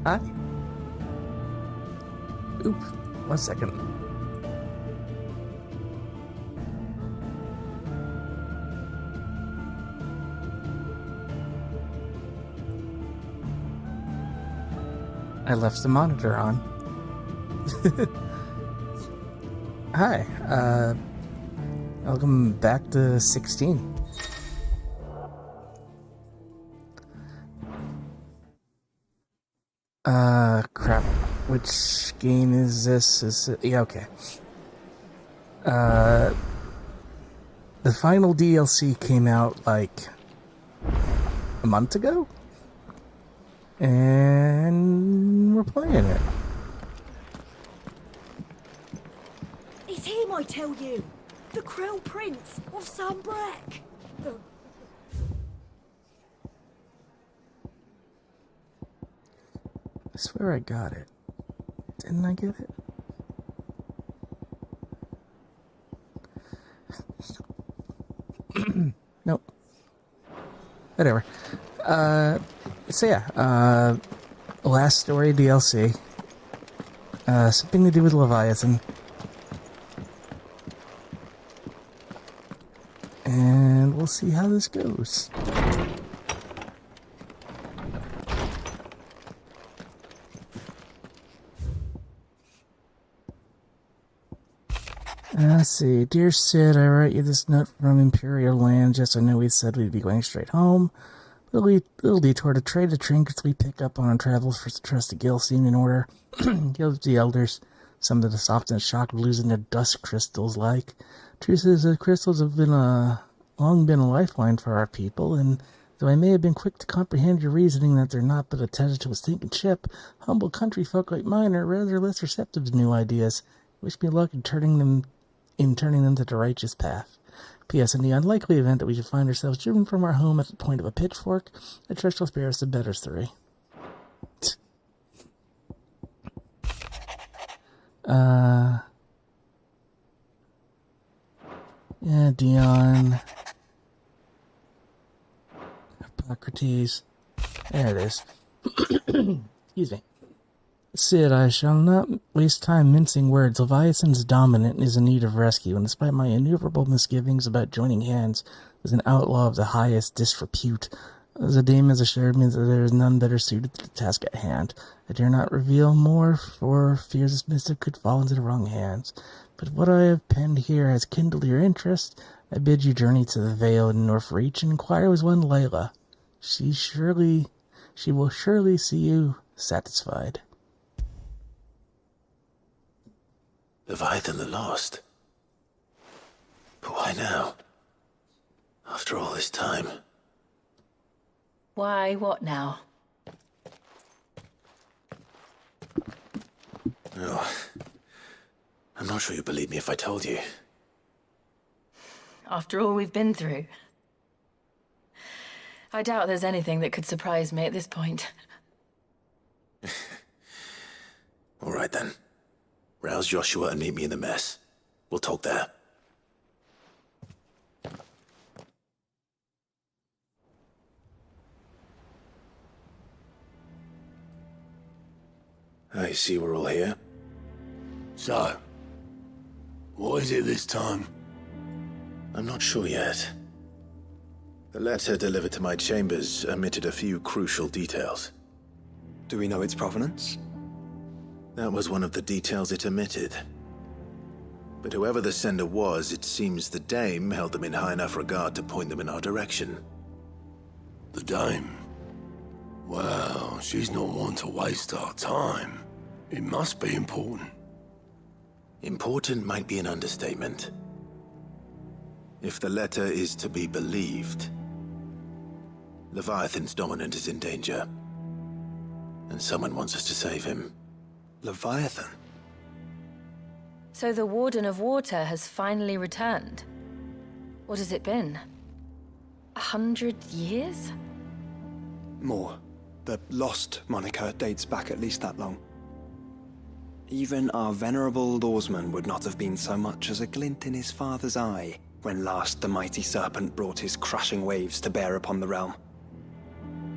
Hi. Oop. 1 second. I left the monitor on. Hi. Welcome back to 16. Crap. Which game is this? Yeah, okay. The final DLC came out like a month ago? And we're playing it. It's him, I tell you! The Crown Prince of Sunbreck! I swear I got it. Didn't I get it? Nope. Whatever. So yeah, last story DLC. Something to do with Leviathan. And we'll see how this goes. Let's see. Dear Sid, I write you this note from Imperial Land. Yes, I know we said we'd be going straight home. Little detour to trade the trinkets we pick up on our travels for the trusted Gil seemed in order. Gil's the elders. Some of us often shocked of losing their dust crystals like. Truth is, the crystals have been long been a lifeline for our people, and though I may have been quick to comprehend your reasoning that they're not but attached to a sinking ship, humble country folk like mine are rather less receptive to new ideas. Wish me luck in turning them to the righteous path. P.S. In the unlikely event that we should find ourselves driven from our home at the point of a pitchfork, I trust you'll spare us the better three. Yeah, Dion. Hippocrates. There it is. Excuse me. Sid, I shall not waste time mincing words. Leviathan's dominant and is in need of rescue, and despite my innumerable misgivings about joining hands with an outlaw of the highest disrepute, the dame has assured me that there is none better suited to the task at hand. I dare not reveal more, for fears this missive could fall into the wrong hands. But what I have penned here has kindled your interest. I bid you journey to the Vale in North Reach and inquire with one Layla. She will surely see you satisfied. Leviathan the Lost? But why now? After all this time? Why, what now? Oh, I'm not sure you'd believe me if I told you. After all we've been through. I doubt there's anything that could surprise me at this point. All right then. Rouse Joshua and meet me in the mess. We'll talk there. I see we're all here. So, what is it this time? I'm not sure yet. The letter delivered to my chambers omitted a few crucial details. Do we know its provenance? That was one of the details it omitted. But whoever the sender was, it seems the dame held them in high enough regard to point them in our direction. The dame? Well, she's not one to waste our time. It must be important. Important might be an understatement. If the letter is to be believed, Leviathan's dominant is in danger. And someone wants us to save him. Leviathan? So the Warden of Water has finally returned. What has it been? 100 years? More. The Lost moniker dates back at least that long. Even our venerable lawsman would not have been so much as a glint in his father's eye when last the mighty serpent brought his crushing waves to bear upon the realm.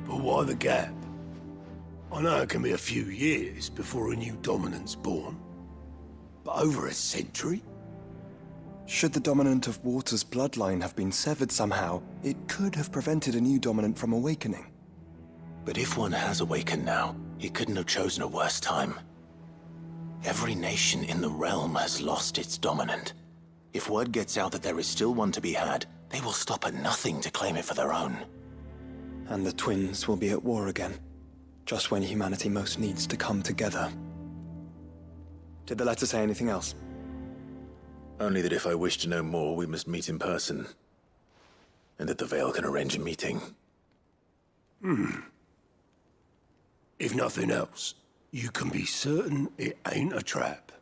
But why the gap? I know it can be a few years before a new dominant's born. But over a century? Should the dominant of Water's bloodline have been severed somehow, it could have prevented a new dominant from awakening. But if one has awakened now, he couldn't have chosen a worse time. Every nation in the realm has lost its dominant. If word gets out that there is still one to be had, they will stop at nothing to claim it for their own. And the twins will be at war again, just when humanity most needs to come together. Did the letter say anything else? Only that if I wish to know more, we must meet in person. And that the Veil can arrange a meeting. If nothing else, you can be certain it ain't a trap.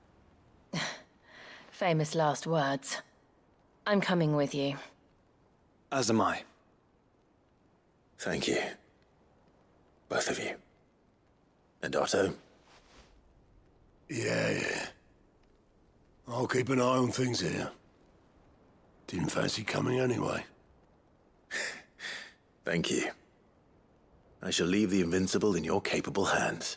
Famous last words. I'm coming with you. As am I. Thank you. Both of you. And Otto? Yeah. I'll keep an eye on things here. Didn't fancy coming anyway. Thank you. I shall leave the Invincible in your capable hands.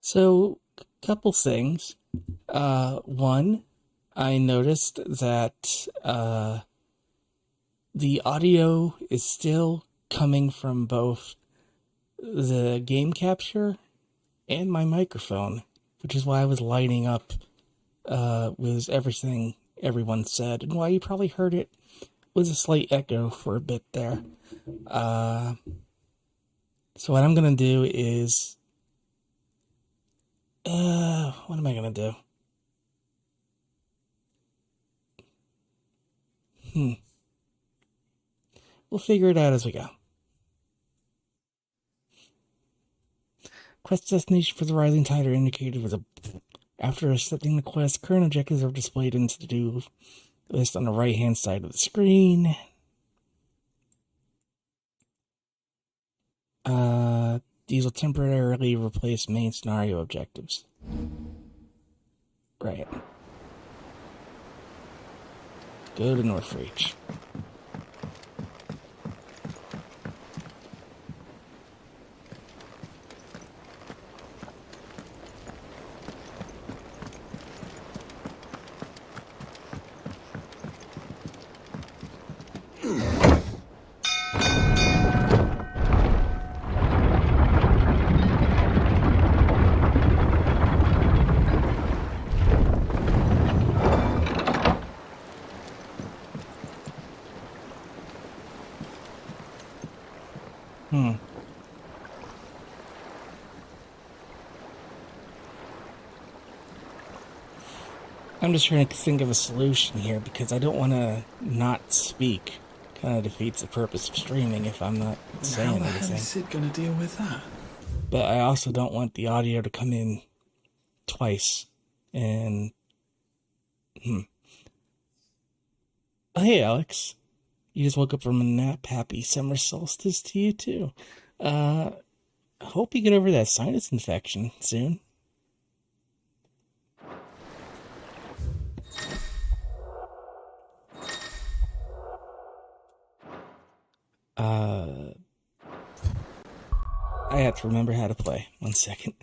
So, couple things. One, I noticed that the audio is still coming from both the game capture and my microphone, which is why I was lighting up with everything everyone said, and why you probably heard it with a slight echo for a bit there. So what I'm going to do is... what am I going to do? We'll figure it out as we go. Quest destination for the Rising Tide are indicated with a... After accepting the quest, current objectives are displayed in the to-do list on the right-hand side of the screen. These will temporarily replace main scenario objectives. Right. Go to Northreach. I'm just trying to think of a solution here because I don't want to not speak. Kind of defeats the purpose of streaming if I'm not saying anything. How the hell is Sid going to deal with that? But I also don't want the audio to come in twice. And... Oh, hey, Alex. You just woke up from a nap. Happy summer solstice to you, too. Hope you get over that sinus infection soon. I have to remember how to play. 1 second.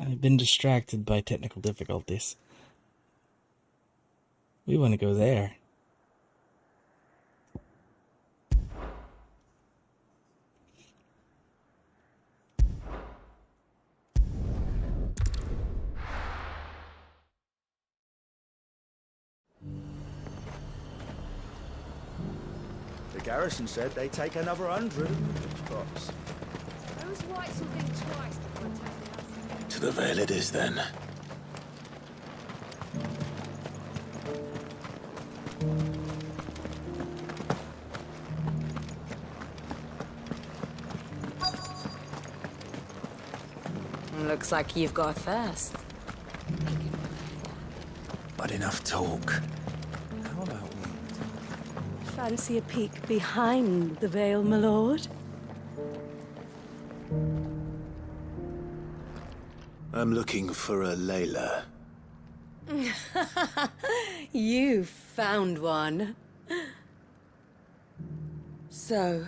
I've been distracted by technical difficulties. We want to go there. The garrison said they take another 100 spots. Those whites will think twice before attacking us. To the Veil it is, then. Looks like you've got a thirst. But enough talk. How about Fancy a peek behind the veil, my lord? I'm looking for a Layla. You found one. So,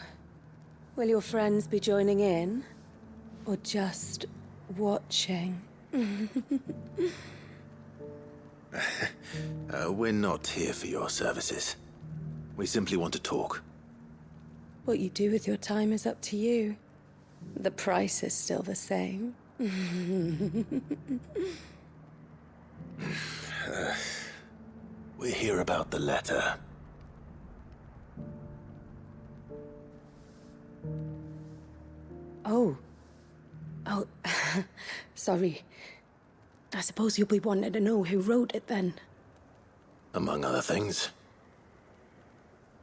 will your friends be joining in? Or just watching? We're not here for your services. We simply want to talk. What you do with your time is up to you. The price is still the same. We're here about the letter. Oh. Sorry. I suppose you'll be wanting to know who wrote it then. Among other things.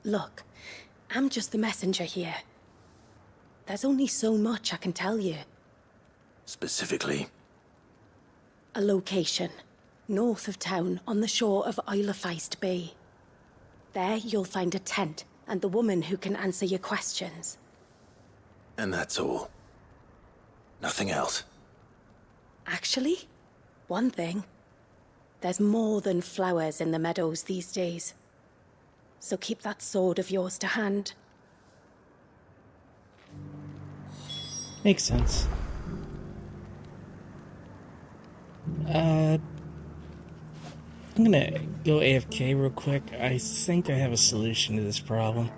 Look, I'm just the messenger here. There's only so much I can tell you. Specifically. A location, north of town, on the shore of Isle of Feist Bay. There you'll find a tent and the woman who can answer your questions. And that's all. Nothing else. Actually, one thing. There's more than flowers in the meadows these days. So keep that sword of yours to hand. Makes sense. I'm gonna go AFK real quick. I think I have a solution to this problem.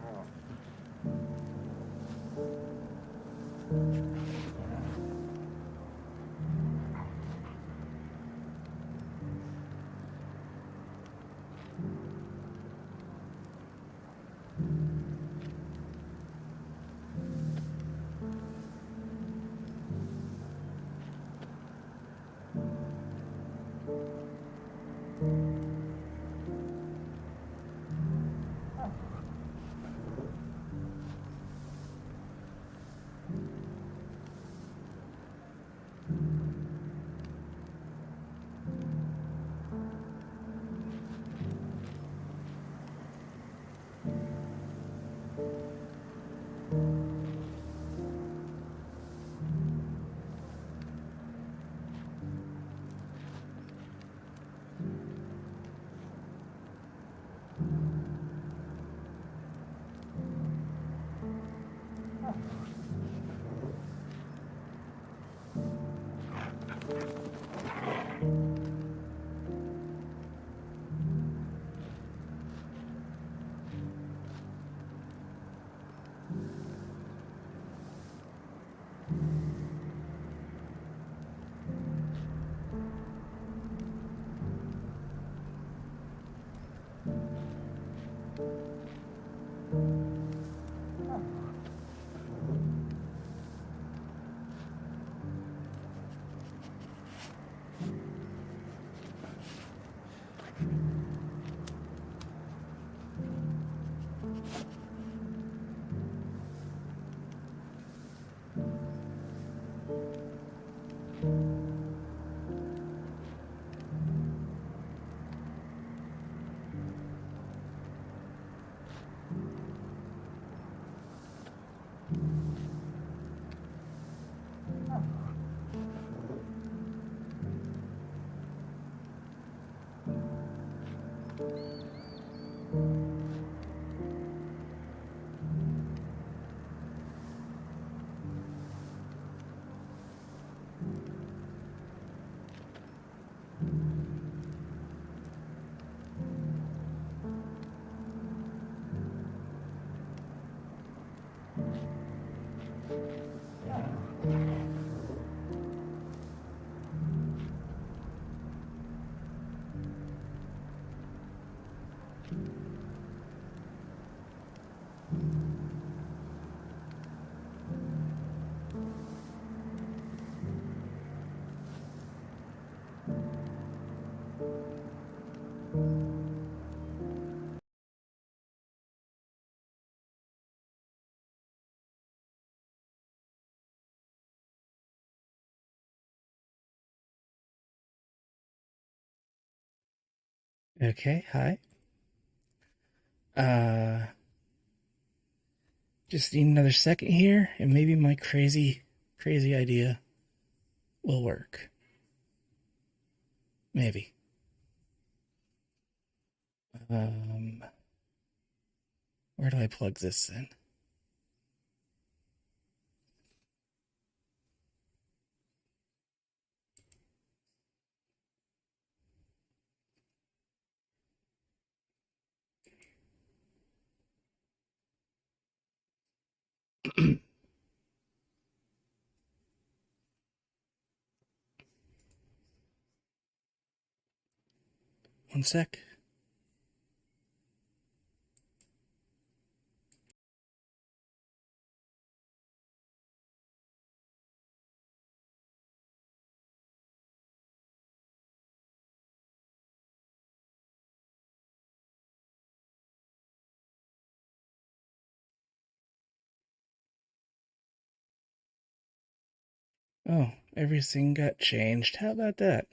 Okay, hi. Just need another second here, and maybe my crazy idea will work. Maybe. Where do I plug this in? One sec. Oh, everything got changed. How about that?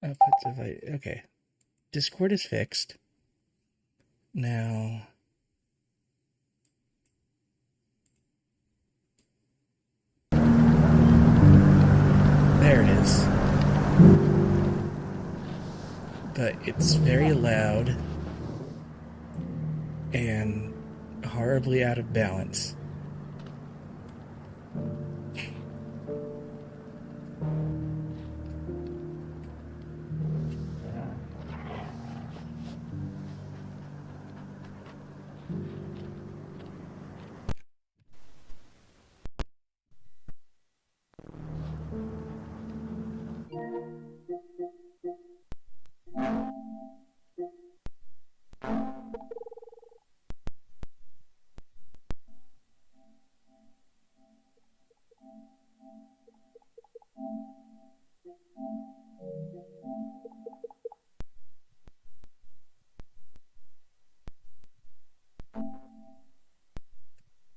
Output device. Okay. Discord is fixed. Now. There it is. But it's very loud and horribly out of balance.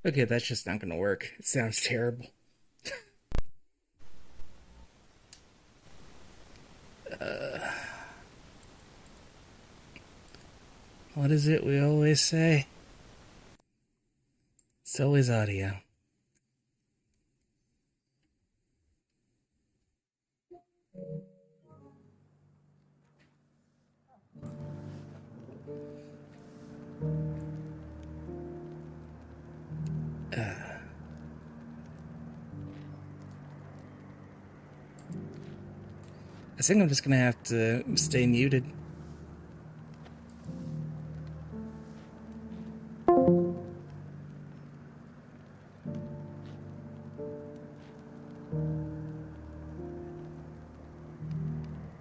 Okay, that's just not gonna work. It sounds terrible. What is it we always say? It's always audio. I think I'm just gonna have to stay muted.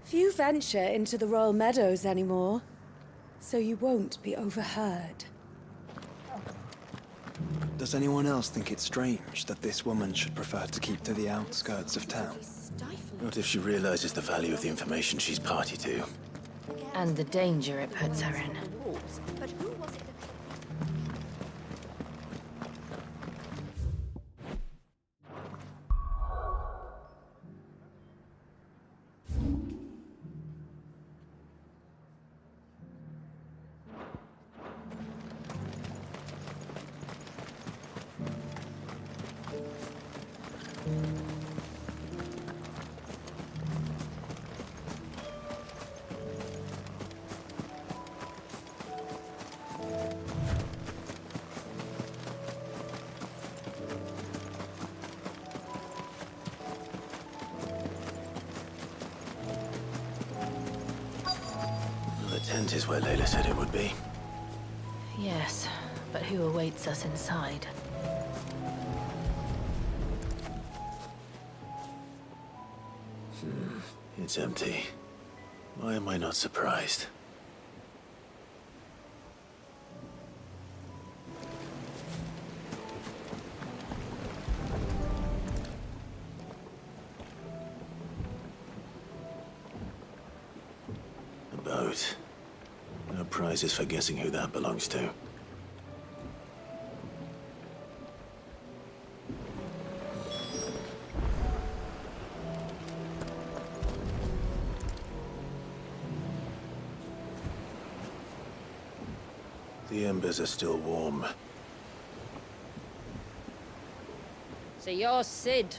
Few venture into the Royal Meadows anymore, so you won't be overheard. Does anyone else think it's strange that this woman should prefer to keep to the outskirts of town? Not if she realizes the value of the information she's party to. And the danger it puts her in. But who was it The tent is where Layla said it would be. Yes, but who awaits us inside? It's empty. Why am I not surprised? A boat. A prizes for guessing who that belongs to. The embers are still warm. So you're Sid.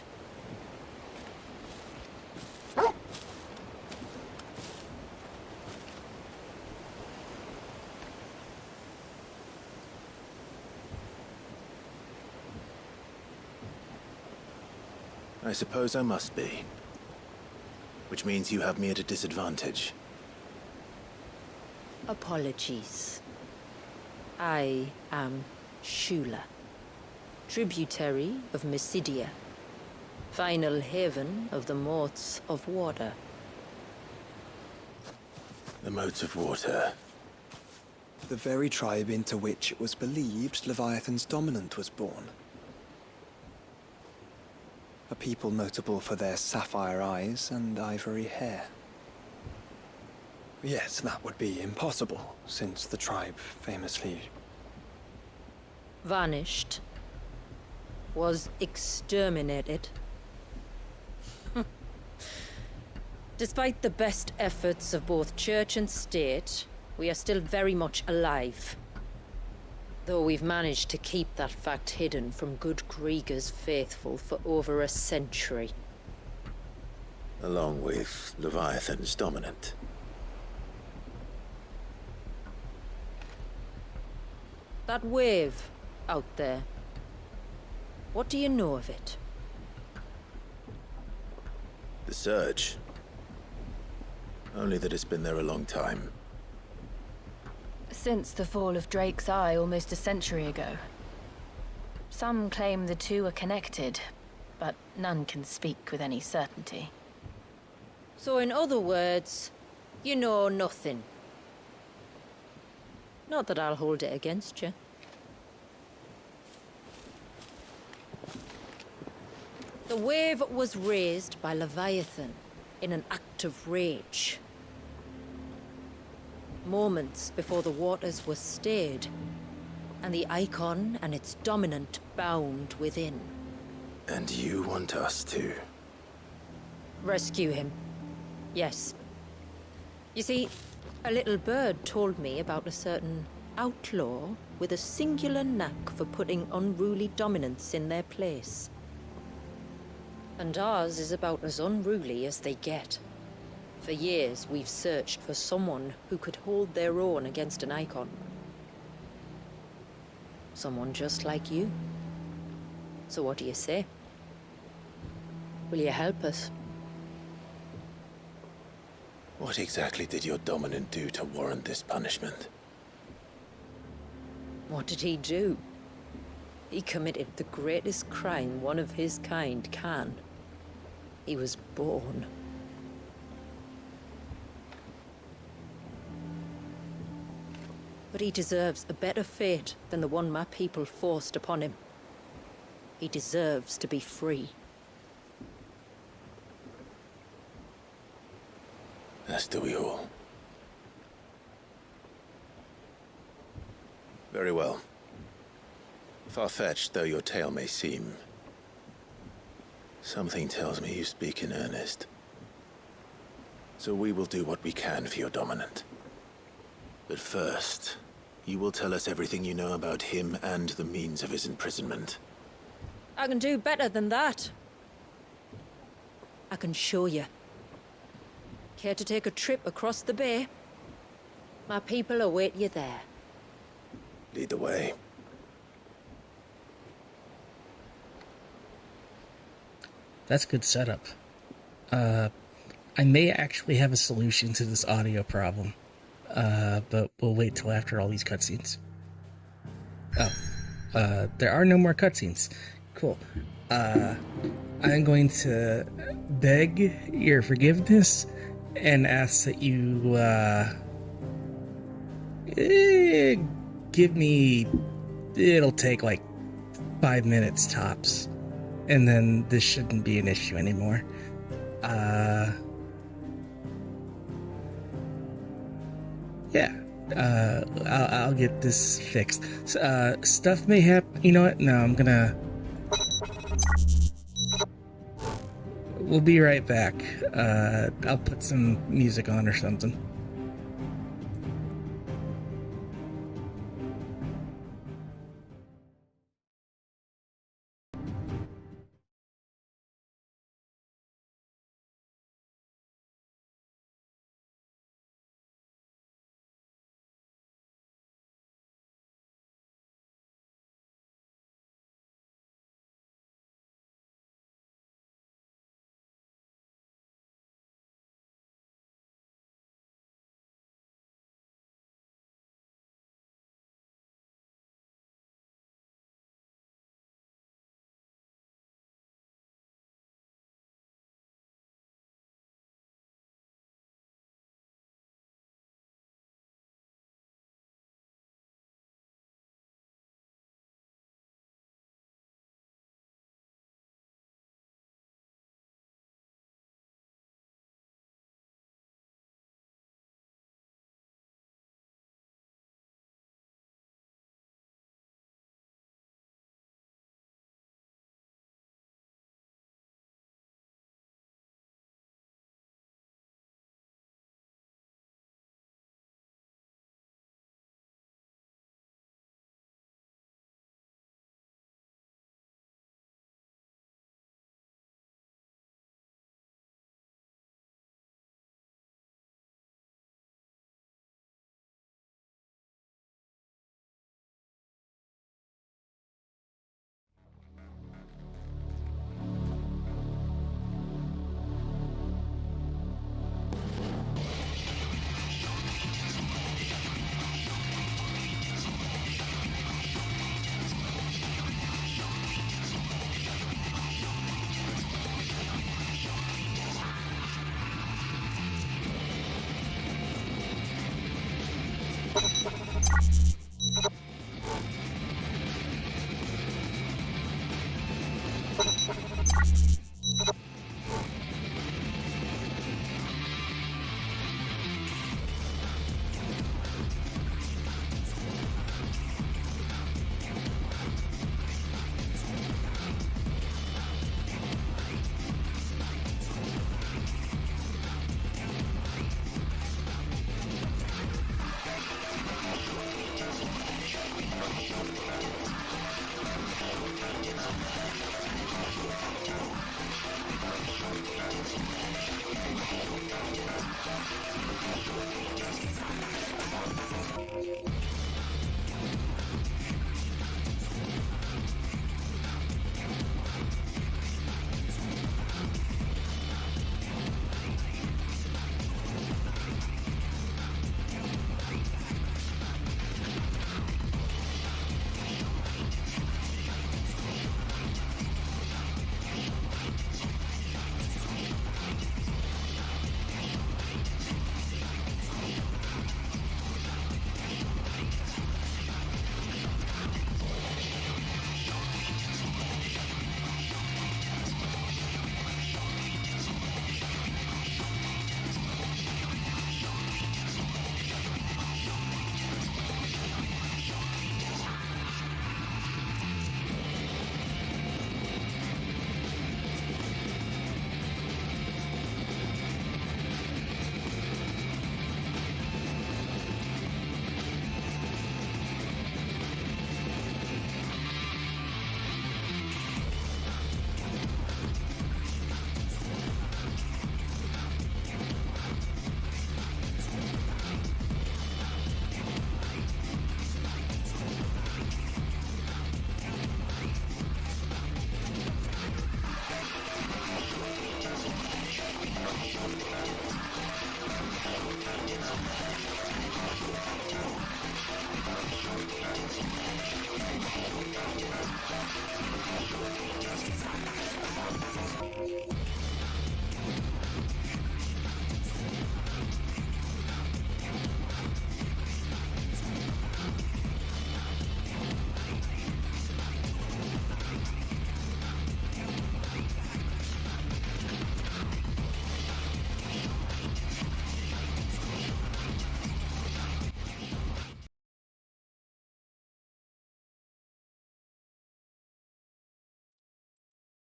I suppose I must be. Which means you have me at a disadvantage. Apologies. I am Shula, tributary of Mysidia, final haven of the Moats of Water. The Moats of Water. The very tribe into which it was believed Leviathan's dominant was born. A people notable for their sapphire eyes and ivory hair. Yet that would be impossible, since the tribe famously... Vanished. Was exterminated. Despite the best efforts of both church and state, we are still very much alive. Though we've managed to keep that fact hidden from good Krieger's faithful for over a century. Along with Leviathan's dominant. That wave out there. What do you know of it? The Surge. Only that it's been there a long time. Since the fall of Drake's Eye almost a century ago. Some claim the two are connected, but none can speak with any certainty. So in other words, you know nothing. Not that I'll hold it against you. The wave was raised by Leviathan in an act of rage. Moments before the waters were stayed, and the icon and its dominant bound within. And you want us to? Rescue him. Yes. You see, a little bird told me about a certain outlaw with a singular knack for putting unruly dominants in their place. And ours is about as unruly as they get. For years, we've searched for someone who could hold their own against an icon. Someone just like you. So what do you say? Will you help us? What exactly did your dominant do to warrant this punishment? What did he do? He committed the greatest crime one of his kind can. He was born. But he deserves a better fate than the one my people forced upon him. He deserves to be free. As do we all. Very well. Far-fetched though your tale may seem, something tells me you speak in earnest. So we will do what we can for your dominant. But first, you will tell us everything you know about him and the means of his imprisonment. I can do better than that. I can show you. Care to take a trip across the bay? My people await you there. Lead the way. That's good setup. I may actually have a solution to this audio problem, but we'll wait till after all these cutscenes. There are no more cutscenes. Cool. I'm going to beg your forgiveness and ask that you give me... It'll take like 5 minutes tops, and then this shouldn't be an issue anymore. Yeah, I'll get this fixed. Stuff may happen. You know what? No, I'm gonna. We'll be right back. I'll put some music on or something.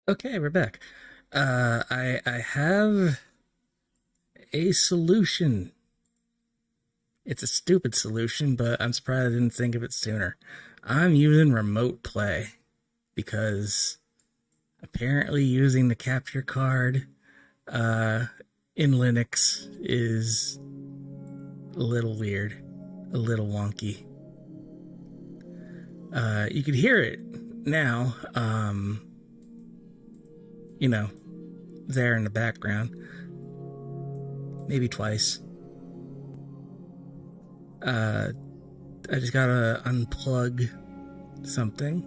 Okay, we're back. I have a solution. It's a stupid solution, but I'm surprised I didn't think of it sooner. I'm using remote play because apparently using the capture card in Linux is a little weird, a little wonky. You can hear it now, you know, there in the background. Maybe twice. I just gotta unplug something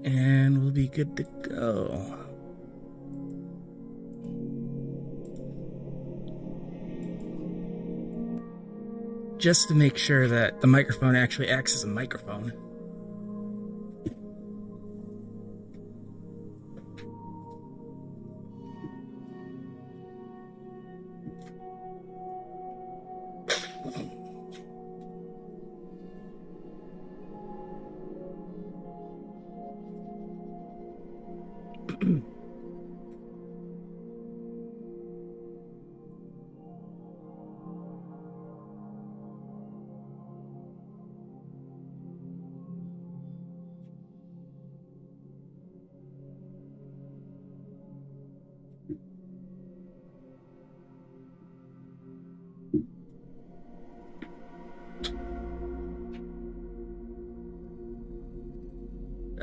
and we'll be good to go. Just to make sure that the microphone actually acts as a microphone.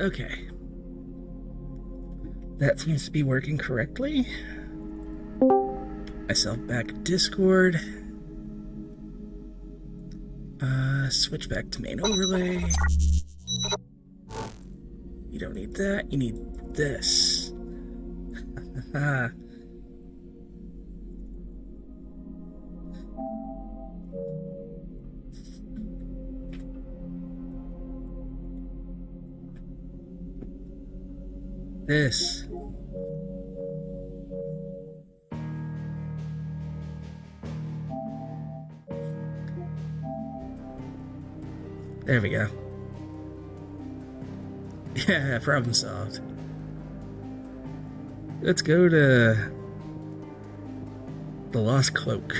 Okay. That seems to be working correctly. Myself back in Discord. Switch back to main overlay. You don't need that, you need this. This. There we go. Yeah, problem solved. Let's go to the Lost Cloak.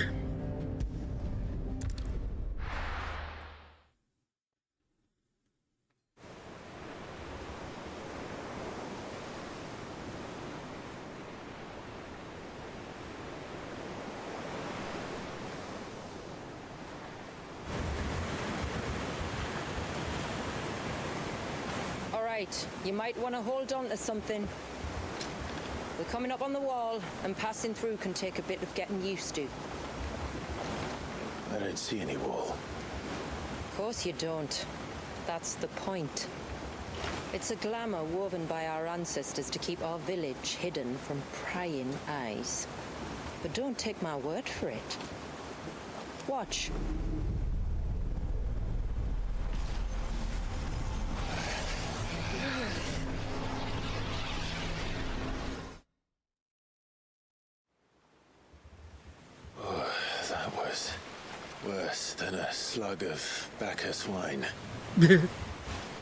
You might want to hold on to something. We're coming up on the wall, and passing through can take a bit of getting used to. I don't see any wall. Of course you don't. That's the point. It's a glamour woven by our ancestors to keep our village hidden from prying eyes. But don't take my word for it. Watch. Worse than a slug of Bacchus wine.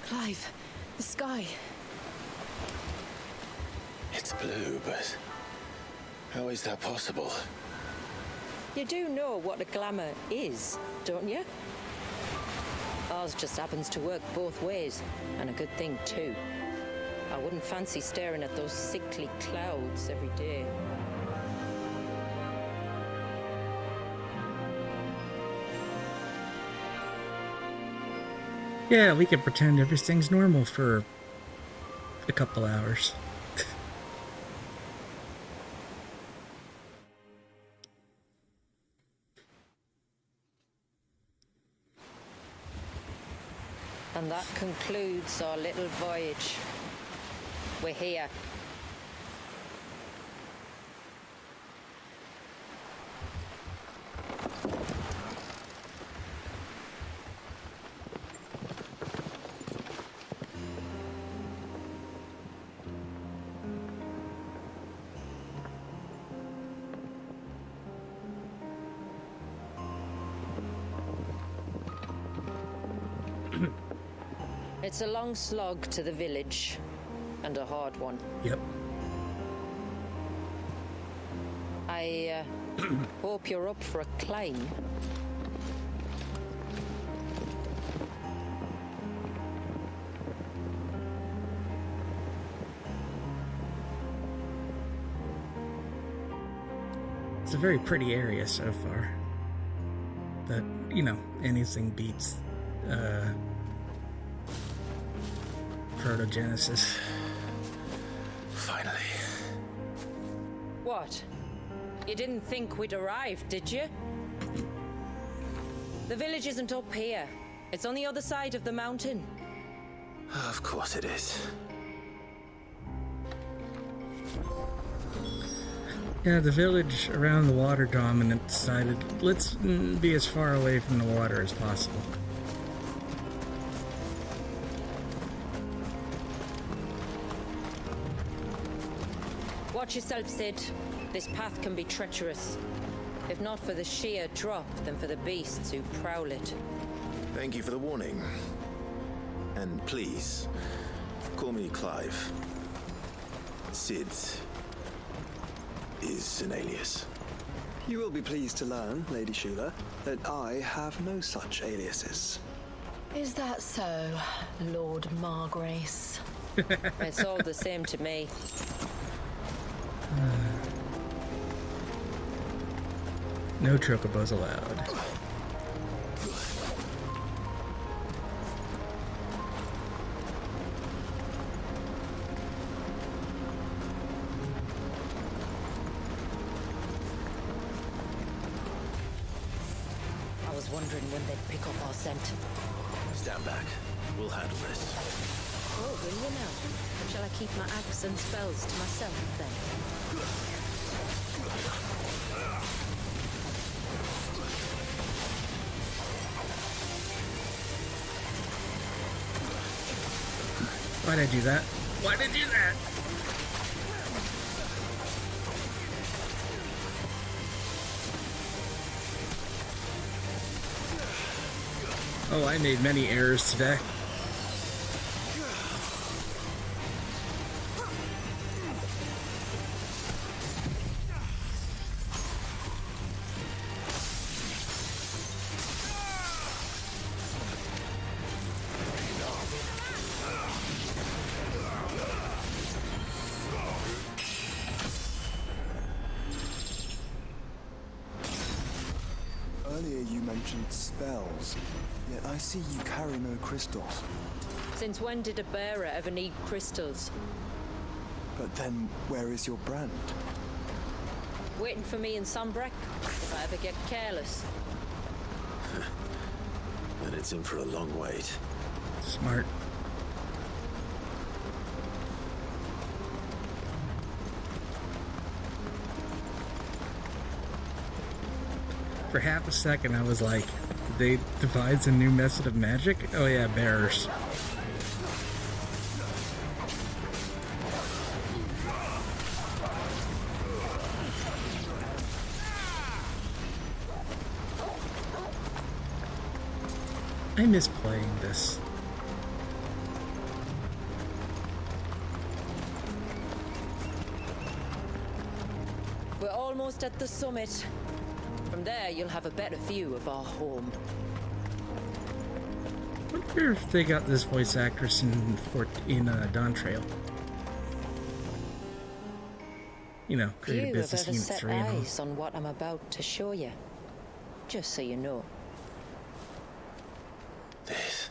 Clive, the sky. It's blue, but how is that possible? You do know what a glamour is, don't you? Ours just happens to work both ways, and a good thing too. I wouldn't fancy staring at those sickly clouds every day. Yeah, we can pretend everything's normal for a couple hours. And that concludes our little voyage. We're here. It's a long slog to the village, and a hard one. Yep. I hope you're up for a climb. It's a very pretty area so far. But, you know, anything beats Protogenesis. Finally. What? You didn't think we'd arrived, did you? The village isn't up here. It's on the other side of the mountain. Of course it is. Yeah, the village around the water dominant decided, let's be as far away from the water as possible. Watch yourself, Sid. This path can be treacherous. If not for the sheer drop, then for the beasts who prowl it. Thank you for the warning. And please, call me Clive. Sid is an alias. You will be pleased to learn, Lady Shula, that I have no such aliases. Is that so, Lord Margrace? It's all the same to me. No chocobos allowed. I was wondering when they'd pick up our scent. Stand back. We'll handle this. Oh, will you now? Shall I keep my axe and spells to myself then? Why'd I do that? Why'd I do that? Oh, I made many errors today. Earlier you mentioned spells, yet I see you carry no crystals. Since when did a bearer ever need crystals? But then, where is your brand? Waiting for me in Sunbreck, if I ever get careless. Then it's in for a long wait. Smart. For half a second, I was like, did they devise a new method of magic? Oh yeah, bearers. I miss playing this. We're almost at the summit. From there, you'll have a better view of our home. I wonder if they got this voice actress in Dawn Trail. You know, create a Few have business ever unit set 3 and all. eyes on what I'm about to show you. Just so you know. This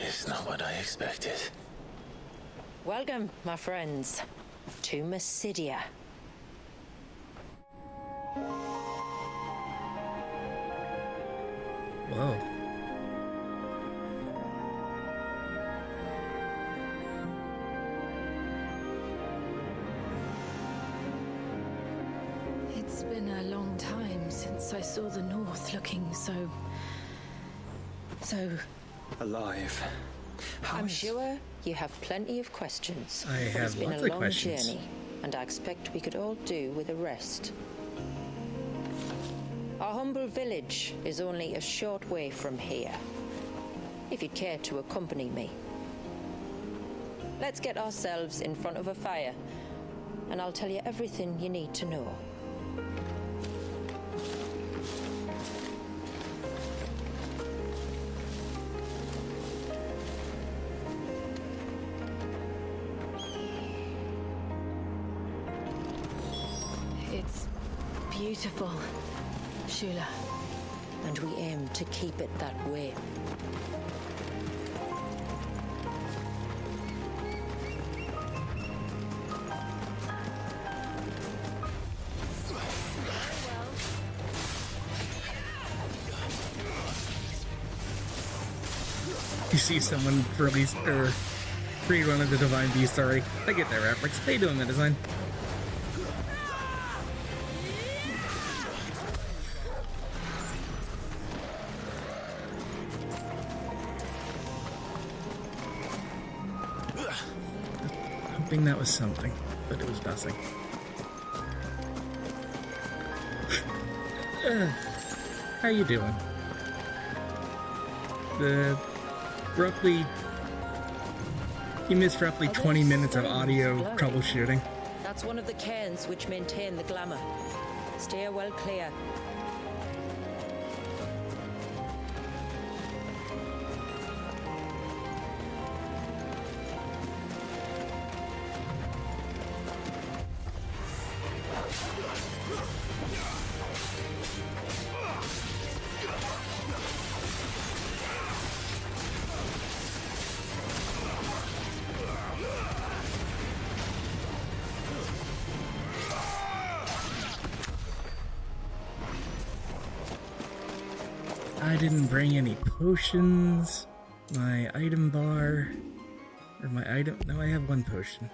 is not what I expected. Welcome, my friends, to Mysidia. Whoa. It's been a long time since I saw the North looking so Alive. I'm sure you have plenty of questions. I but have it's been lots a of long questions. journey, and I expect we could all do with a rest. Our humble village is only a short way from here. If you'd care to accompany me. let's get ourselves in front of a fire, and I'll tell you everything you need to know. It's beautiful, Shula. And we aim to keep it that way. You see someone release or read one of the Divine Beasts already. I get that reference. How you doing, that design? Hoping that was something, but it was nothing. How you doing? You missed roughly 20 minutes of audio troubleshooting. That's one of the cairns which maintain the glamour. Steer well clear. I didn't bring any potions. My item bar. Or my item. No, I have one potion.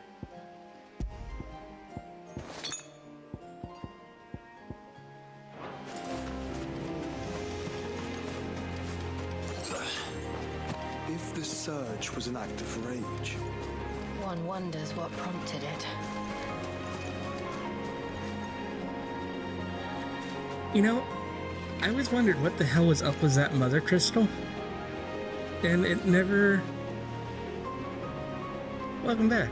If the surge was an act of rage, One wonders what prompted it. You know, I always wondered what the hell was up with that mother crystal. And it never... Welcome back.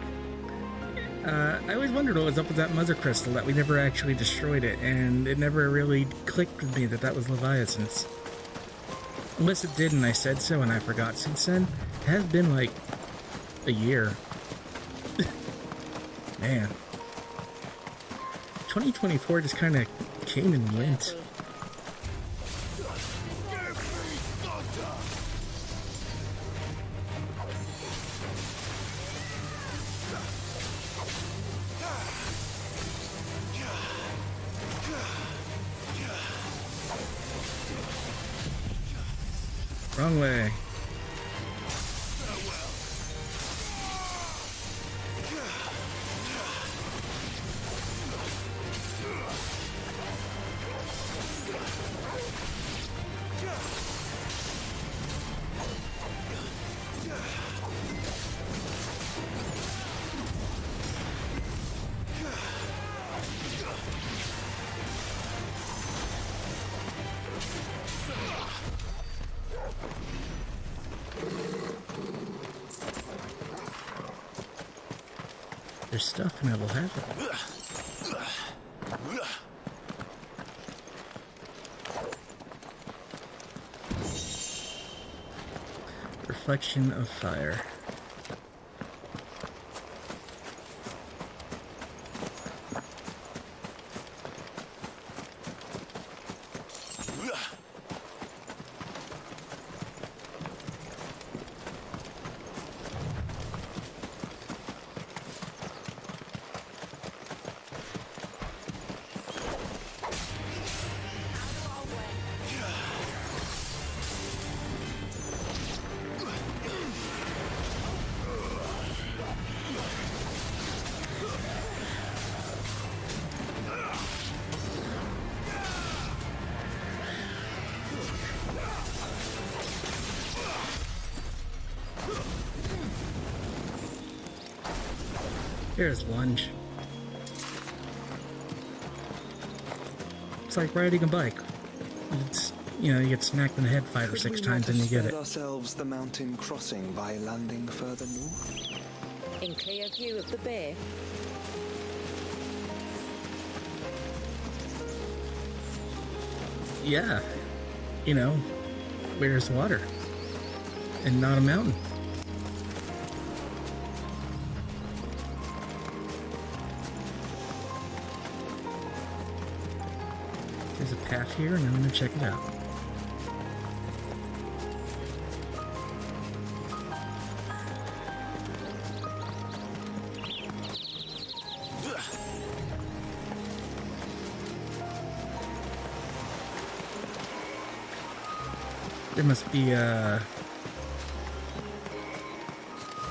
I always wondered what was up with that mother crystal, that we never actually destroyed it, and it never really clicked with me that that was Leviathan's. Unless it did and I said so and I forgot since then. It has been like a year. Man. 2024 just kind of came and went. Wrong way. There's stuff and I will have it. Reflection of fire. Here's lunge. It's like riding a bike. It's, you know, you get smacked in the head 5 or 6 times and you get it. ourselves the mountain crossing by landing further north? In clear view of the bay? Yeah. You know, where there's water. And not a mountain. There's a path here, and I'm gonna check it out. There must be a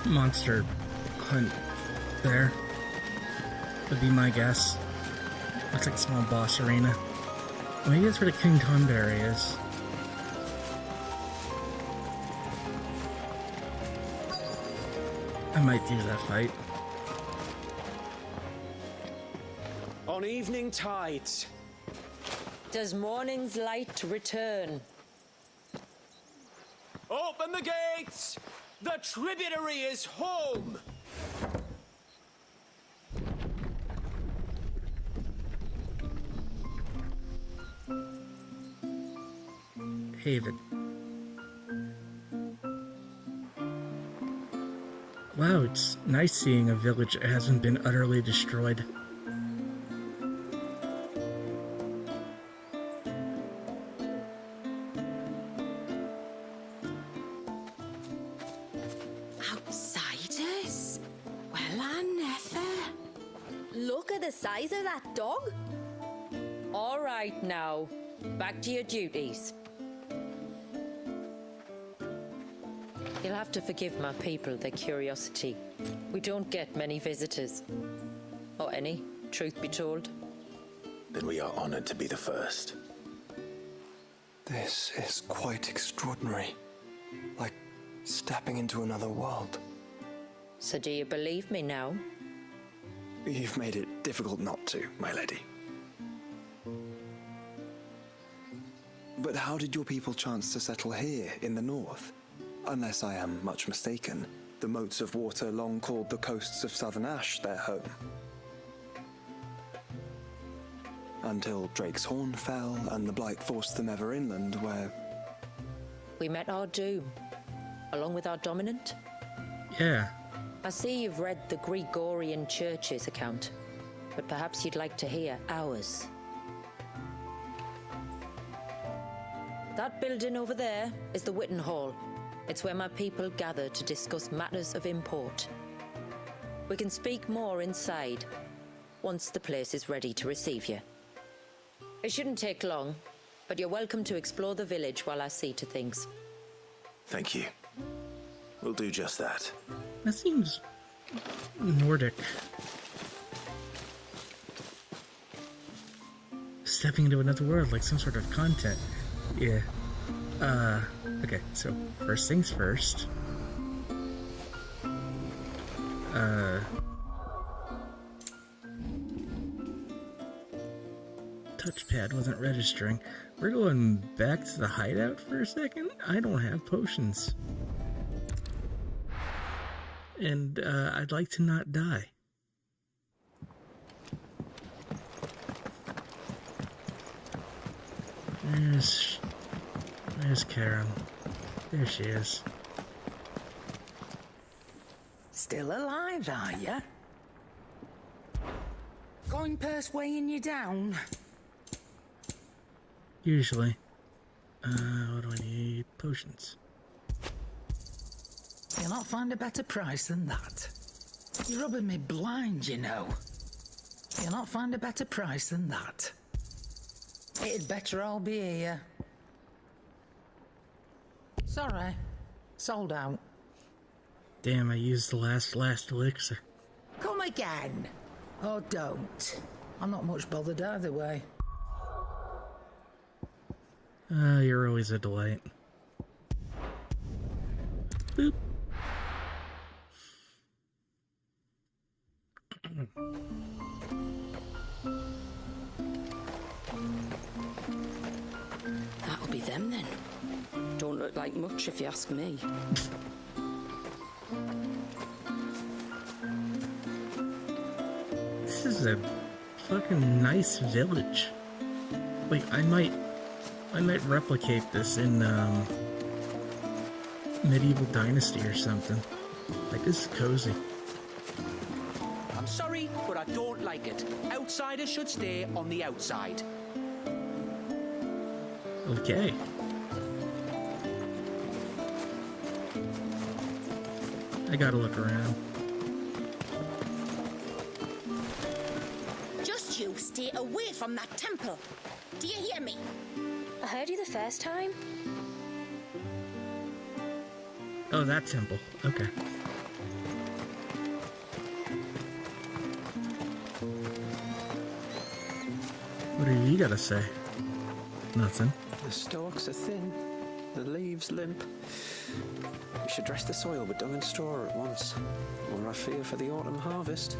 monster hunt there. Would be my guess. Looks like a small boss arena. Maybe that's where the King Tonberry is. I might do that fight. On evening tides. Does morning's light return? Open the gates! The tributary is home! Haven. Wow, it's nice seeing a village that hasn't been utterly destroyed. Outsiders? Well, I never. Look at the size of that dog. All right now, back to your duties. You'll have to forgive my people their curiosity. We don't get many visitors. Or any, truth be told. Then we are honored to be the first. This is quite extraordinary. Like stepping into another world. So do you believe me now? You've made it difficult not to, my lady. But how did your people chance to settle here in the north? Unless I am much mistaken, the moats of water long called the coasts of southern Ash their home. Until Drake's Horn fell and the Blight forced them ever inland, where... We met our doom, along with our dominant. Yeah. I see you've read the Gregorian Church's account, but perhaps you'd like to hear ours. That building over there is the Witten Hall. It's where my people gather to discuss matters of import. We can speak more inside, once the place is ready to receive you. It shouldn't take long, but you're welcome to explore the village while I see to things. Thank you. We'll do just that. That seems Nordic. Stepping into another world, like some sort of content. Yeah. Okay, so first things first. Touchpad wasn't registering. We're going back to the hideout for a second. I don't have potions. And, I'd like to not die. There's Karen. There she is. Still alive, are ya? Going purse weighing you down? Usually. What do I need? Potions. You'll not find a better price than that. You're rubbing me blind, you know. You'll not find a better price than that. It'd better all be here. Sorry. Sold out. Damn, I used the last elixir. Come again. Or don't. I'm not much bothered either way. You're always a delight. Boop. That'll be them then. Don't look like much if you ask me. is a fucking nice village. Like, I might replicate this in, Medieval Dynasty or something. Like, this is cozy. I'm sorry, but I don't like it. Outsiders should stay on the outside. Okay. I gotta look around. Just you stay away from that temple. Do you hear me? I heard you the first time. Oh, that temple. Okay. What have you gotta say? Nothing. The stalks are thin, the leaves limp. We should dress the soil with dung and straw at once, or I fear for the autumn harvest.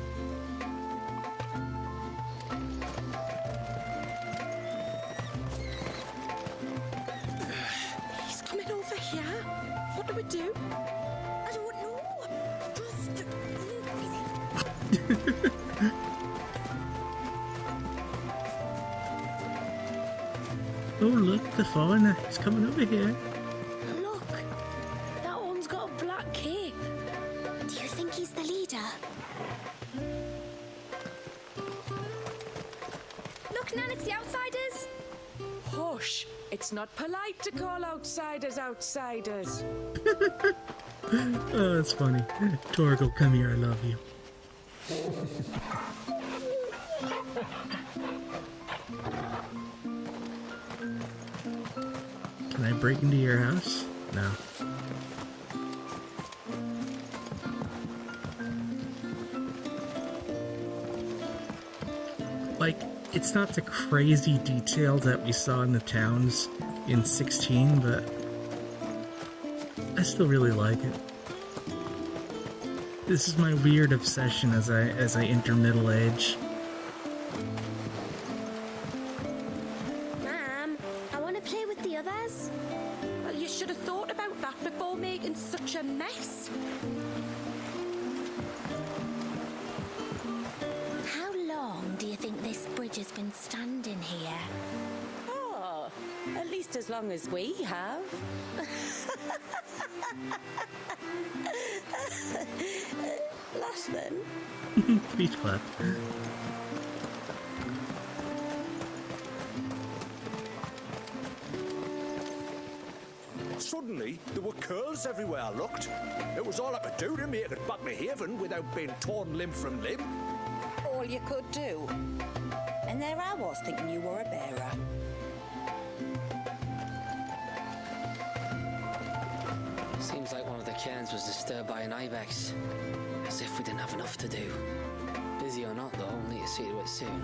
He's coming over here. What do we do? I don't know. Just Oh, look, the foreigner. He's coming over here. Look, that one's got a black cape. Do you think he's the leader? Look, Nan, it's the outsiders. Hush! It's not polite to call outsiders outsiders. Oh, that's funny. Torgal, come here, I love you. Can I break into your house? No. Like, it's not the crazy detail that we saw in the towns in 16, but I still really like it. This is my weird obsession as I enter middle age. Mom, I want to play with the others. Well, you should have thought about that before making such a mess. How long do you think this bridge has been standing here? Oh, at least as long as we have. Last then. Please clap. Suddenly, there were curls everywhere I looked. It was all I could do to make it back to Haven without being torn limb from limb. All you could do. And there I was thinking you were a bearer. Seems like one of the cairns was disturbed by an ibex. As if we didn't have enough to do. Busy or not, though, we'll need to see to it soon.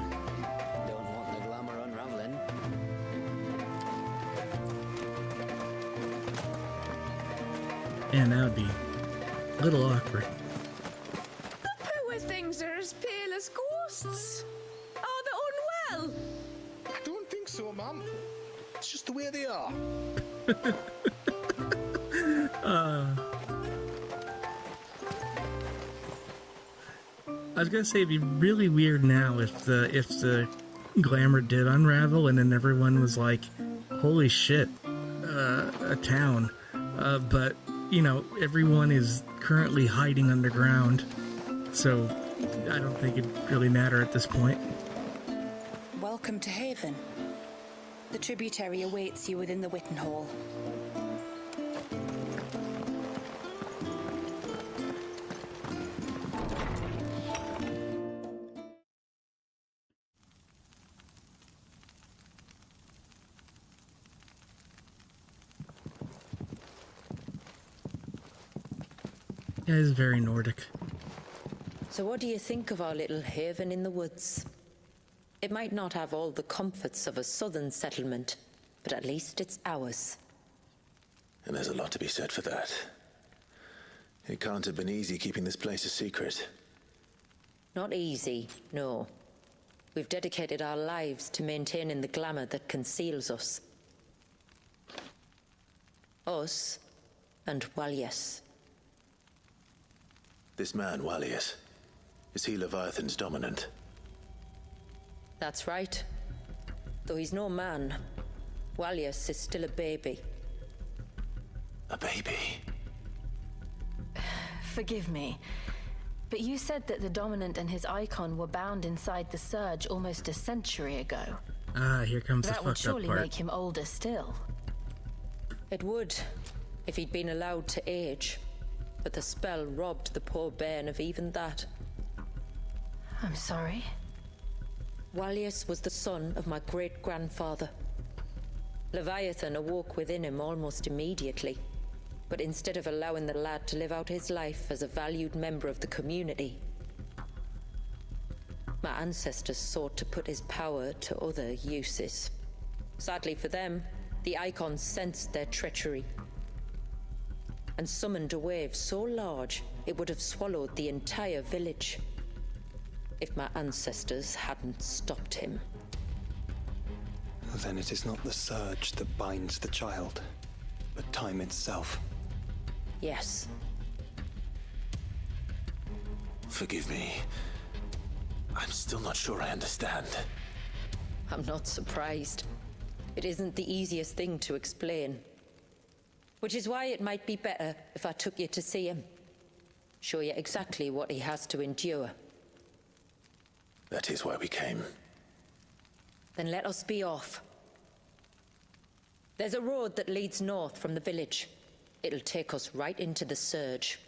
Don't want the glamour unraveling. Man, that would be a little awkward. Poor things are as pale as ghosts. Are they unwell? I don't think so, Mum. It's just the way they are. I was gonna say it'd be really weird now if the glamour did unravel and then everyone was like, "Holy shit, a town!" But you know, everyone is currently hiding underground, so I don't think it'd really matter at this point. Welcome to Haven. The tributary awaits you within the Witten Hall. Yeah, it's very Nordic. So what do you think of our little haven in the woods? It might not have all the comforts of a southern settlement, but at least it's ours. And there's a lot to be said for that. It can't have been easy keeping this place a secret. Not easy, no. We've dedicated our lives to maintaining the glamour that conceals us. Us and Walyas. This man, Wallius, is he Leviathan's dominant? That's right. Though he's no man, Walius is still a baby. A baby? Forgive me, but you said that the Dominant and his icon were bound inside the Surge almost a century ago. Ah, here comes the That would fucked up surely part. make him older still. It would, if he'd been allowed to age. But the spell robbed the poor bairn of even that. I'm sorry. Walius was the son of my great-grandfather. Leviathan awoke within him almost immediately. But instead of allowing the lad to live out his life as a valued member of the community, my ancestors sought to put his power to other uses. Sadly for them, the icons sensed their treachery and summoned a wave so large it would have swallowed the entire village if my ancestors hadn't stopped him. Then it is not the surge that binds the child, but time itself. Yes. Forgive me. I'm still not sure I understand. I'm not surprised. It isn't the easiest thing to explain. Which is why it might be better if I took you to see him. Show you exactly what he has to endure. That is why we came. Then let us be off. There's a road that leads north from the village. It'll take us right into the Surge.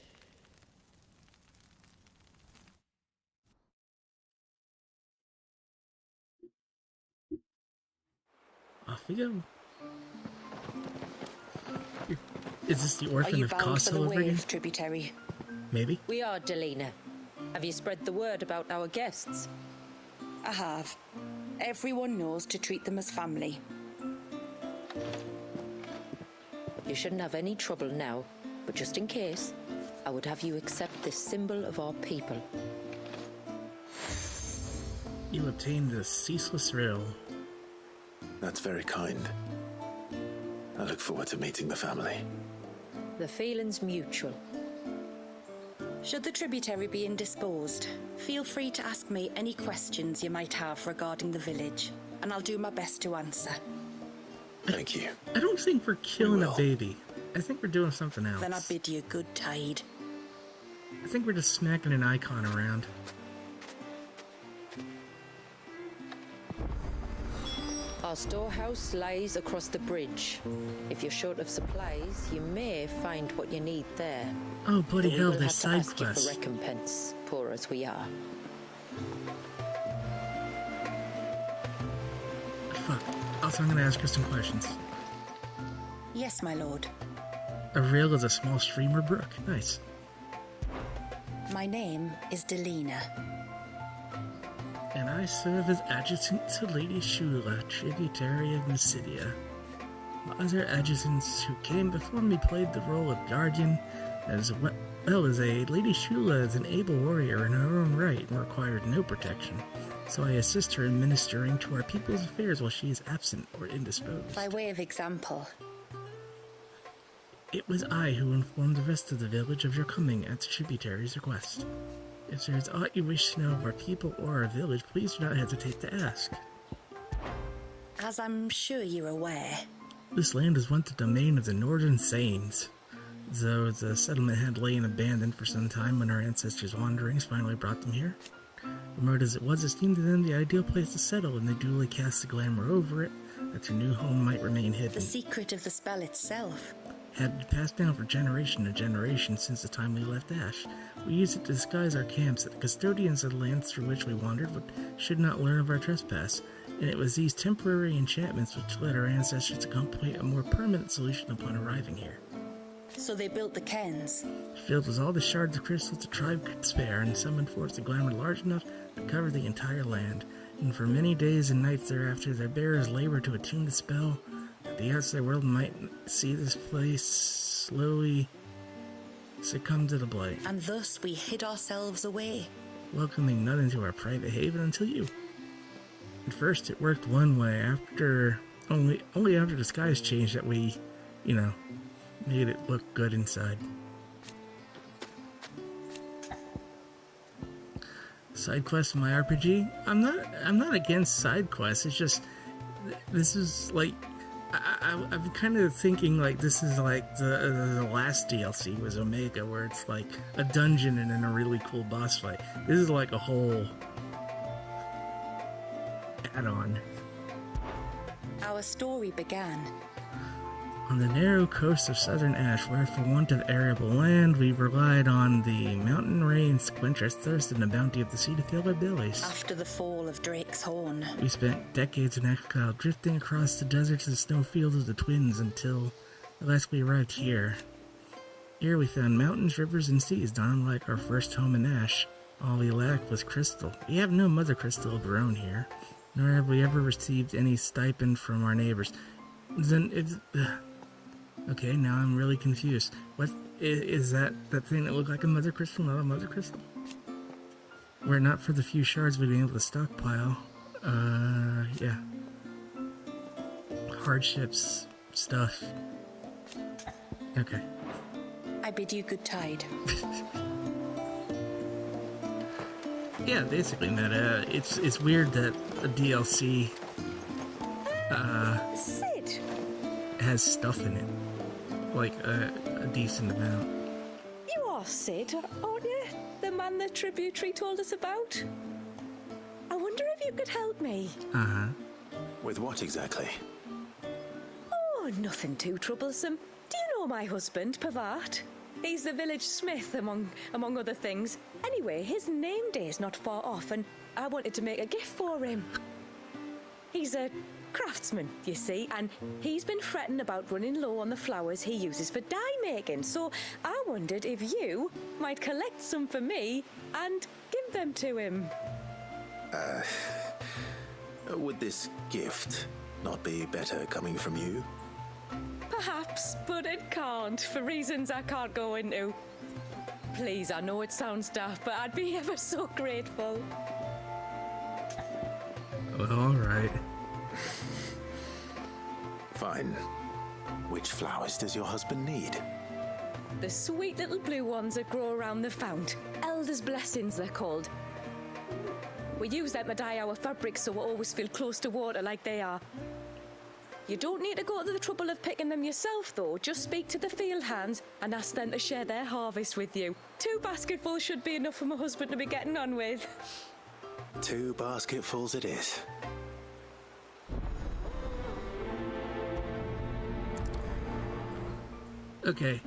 Off we go. Is this the orphan Are you of bound Kos for the all over again? Waves tributary? Maybe. We are, Delina. Have you spread the word about our guests? I have. Everyone knows to treat them as family. You shouldn't have any trouble now, but just in case, I would have you accept this symbol of our people. You obtained the ceaseless rill. That's very kind. I look forward to meeting the family. The feeling's mutual. Should the tributary be indisposed, feel free to ask me any questions you might have regarding the village, and I'll do my best to answer. Thank you. I don't think we're killing a baby. I think we're doing something else. Then I bid you good tide. I think we're just smacking an icon around. Our storehouse lies across the bridge. If you're short of supplies, you may find what you need there. Oh, bloody But we hell, will there's have to side ask you quests. for recompense, poor as we are. Fuck. Also, I'm gonna ask her some questions. Yes, my lord. A rill is a small stream or brook. Nice. My name is Delina. And I serve as adjutant to Lady Shula, tributary of Mysidia. Other adjutants who came before me played the role of guardian, as well as aid. Lady Shula is an able warrior in her own right and required no protection, so I assist her in ministering to our people's affairs while she is absent or indisposed. By way of example, It was I who informed the rest of the village of your coming at the tributary's request. If there is aught you wish to know of our people or our village, please do not hesitate to ask. as I'm sure you're aware, This land was once the domain of the Northern Sains, though the settlement had lain abandoned for some time when our ancestors' wanderings finally brought them here. Remote as it seemed to them the ideal place to settle, and they duly cast the glamour over it, that their new home might remain hidden. the secret of the spell itself. Had been passed down from generation to generation since the time we left Ash. We used it to disguise our camps that the custodians of the lands through which we wandered should not learn of our trespass, and it was these temporary enchantments which led our ancestors to contemplate a more permanent solution upon arriving here. So they built the cairns. Filled with all the shards of crystal the tribe could spare, and summoned forth a glamour large enough to cover the entire land. And for many days and nights thereafter, their bearers labored to attune the spell, that the outside world might see this place slowly succumb to the blight. And thus we hid ourselves away. Welcoming none into our private haven until you. At first it worked one way, only after the skies changed that we, made it look good inside. Side quests in my RPG? I'm not against side quests. It's just this is like I'm kind of thinking like this is like the last DLC was Omega, where it's like a dungeon and then a really cool boss fight. This is like a whole add-on. Our story began on the narrow coast of southern Ash, where for want of arable land, we relied on the mountain rains to quench our thirst and the bounty of the sea to fill our bellies. after the fall of Drake's Horn. We spent decades in exile, drifting across the deserts and snowfields of the Twins until at last we arrived here. Here we found mountains, rivers, and seas, not unlike our first home in Ash. All we lacked was crystal. We have no mother crystal of our own here, nor have we ever received any stipend from our neighbors. Then it's... Okay, now I'm really confused. What is that thing that looked like a mother crystal, not a mother crystal? Were it not for the few shards we've been able to stockpile. Yeah. Hardships, stuff. Okay. I bid you good tide. Yeah, basically, meta. It's weird that a DLC Sid! has stuff in it. Like a decent amount. You are Sid, aren't you? The man the tributary told us about? I wonder if you could help me. Uh-huh. With what exactly? Oh, nothing too troublesome. Do you know my husband, Pavat? He's the village smith, among other things. Anyway, his name day's not far off, and I wanted to make a gift for him. He's a craftsman, you see, and he's been fretting about running low on the flowers he uses for dye making, so I wondered if you might collect some for me and give them to him. Would this gift not be better coming from you? Perhaps, but it can't, for reasons I can't go into. Please, I know it sounds daft, but I'd be ever so grateful. Well, alright. Fine. Which flowers does your husband need? The sweet little blue ones that grow around the fount. Elder's blessings, they're called. We use them to dye our fabrics so we always feel close to water like they are. You don't need to go to the trouble of picking them yourself, though. Just speak to the field hands and ask them to share their harvest with you. 2 basketfuls should be enough for my husband to be getting on with. 2 basketfuls it is. Okay.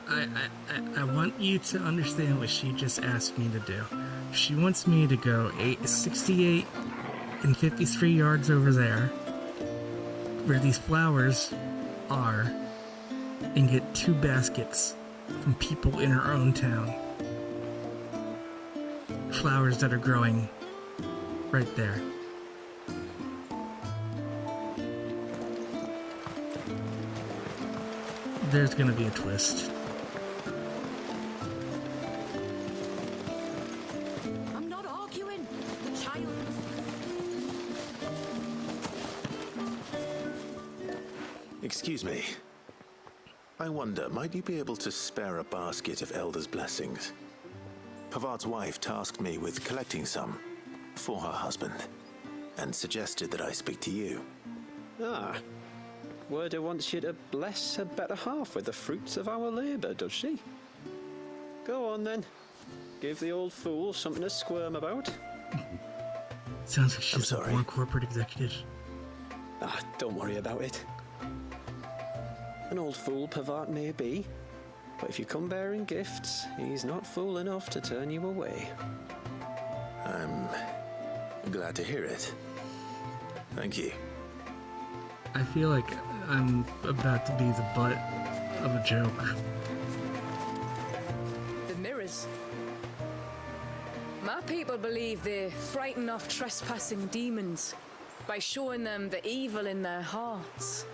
I want you to understand what she just asked me to do. She wants me to go 68 and 53 yards over there, where these flowers are, and get 2 baskets from people in her own town. Flowers that are growing right there. There's gonna be a twist. I'm not arguing. The child. Excuse me. I wonder, might you be able to spare a basket of Elder's blessings? Pavart's wife tasked me with collecting some for her husband, and suggested that I speak to you. Ah. Werda wants you to bless her better half with the fruits of our labour, does she? Go on then. Give the old fool something to squirm about. Sounds like she's a born corporate executive. Ah, don't worry about it. An old fool Pavart may be, but if you come bearing gifts, he's not fool enough to turn you away. I'm glad to hear it. Thank you. I feel like I'm about to be the butt of a joke. The mirrors. My people believe they frighten off trespassing demons by showing them the evil in their hearts.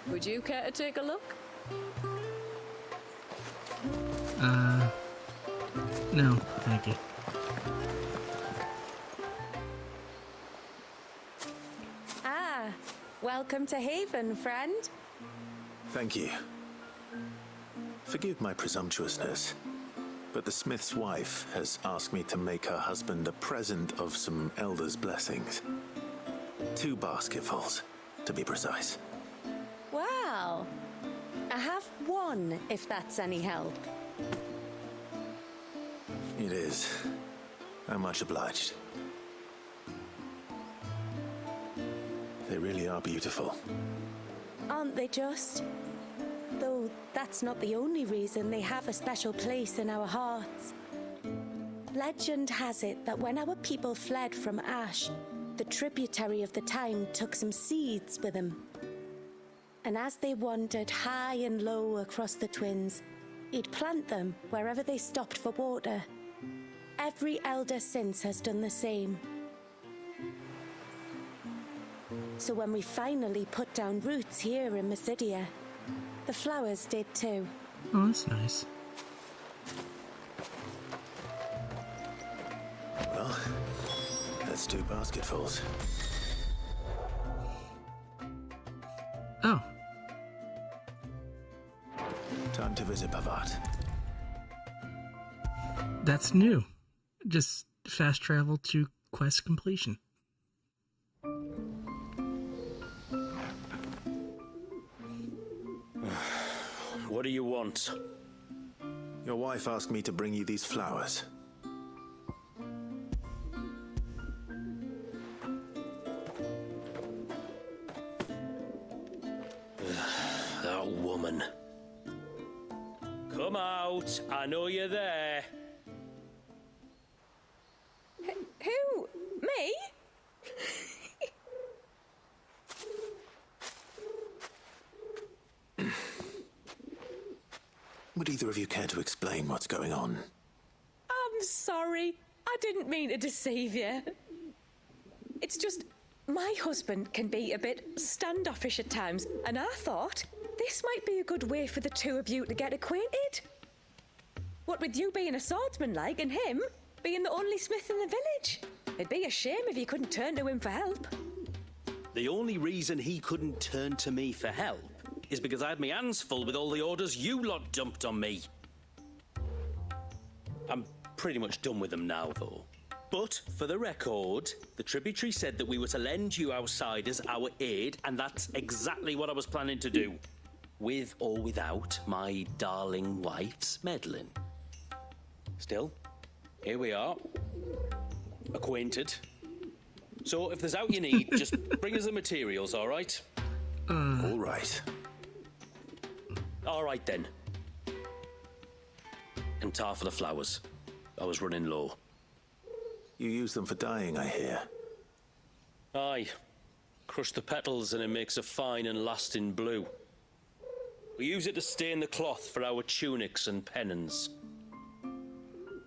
Would you care to take a look? No, thank you. Ah, welcome to Haven, friend. Thank you. Forgive my presumptuousness. but the smith's wife has asked me to make her husband a present of some elders' blessings. 2 basketfuls, to be precise. Well, I have one, if that's any help. It is. I'm much obliged. They really are beautiful. Aren't they just? Though that's not the only reason they have a special place in our hearts. Legend has it that when our people fled from Ash, the tributary of the Tyne took some seeds with them. And as they wandered high and low across the Twins, he'd plant them wherever they stopped for water. Every elder since has done the same. So when we finally put down roots here in Mysidia, the flowers did too. Oh, that's nice. Well, that's 2 basketfuls. Oh. Time to visit Pavat. That's new. Just fast travel to quest completion. What do you want? Your wife asked me to bring you these flowers. That woman. Come out. I know you're there. Who? Me? Would either of you care to explain what's going on? I'm sorry. I didn't mean to deceive you. It's just, my husband can be a bit standoffish at times, and I thought this might be a good way for the 2 of you to get acquainted. What with you being a swordsman like, and him being the only smith in the village. It'd be a shame if you couldn't turn to him for help. The only reason he couldn't turn to me for help is because I had my hands full with all the orders you lot dumped on me. I'm pretty much done with them now, though. But, for the record, the tributary said that we were to lend you outsiders our aid, and that's exactly what I was planning to do. With or without my darling wife's meddling. Still, here we are. Acquainted. So, if there's out you need, just bring us the materials, all right? All right. All right, then. And tar for the flowers. I was running low. You use them for dyeing, I hear. Aye. Crush the petals and it makes a fine and lasting blue. We use it to stain the cloth for our tunics and pennons.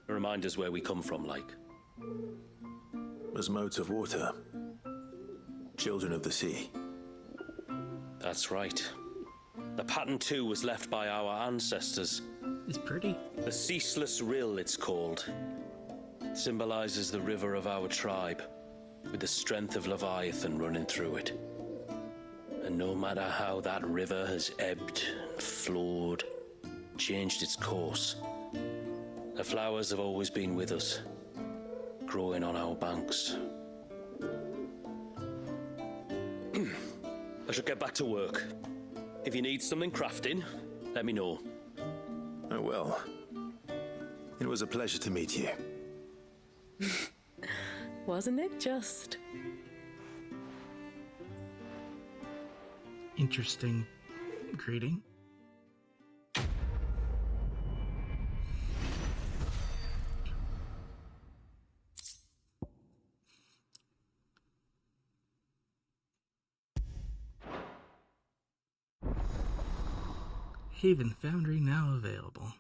Remind us where we come from, like. As modes of water. Children of the sea. That's right. The pattern, too, was left by our ancestors. It's pretty. The Ceaseless Rill, it's called. It symbolizes the river of our tribe, with the strength of Leviathan running through it. And no matter how that river has ebbed and flowed, changed its course, the flowers have always been with us, growing on our banks. I should get back to work. If you need something crafting, let me know. Oh, well. It was a pleasure to meet you. Wasn't it just? Interesting greeting. Haven Foundry now available.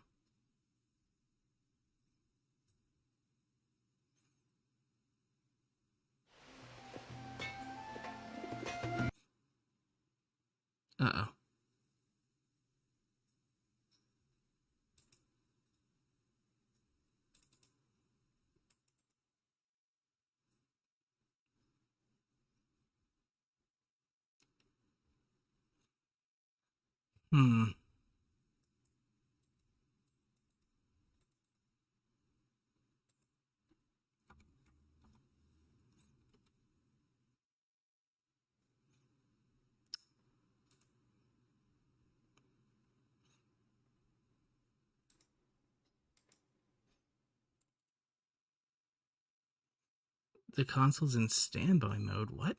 Uh-oh. The console's in standby mode. What?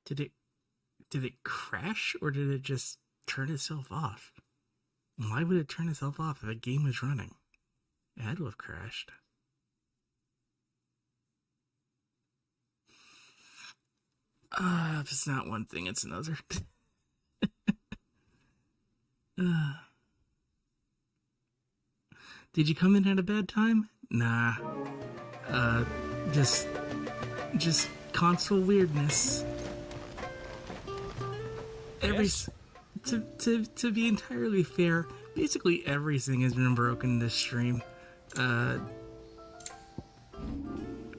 Did it crash, or did it just turn itself off? Why would it turn itself off if a game was running? It had to have crashed. If it's not one thing, it's another. Did you come in at a bad time? Nah. Just console weirdness. To be entirely fair, basically everything has been broken this stream.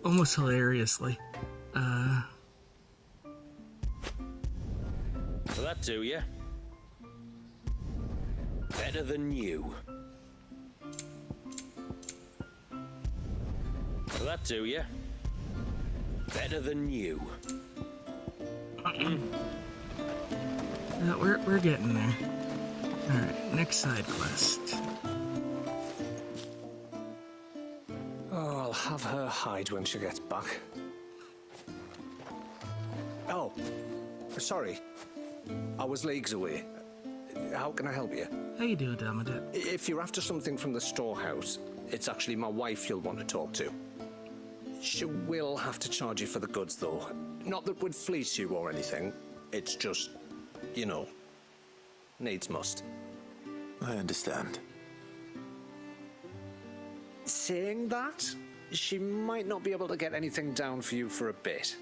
Almost hilariously. Will that do ya? Better than you. Will that do ya? Better than you. We're getting there. Alright, next side quest. Oh, I'll have her hide when she gets back. Oh, sorry. I was leagues away. How can I help you? How you doing, Damadip? If you're after something from the storehouse, it's actually my wife you'll want to talk to. She will have to charge you for the goods, though. Not that we'd fleece you or anything. It's just, you know, needs must. I understand. Saying that, she might not be able to get anything down for you for a bit.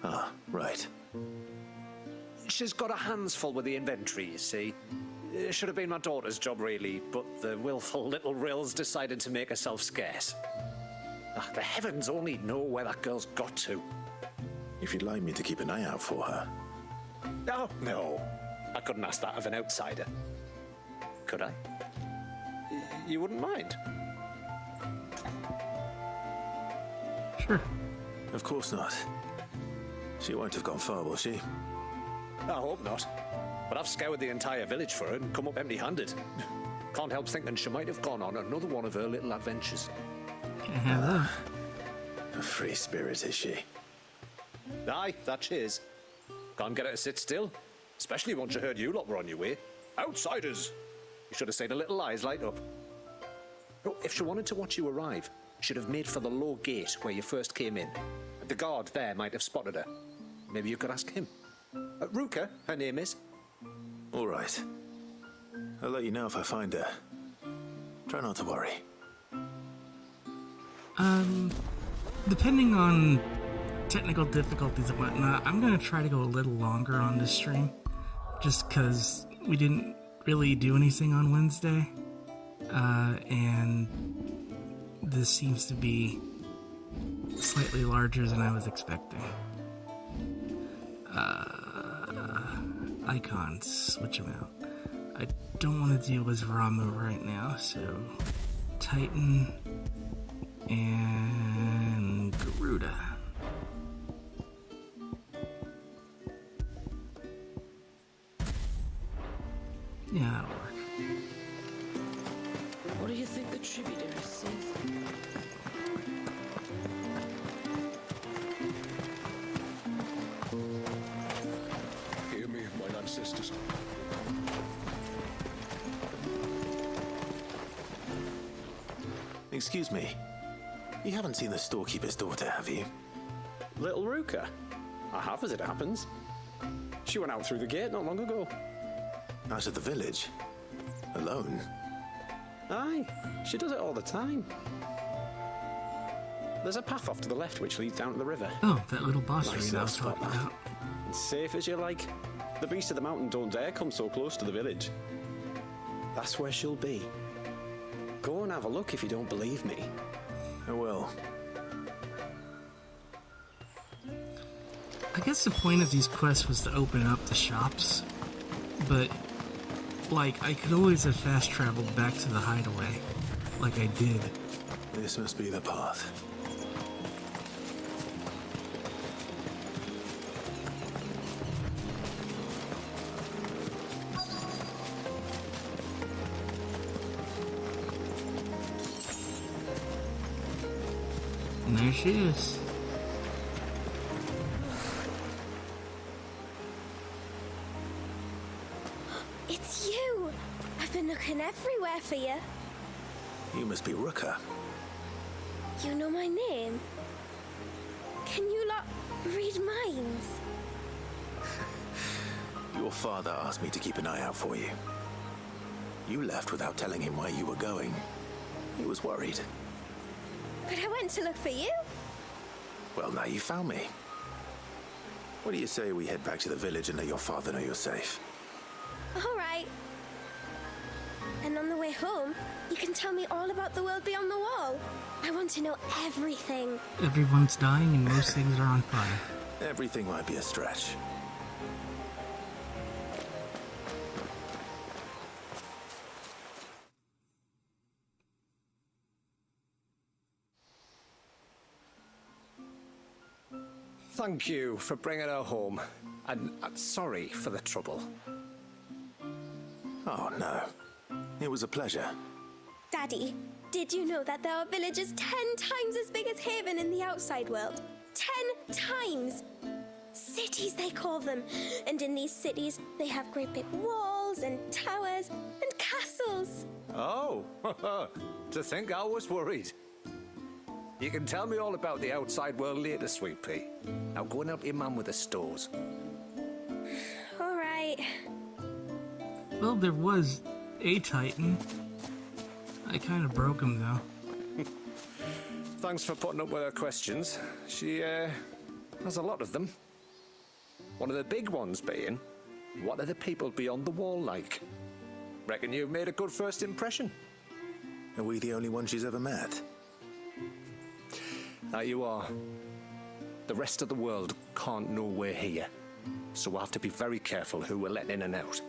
Ah, right. She's got her hands full with the inventory, you see. It should have been my daughter's job, really, but the willful little Rills decided to make herself scarce. The heavens only know where that girl's got to. If you'd like me to keep an eye out for her. Oh, no. I couldn't ask that of an outsider. Could I? You wouldn't mind? Sure. Of course not. She won't have gone far, will she? I hope not. But I've scoured the entire village for her and come up empty-handed. Can't help thinking she might have gone on another one of her little adventures. Can't have that. A free spirit, is she? Aye, that she is. Can't get her to sit still. Especially once you heard you lot were on your way. Outsiders! You should have seen her little eyes light up. Oh, if she wanted to watch you arrive, she'd have made for the low gate where you first came in. The guard there might have spotted her. Maybe you could ask him. Ruka, her name is. All right. I'll let you know if I find her. Try not to worry. Depending on technical difficulties and whatnot, I'm gonna try to go a little longer on this stream. Just because we didn't really do anything on Wednesday. And this seems to be slightly larger than I was expecting. Icons, switch them out. I don't want to deal with Ramu right now, so Titan and Garuda. Yeah, that'll work. What do you think the tributary sees? Hear me, mine ancestors. Excuse me. You haven't seen the storekeeper's daughter, have you? Little Ruka? I have, as it happens. She went out through the gate not long ago. Out of the village? Alone? Aye, she does it all the time. There's a path off to the left which leads down to the river. Oh, that little boss Nice arena I was little talking spot, about. It's safe as you like. The beasts of the mountain don't dare come so close to the village. That's where she'll be. Go and have a look if you don't believe me. I will. I guess the point of these quests was to open up the shops, but, like, I could always have fast traveled back to the hideaway, like I did. This must be the path. And there she is. It's you! I've been looking everywhere for you. You must be Rooker. You know my name? Can you lot read minds? Your father asked me to keep an eye out for you. You left without telling him where you were going. He was worried. But I went to look for you. Well, now you found me. What do you say we head back to the village and let your father know you're safe? All right. And on the way home, you can tell me all about the world beyond the wall. I want to know everything. Everyone's dying and most things are on fire. Everything might be a stretch. Thank you for bringing her home. And sorry for the trouble. Oh, no. It was a pleasure. Daddy, did you know that there are villages 10 times as big as Haven in the outside world? 10 times! Cities, they call them. And in these cities, they have great big walls and towers and castles. Oh, to think I was worried. You can tell me all about the outside world later, Sweet Pea. Now go and help your mum with the stores. All right. Well, there was a Titan. I kind of broke him, though. Thanks for putting up with her questions. She, has a lot of them. One of the big ones being, what are the people beyond the wall like? Reckon you've made a good first impression. Are we the only one she's ever met? Now you are. The rest of the world can't know we're here, so we'll have to be very careful who we're letting in and out.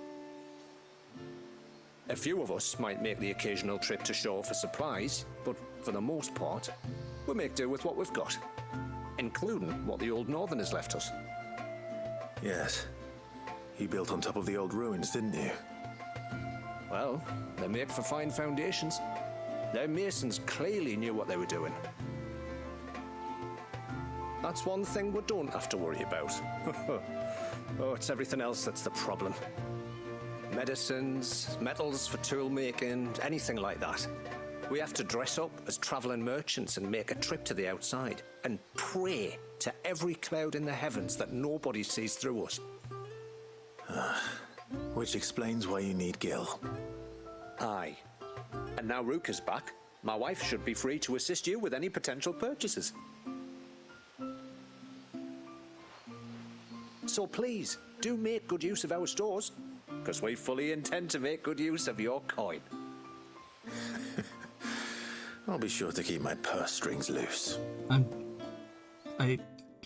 A few of us might make the occasional trip to shore for supplies, but for the most part, we'll make do with what we've got, including what the old Northerners left us. Yes. You built on top of the old ruins, didn't you? Well, they're made for fine foundations. Their masons clearly knew what they were doing. That's one thing we don't have to worry about. Oh, it's everything else that's the problem. Medicines, metals for tool making, anything like that. We have to dress up as travelling merchants and make a trip to the outside and pray to every cloud in the heavens that nobody sees through us. Which explains why you need Gil. Aye. And now Ruka's back, my wife should be free to assist you with any potential purchases. So please, do make good use of our stores, because we fully intend to make good use of your coin. I'll be sure to keep my purse strings loose. I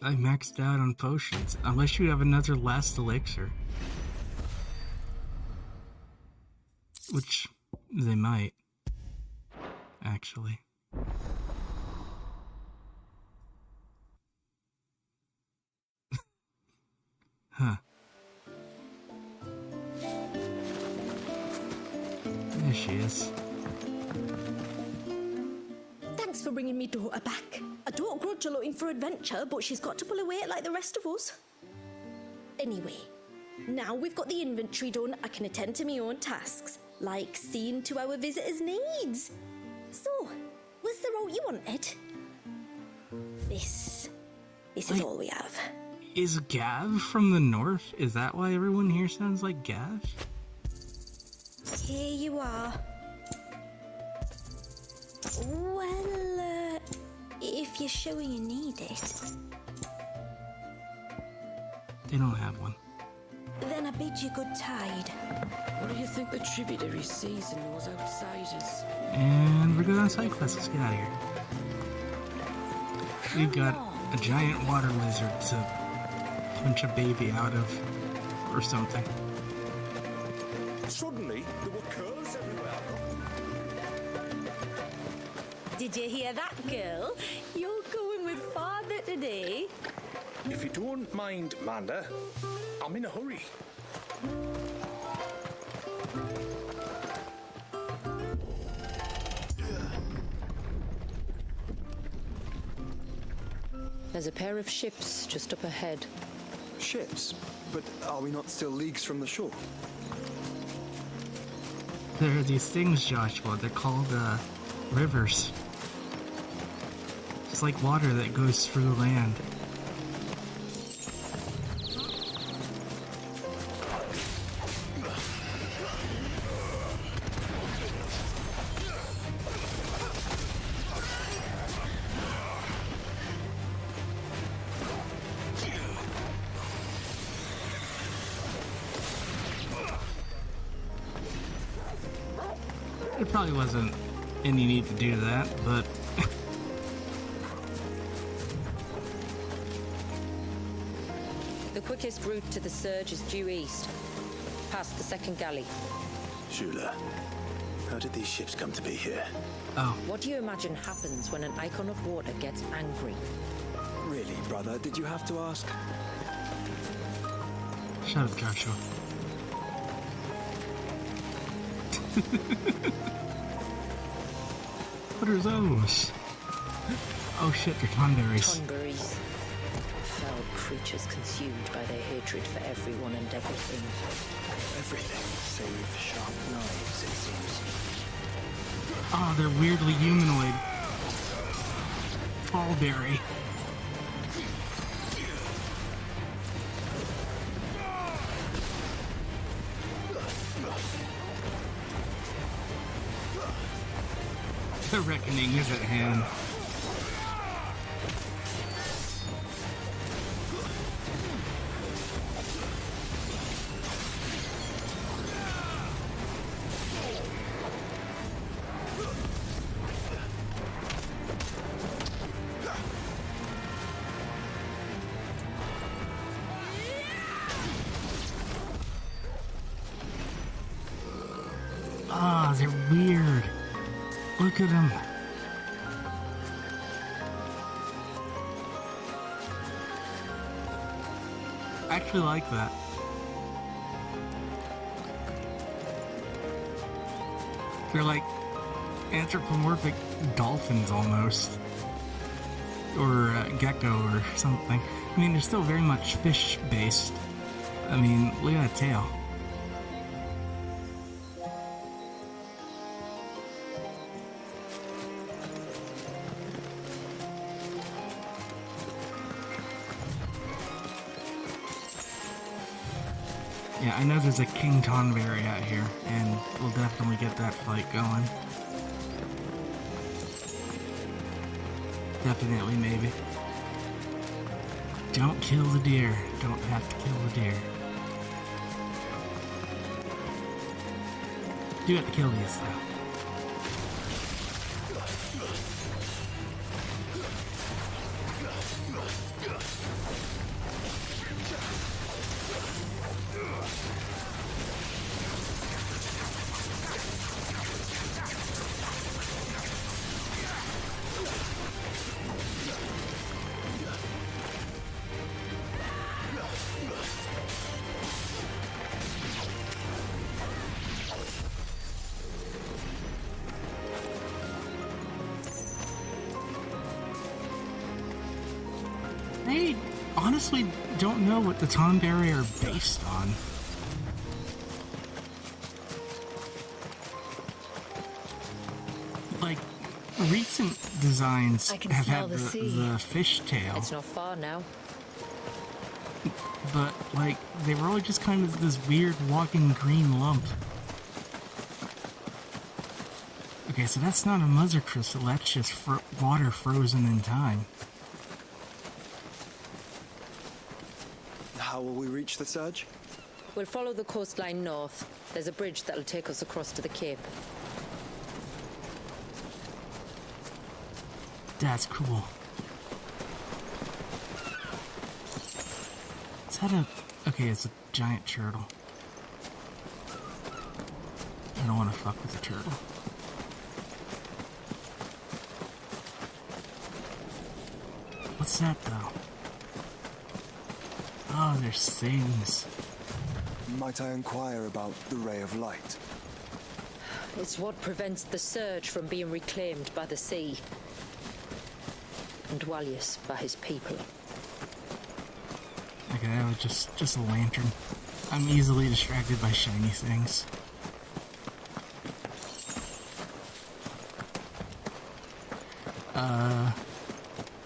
maxed out on potions, unless you have another last elixir. Which they might, actually. Huh. There she is. Thanks for bringing me daughter back. I don't grudge her looking for adventure, but she's got to pull her weight like the rest of us. Anyway, now we've got the inventory done, I can attend to my own tasks, like seeing to our visitors' needs. So, was the route you wanted? This is all we have. Is Gav from the north? Is that why everyone here sounds like Gav? Here you are. Well, if you're sure you need it. They don't have one. Then I bid you good tide. What do you think the tributary sees in those outsiders? And we're going on a side quest. Let's get out of here. We've got a giant water lizard to punch a baby out of, or something. Suddenly, there were curls everywhere. Did you hear that, girl? You're going with father today. If you don't mind, Manda, I'm in a hurry. There's a pair of ships just up ahead. Ships? But are we not still leagues from the shore? There are these things, Joshua. They're called rivers. It's like water that goes through land. There probably wasn't any need to do that, but The quickest route to the surge is due east, past the second galley. Shula, how did these ships come to be here? Oh. What do you imagine happens when an icon of water gets angry? Really, brother? Did you have to ask? Shut up, Joshua. What are those? Oh shit, they're tonberries. Tonberries. Fell creatures consumed by their hatred for everyone and everything. Everything save sharp knives, it seems. Oh, they're weirdly humanoid. Tallberry. The reckoning is at hand. Ah, they're weird. Look at them. I actually like that. They're like anthropomorphic dolphins almost. Or gecko or something. I mean, they're still very much fish-based. I mean, look at that tail. Yeah, I know there's a King Tonberry out here, and we'll definitely get that fight going. Definitely, maybe. Don't kill the deer. Don't have to kill the deer. Do have to kill these, though. I honestly don't know what the Tonberry are based on. Like, recent designs have had the fish tail. It's not far now. But, like, they were all just kind of this weird walking green lump. Okay, so that's not a mother crystal, that's just water frozen in time. How will we reach the surge? We'll follow the coastline north. There's a bridge that'll take us across to the cape. That's cool. Is that a... Okay, it's a giant turtle. I don't want to fuck with the turtle. What's that, though? Oh, there's things. Might I inquire about the ray of light? It's what prevents the surge from being reclaimed by the sea. and Dwalius by his people. Okay, that was just a lantern. I'm easily distracted by shiny things.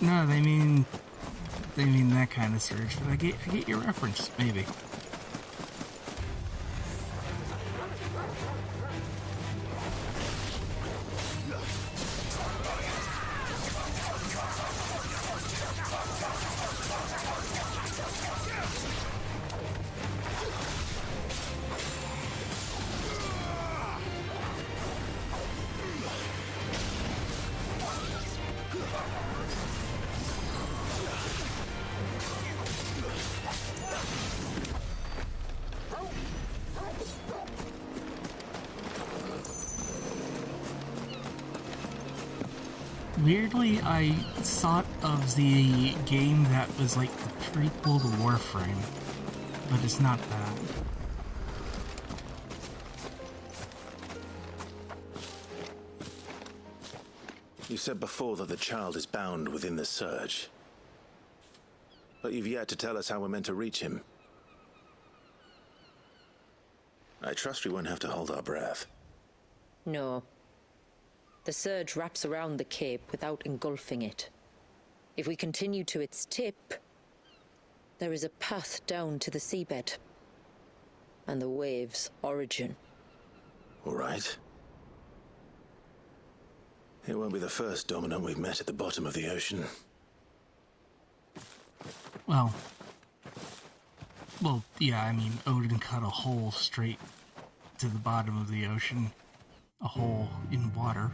No, they mean that kind of surge, but I get your reference, maybe. Weirdly, I thought of the game that was like the prequel to Warframe, but it's not that. You said before that the child is bound within the surge. But you've yet to tell us how we're meant to reach him. I trust we won't have to hold our breath. No. The surge wraps around the cape without engulfing it. If we continue to its tip, there is a path down to the seabed and the wave's origin. All right. It won't be the first dominant we've met at the bottom of the ocean. Well, yeah, I mean, Odin cut a hole straight to the bottom of the ocean. A hole in water.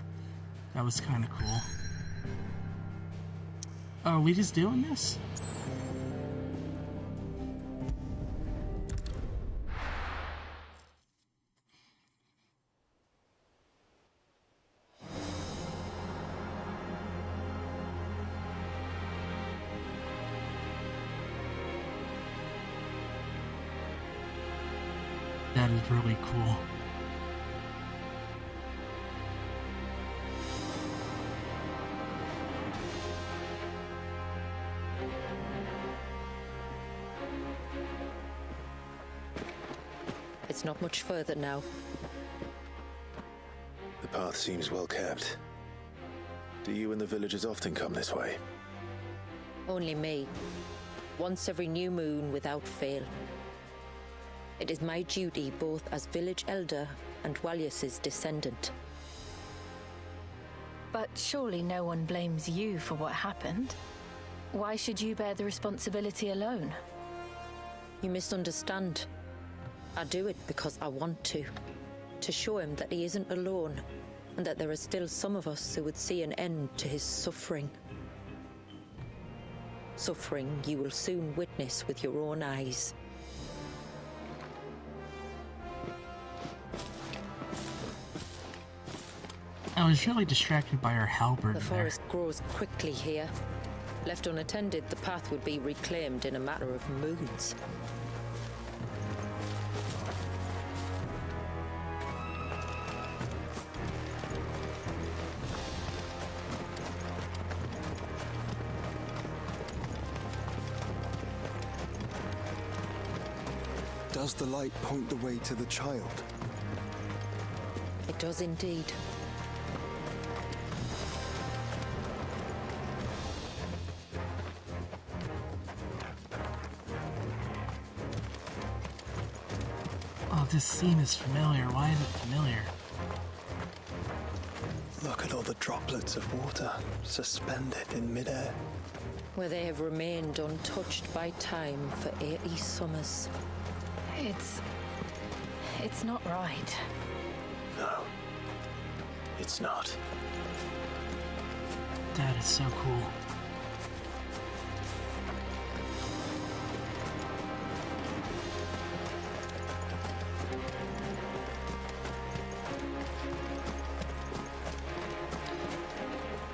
That was kind of cool. Oh, are we just doing this? That is really cool. It's not much further now. The path seems well kept. Do you and the villagers often come this way? Only me. Once every new moon without fail. It is my duty both as village elder and Dwalius's descendant. But surely no one blames you for what happened. Why should you bear the responsibility alone? You misunderstand. I do it because I want to show him that he isn't alone, and that there are still some of us who would see an end to his suffering. Suffering you will soon witness with your own eyes. I was really distracted by our halberd The there. forest grows quickly here. Left unattended, the path would be reclaimed in a matter of moons. Does the light point the way to the child? It does indeed. Oh, this scene is familiar. Why is it familiar? Look at all the droplets of water suspended in midair. Where they have remained untouched by time for 80 summers. It's not right. No. It's not. That is so cool.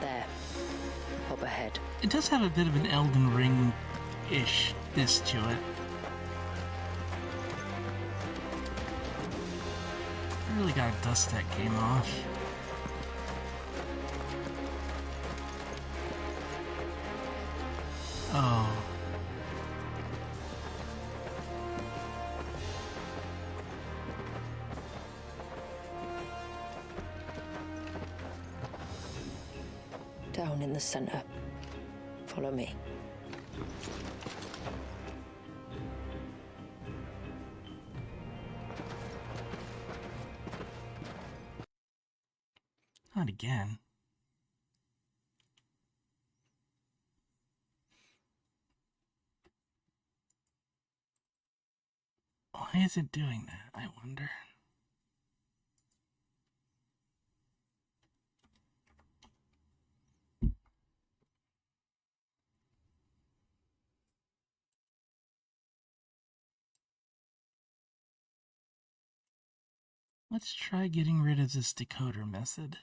There. Up ahead. It does have a bit of an Elden Ring-ish-ness to it. I really gotta dust that game off. down in the center. Follow me. Not again. Why is it doing that, I wonder? Let's try getting rid of this decoder method.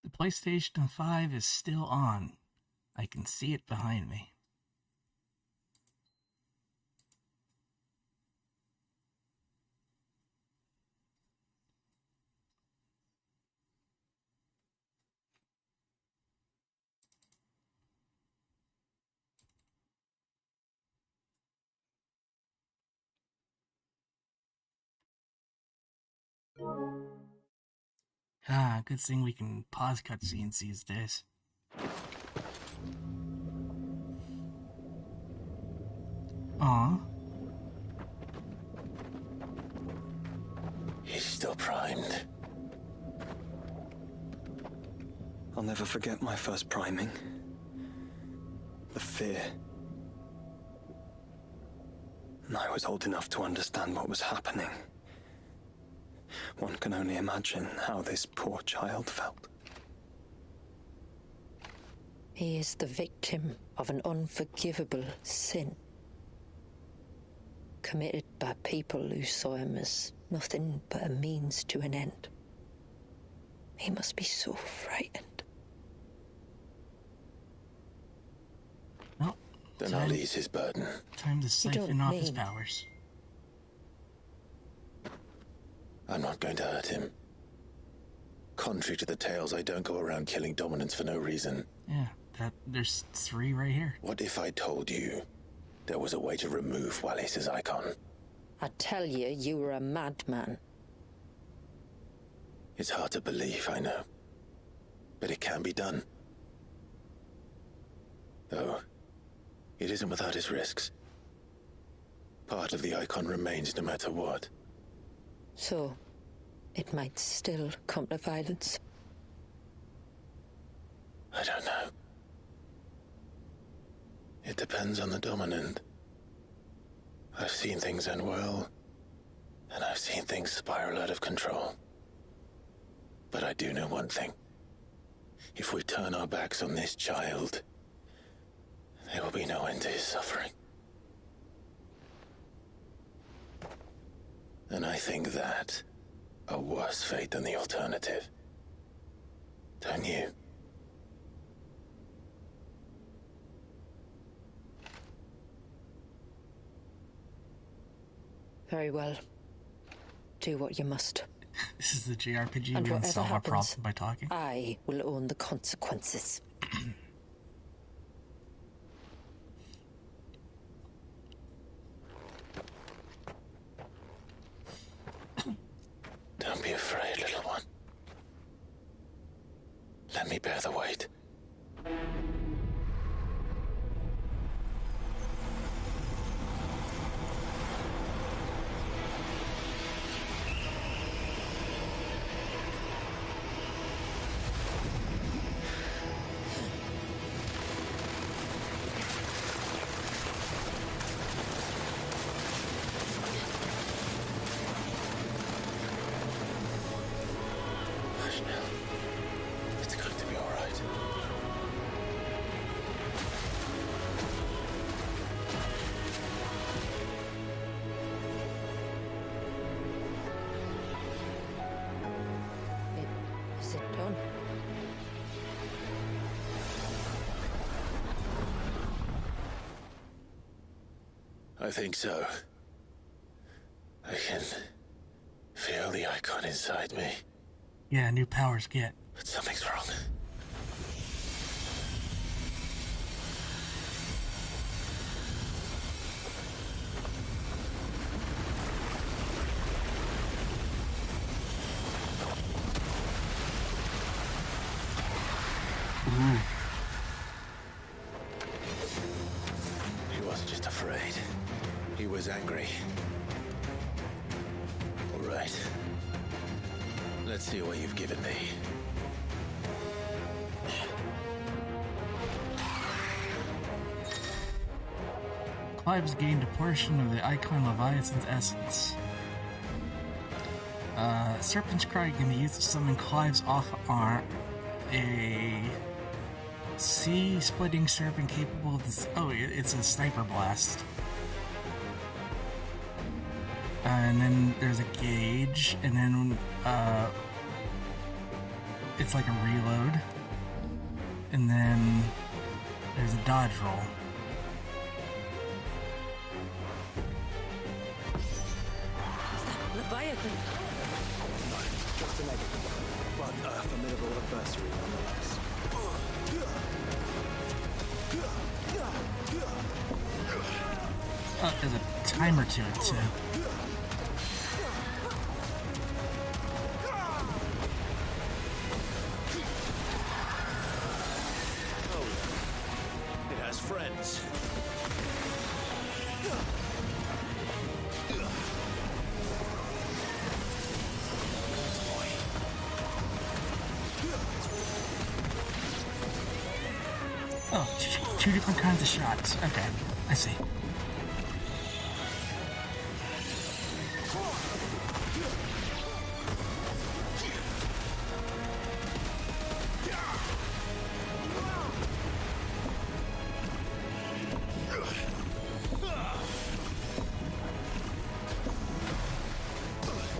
The PlayStation 5 is still on. I can see it behind me. Ah, good thing we can pause cutscenes these days. Aw. He's still primed. I'll never forget my first priming. The fear. And I was old enough to understand what was happening. One can only imagine how this poor child felt. He is the victim of an unforgivable sin, committed by people who saw him as nothing but a means to an end. He must be so frightened. Well, then I'll ease his burden. Time to siphon off his powers. I'm not going to hurt him. Contrary to the tales, I don't go around killing dominants for no reason. Yeah, there's 3 right here. What if I told you there was a way to remove Wallis's icon? I tell you, you were a madman. It's hard to believe, I know. But it can be done. Though, it isn't without its risks. Part of the icon remains no matter what. So, it might still come to violence. I don't know. It depends on the dominant. I've seen things end well, and I've seen things spiral out of control. But I do know one thing. If we turn our backs on this child, there will be no end to his suffering. And I think that a worse fate than the alternative. Don't you? Very well. Do what you must. This is the JRPG And we can whatever solve our happens, problem by talking. I will own the consequences. Don't be afraid, little one. Let me bear the weight. Hush now. It's going to be all right. Is it done? I think so. I can feel the icon inside me. Yeah, new powers get. But something's wrong. He wasn't just afraid. He was angry. All right. Let's see what you've given me. Clive's gained a portion of the icon Leviathan's essence. Serpent's Cry can be used to summon Clive's off arm, a sea-splitting serpent capable of this. Oh, it's a sniper blast. And then there's a gauge, and then it's like a reload, and then there's a dodge roll. Leviathan. Just a negative, but a formidable adversary nonetheless. Oh, there's a timer to it too. It has friends. Oh, two different kinds of shots. Okay, I see.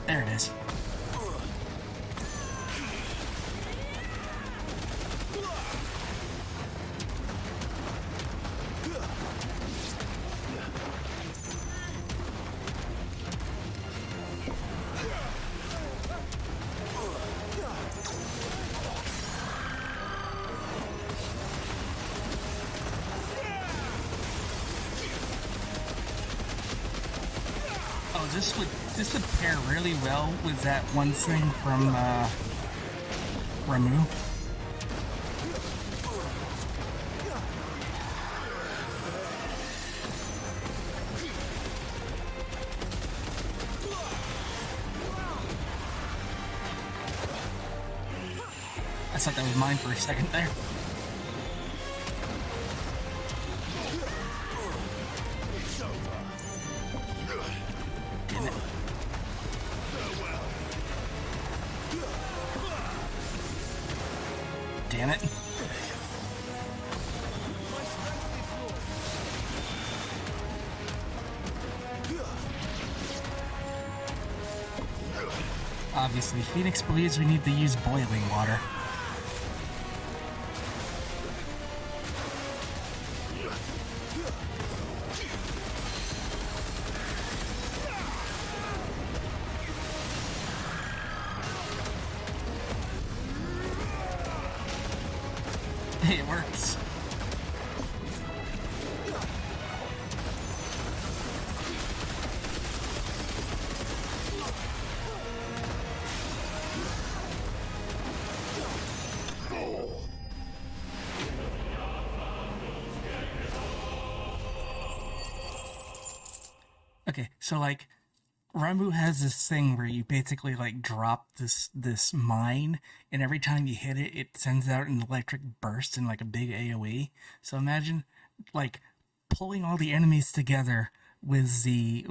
There it is. Oh, this would pair really well with that one thing from Ramu. I thought that was mine for a second there. Damn it. Damn it. Obviously, Phoenix believes we need to use boiling water. It works. Okay, so like Ramu has this thing where you basically like drop this mine, and every time you hit it, it sends out an electric burst and like a big AoE. So imagine like pulling all the enemies together with the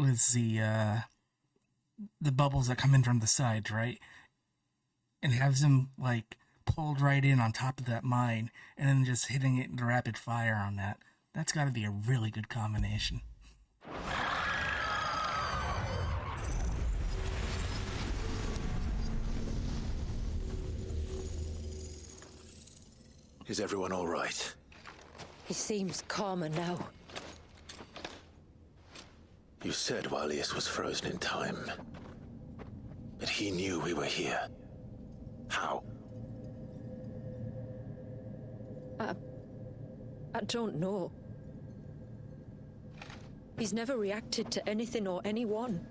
bubbles that come in from the sides, right? And have them like pulled right in on top of that mine, and then just hitting it in rapid fire on that. That's got to be a really good combination. Is everyone all right? He seems calmer now. You said Walius was frozen in time. But he knew we were here. How? I don't know. He's never reacted to anything or anyone.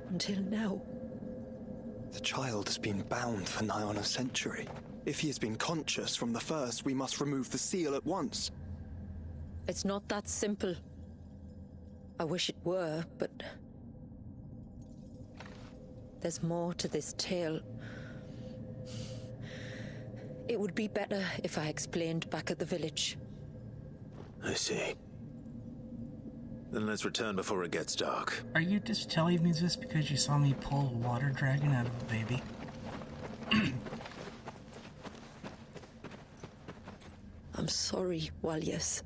Until now. The child has been bound for nigh on a century. If he has been conscious from the first, we must remove the seal at once. It's not that simple. I wish it were, but... there's more to this tale. It would be better if I explained back at the village. I see. Then let's return before it gets dark. Are you just telling me this because you saw me pull a water dragon out of a baby? I'm sorry, Walyas.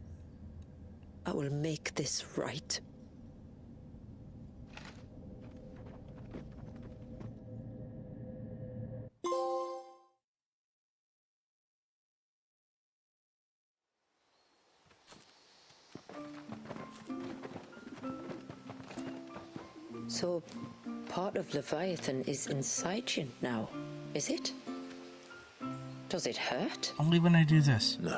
I will make this right. So, part of Leviathan is inside you now, is it? Does it hurt? Only when I do this. No.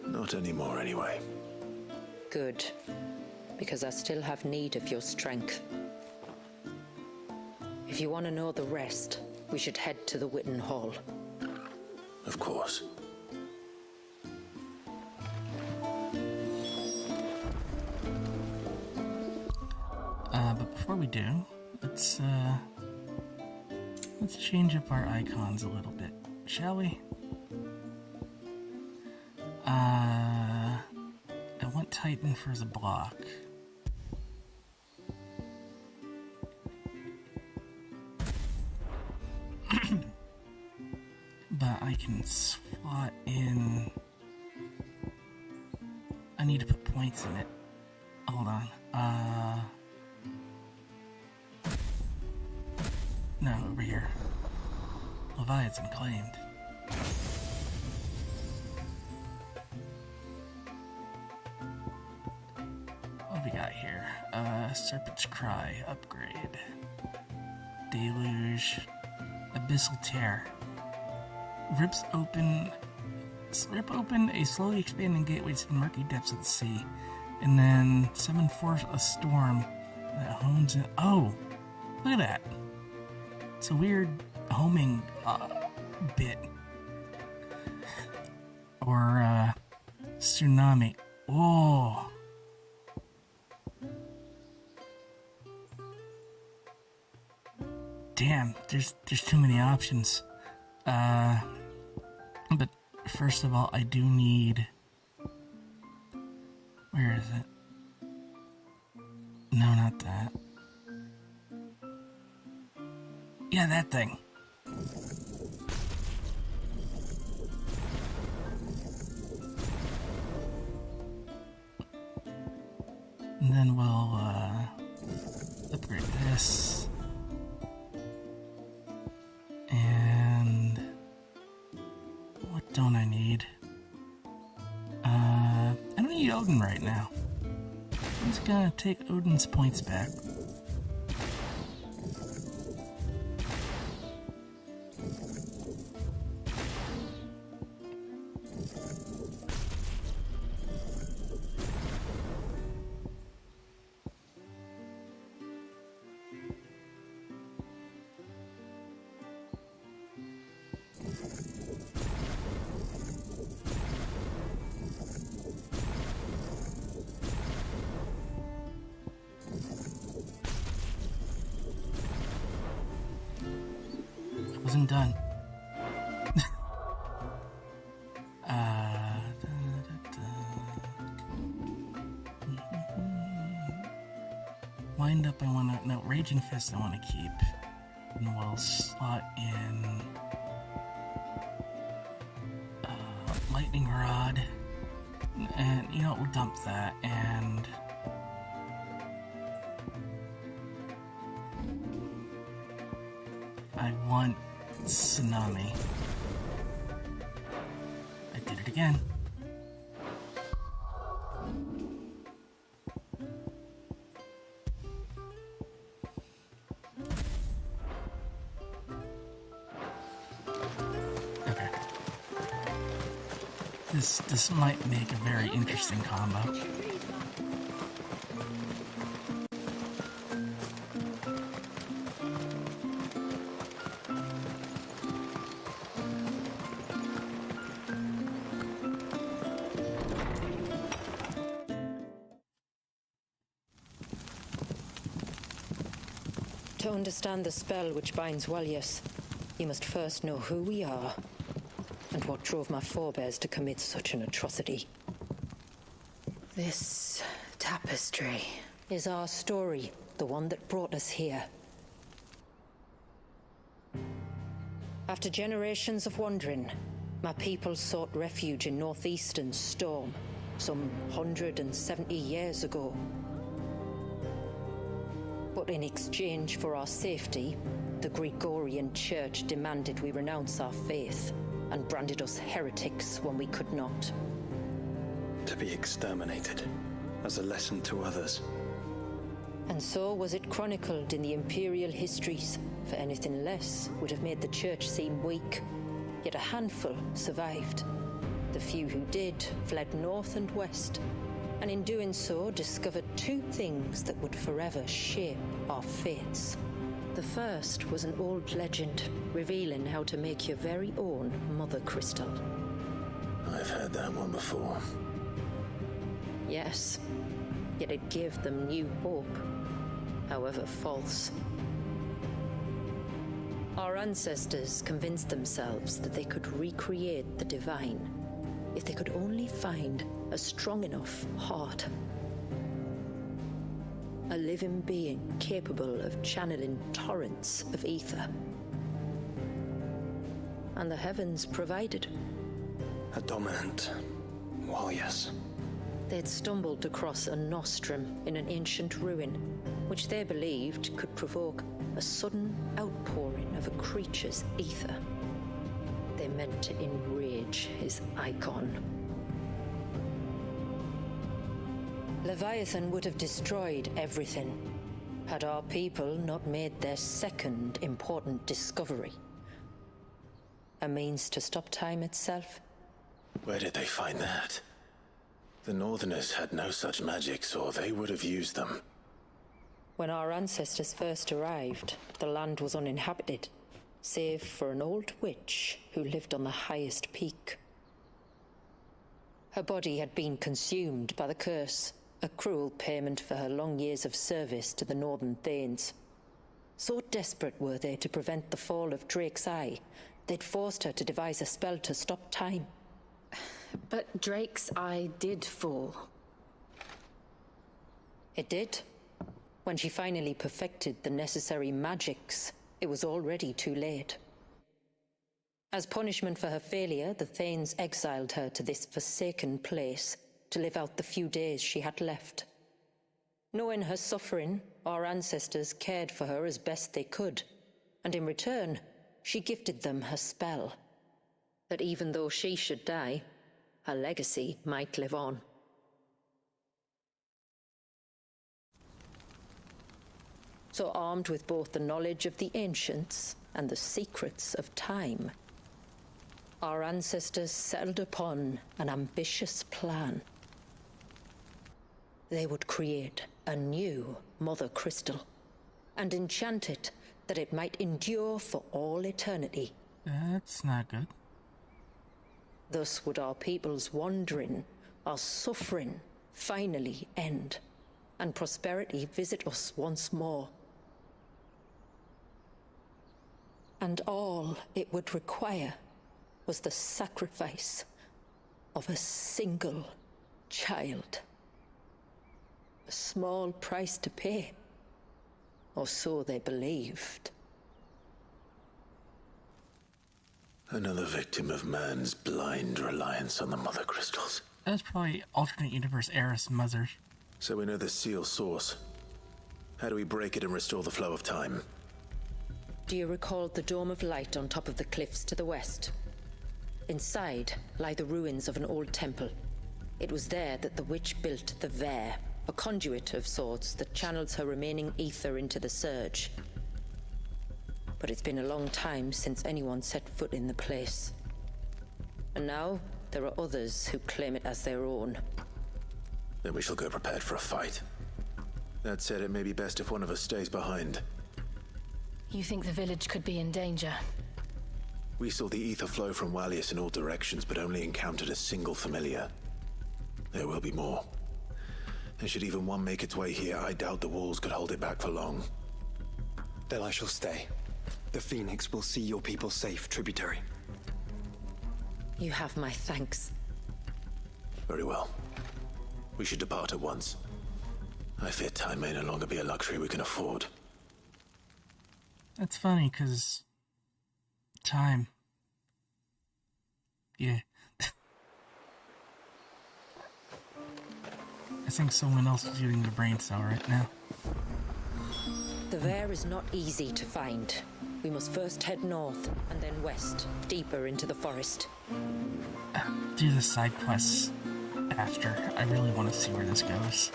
Not anymore, anyway. Good. Because I still have need of your strength. If you want to know the rest, we should head to the Witten Hall. Of course. But before we do, let's change up our icons a little bit, shall we? I want Titan for the block. But I can slot in... I need to put points in it. Hold on. No, over here. Leviathan claimed. What we got here? Serpent's Cry, upgrade. Deluge. Abyssal Tear. Rip open a slowly expanding gateway to the murky depths of the sea. And then summon forth a storm that hones in. Oh! Look at that! It's a weird homing bit. Or tsunami. Oh! Damn, there's too many options. But first of all, I do need... Where is it? No, not that. Yeah, that thing. And then we'll upgrade this. And what don't I need? I don't need Odin right now. I'm just gonna take Odin's points back. Wasn't done. Wind up, I wanna... No, Raging Fist I wanna keep. And we'll slot in... Lightning Rod. And, you know what, we'll dump that, and... I want Tsunami. I did it again. This might make a very interesting combo. To understand the spell which binds Walyas, you must first know who we are and what drove my forebears to commit such an atrocity. This tapestry is our story, the one that brought us here. After generations of wandering, my people sought refuge in northeastern Storm, some 170 years ago. But in exchange for our safety, the Gregorian Church demanded we renounce our faith and branded us heretics when we could not. To be exterminated, as a lesson to others. And so was it chronicled in the imperial histories, for anything less would have made the Church seem weak. Yet a handful survived. The few who did fled north and west, and in doing so discovered two things that would forever shape our fates. The first was an old legend revealing how to make your very own mother crystal. I've heard that one before. Yes, yet it gave them new hope, however false. Our ancestors convinced themselves that they could recreate the divine if they could only find a strong enough heart. A living being capable of channeling torrents of ether. And the heavens provided. A dominant Walyas. They'd stumbled across a nostrum in an ancient ruin, which they believed could provoke a sudden outpouring of a creature's ether. They meant to enrage his icon. Leviathan would have destroyed everything had our people not made their second important discovery. A means to stop time itself. Where did they find that? The Northerners had no such magics, or they would have used them. When our ancestors first arrived, the land was uninhabited, save for an old witch who lived on the highest peak. Her body had been consumed by the curse, a cruel payment for her long years of service to the Northern Thanes. So desperate were they to prevent the fall of Drake's Eye, they'd forced her to devise a spell to stop time. But Drake's Eye did fall. It did. When she finally perfected the necessary magics, it was already too late. As punishment for her failure, the Thanes exiled her to this forsaken place to live out the few days she had left. Knowing her suffering, our ancestors cared for her as best they could, and in return, she gifted them her spell. That even though she should die, her legacy might live on. So armed with both the knowledge of the ancients and the secrets of time, our ancestors settled upon an ambitious plan. They would create a new Mother Crystal and enchant it that it might endure for all eternity. That's not good. Thus would our people's wandering, our suffering, finally end, and prosperity visit us once more. And all it would require was the sacrifice of a single child. A small price to pay, or so they believed. Another victim of man's blind reliance on the Mother Crystals. That's probably alternate universe Eris Mother. So we know the seal source. How do we break it and restore the flow of time? Do you recall the dome of light on top of the cliffs to the west? Inside lie the ruins of an old temple. It was there that the witch built the Vare, a conduit of sorts that channels her remaining ether into the surge. But it's been a long time since anyone set foot in the place. And now, there are others who claim it as their own. Then we shall go prepared for a fight. That said, it may be best if one of us stays behind. You think the village could be in danger? We saw the ether flow from Wallius in all directions, but only encountered a single familiar. There will be more. And should even one make its way here, I doubt the walls could hold it back for long. Then I shall stay. The Phoenix will see your people safe, tributary. You have my thanks. Very well. We should depart at once. I fear time may no longer be a luxury we can afford. That's funny, because... time. Yeah. I think someone else is using the brain cell right now. The Vare is not easy to find. We must first head north, and then west, deeper into the forest. Do the side quests after. I really want to see where this goes.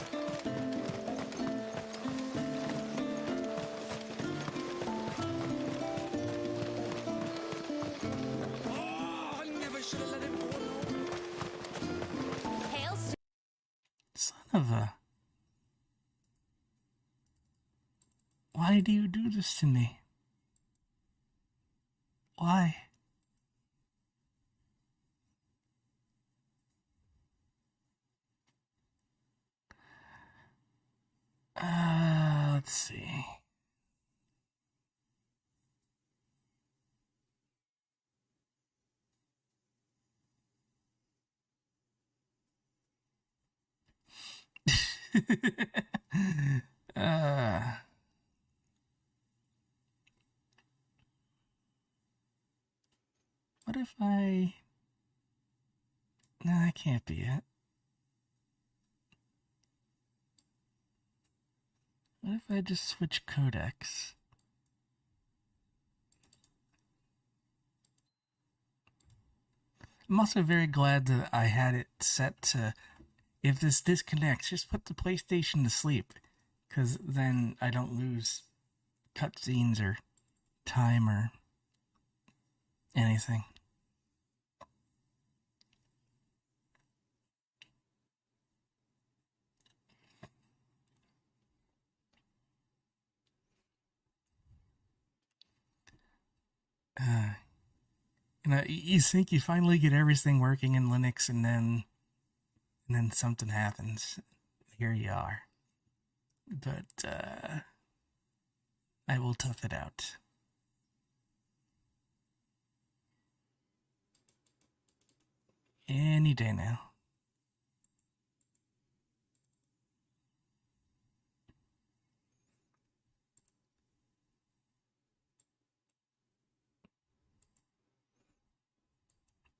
Son of a... Why do you do this to me? Why? Let's see. What if I... No, that can't be it. What if I just switch codecs? I'm also very glad that I had it set to, if this disconnects, just put the PlayStation to sleep, because then I don't lose cutscenes or time or anything. You know, you think you finally get everything working in Linux, and then something happens. Here you are. But I will tough it out. Any day now.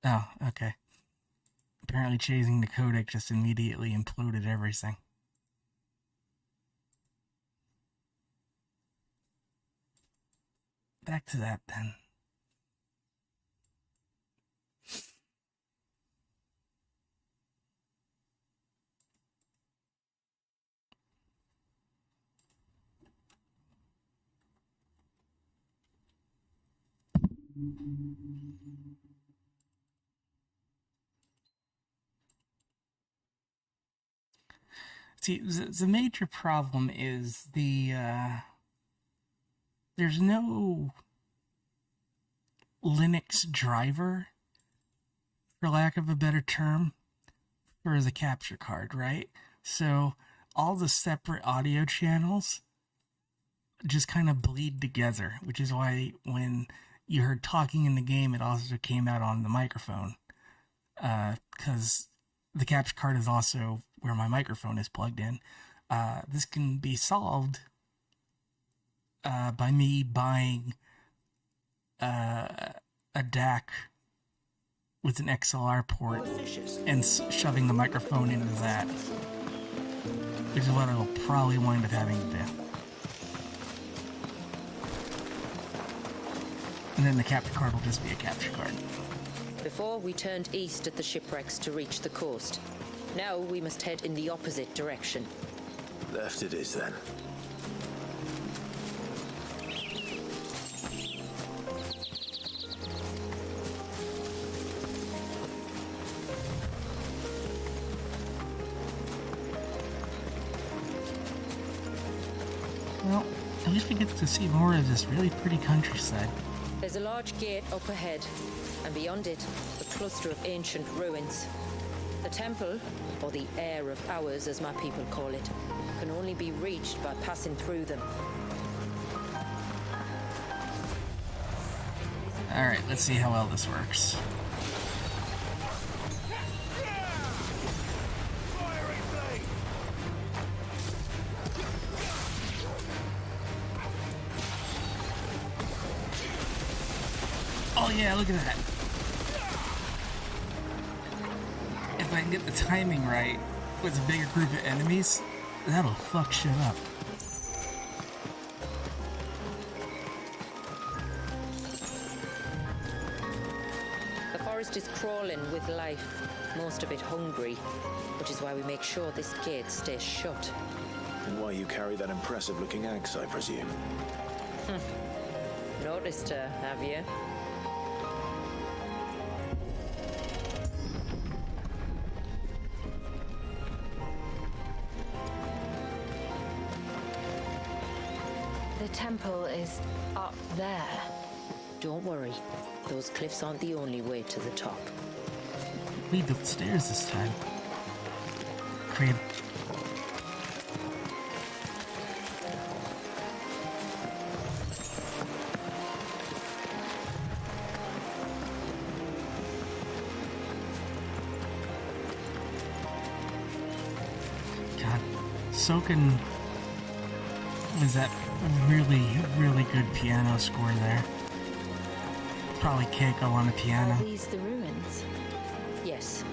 Oh, okay. Apparently changing the codec just immediately imploded everything. Back to that then. See, the major problem is there's no Linux driver, for lack of a better term, for the capture card, right? So all the separate audio channels just kind of bleed together, which is why when you heard talking in the game, it also came out on the microphone, because the capture card is also where my microphone is plugged in. This can be solved by me buying a DAC with an XLR port and shoving the microphone into that, which is what I will probably wind up having to do. And then the capture card will just be a capture card. Before, we turned east at the shipwrecks to reach the coast. Now we must head in the opposite direction. Left it is then. At least we get to see more of this really pretty countryside. There's a large gate up ahead, and beyond it, a cluster of ancient ruins. The temple, or the Heir of Hours as my people call it, can only be reached by passing through them. Alright, let's see how well this works. Oh yeah, look at that. If I can get the timing right with a bigger group of enemies, that'll fuck shit up. The forest is crawling with life, most of it hungry, which is why we make sure this gate stays shut. And why you carry that impressive-looking axe, I presume. Noticed her, have you? The temple is up there. Don't worry, those cliffs aren't the only way to the top. We built stairs this time. Crib. God, Soken was that really, really good piano score there. Probably Keiko on the piano. Are these the ruins? Yes.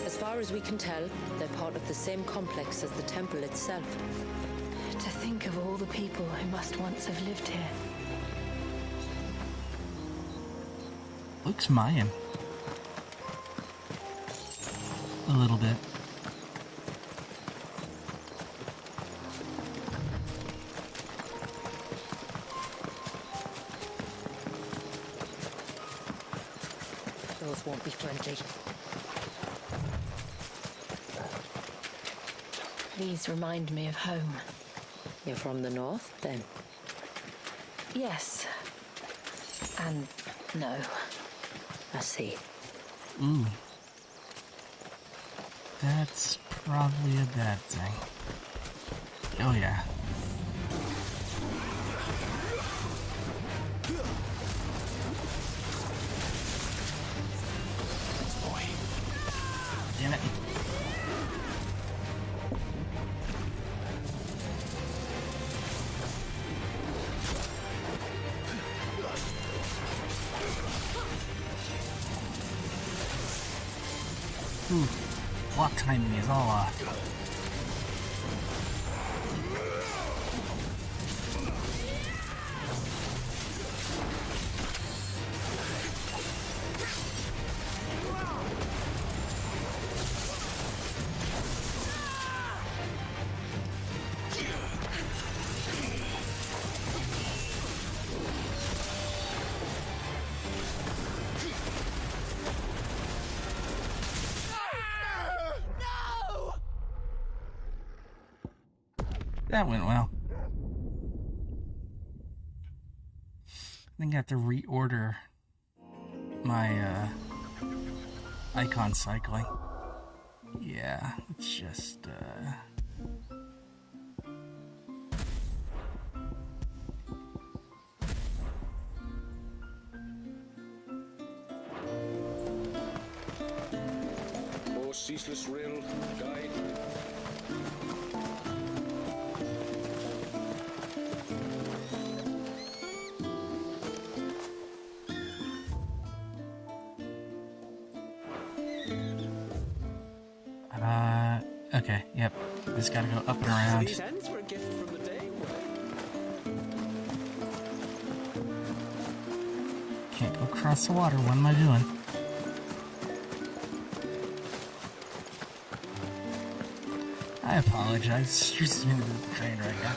As far as we can tell, they're part of the same complex as the temple itself. To think of all the people who must once have lived here. Looks Mayan. A little bit. Those won't be friendly. These remind me of home. You're from the north, then? Yes. And no. I see. Ooh. That's probably a bad thing. Oh yeah. Damn it. Ooh, block timing is all off. That went well. I think I have to reorder my icon cycling. Yeah, it's just More ceaseless rill, guide. okay, yep. Just gotta go up and around. These ends were a gift from the day. Can't go across the water. What am I doing? I apologize. You're just moving the train right now.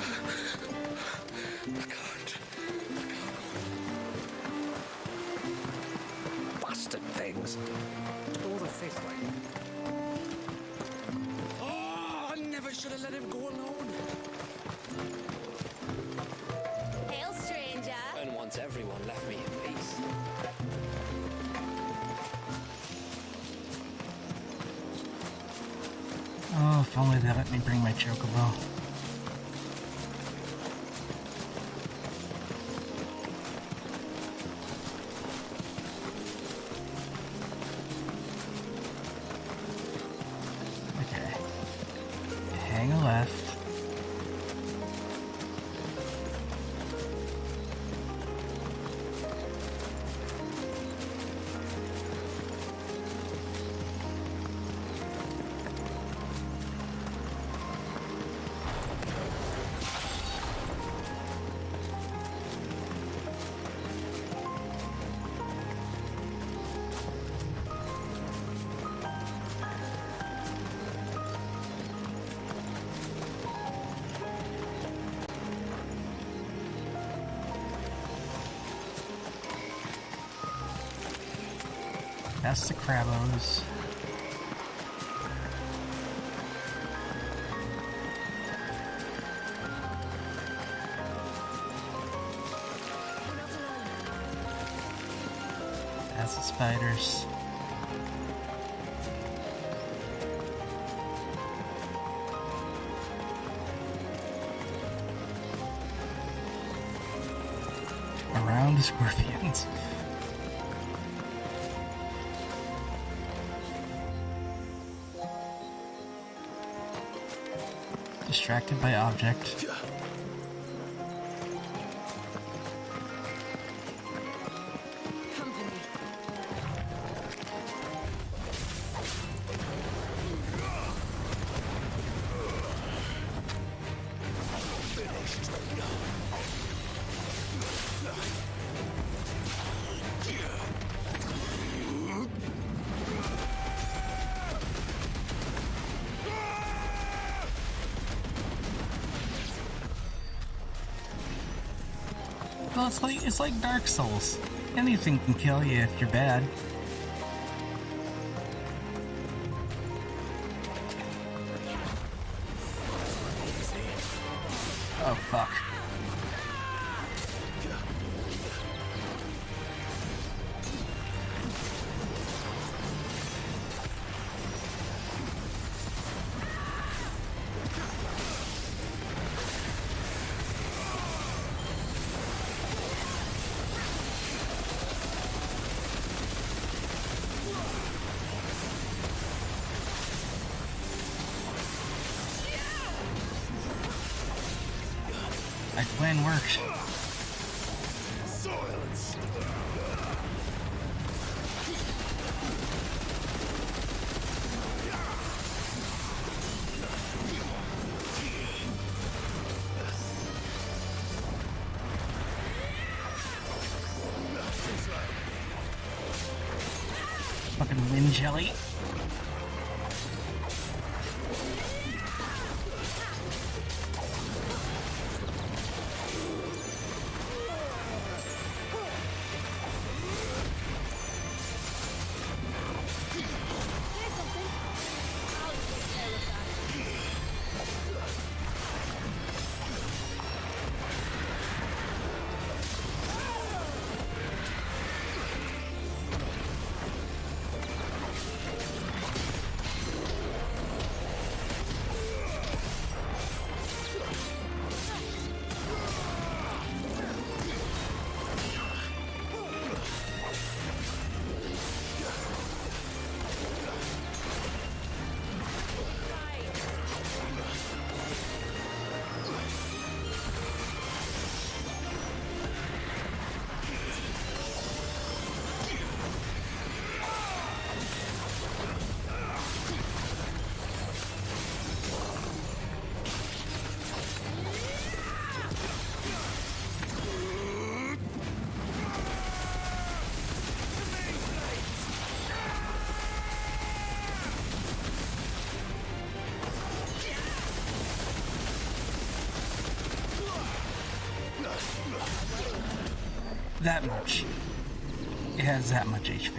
Bastard things. All the thick way. Oh, I never should have let him go alone. Once everyone left me in peace. Oh, if only they let me bring my chocobo. Okay. Hang a left. That's the Crabos. That's the spiders. Around the scorpions. Distracted by object. Well, it's like Dark Souls. Anything can kill you if you're bad. Oh fuck. That plan worked. Silence! Fucking wind jelly. That much. It has that much HP.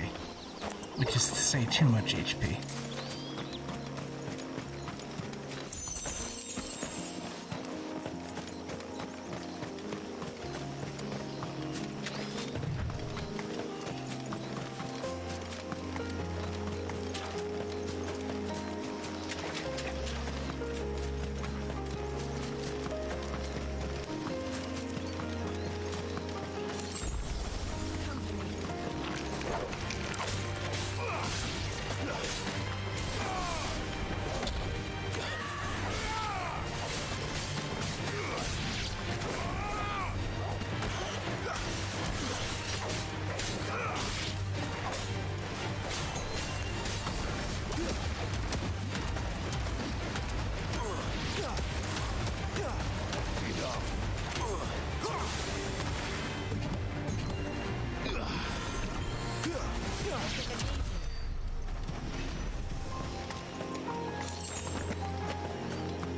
Which is to say, too much HP.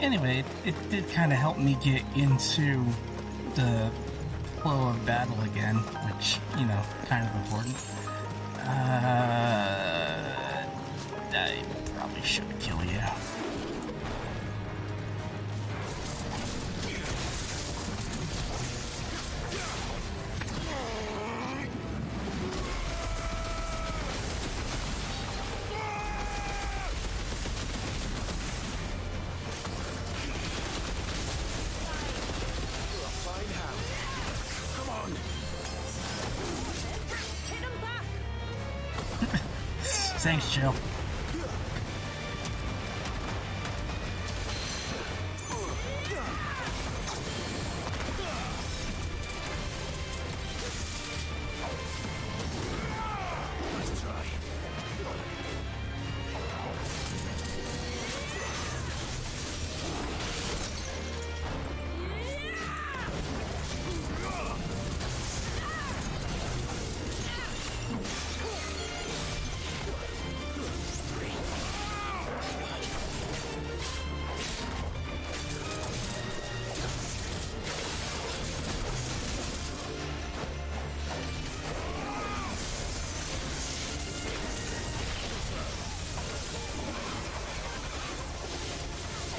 Anyway, it did kind of help me get into the flow of battle again, which, you know, kind of important. I probably should kill you. Thanks, Jill.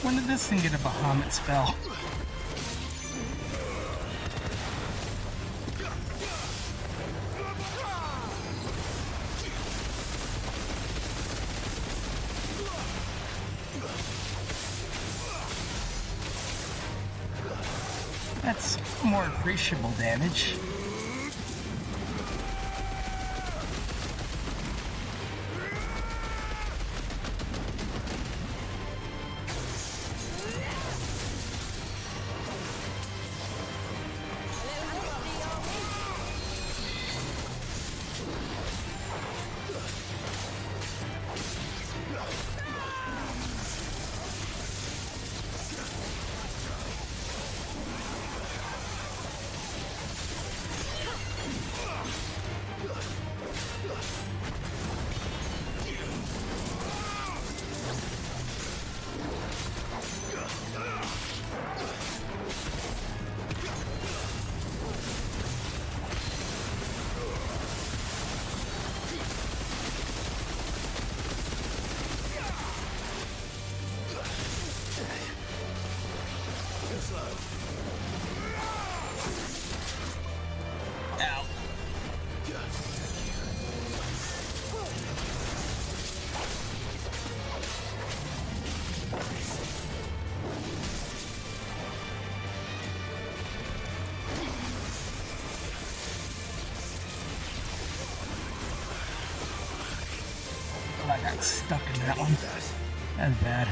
When did this thing get a Bahamut spell? That's more appreciable damage. I got stuck in that one. That's bad.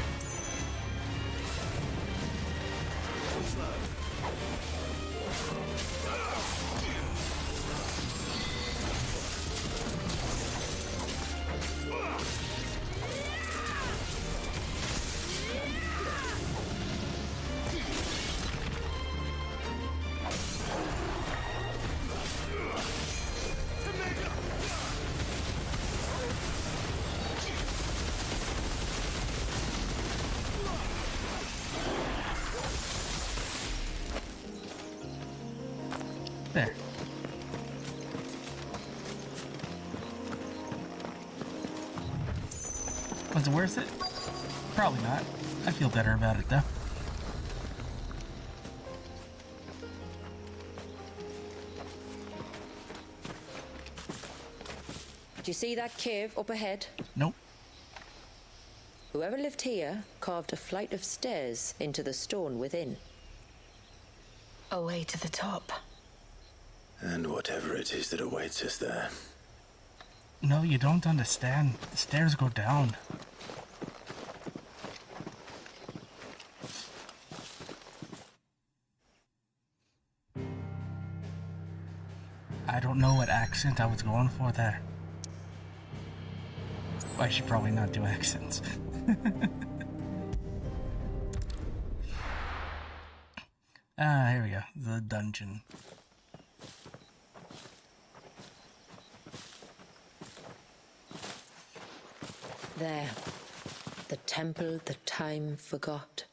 There. Was it worth it? Probably not. I feel better about it though. Do you see that cave up ahead? Nope. Whoever lived here carved a flight of stairs into the stone within. A way to the top. And whatever it is that awaits us there. No, you don't understand. The stairs go down. I don't know what accent I was going for there. Well, I should probably not do accents. Here we go. The dungeon. There. The temple the time forgot.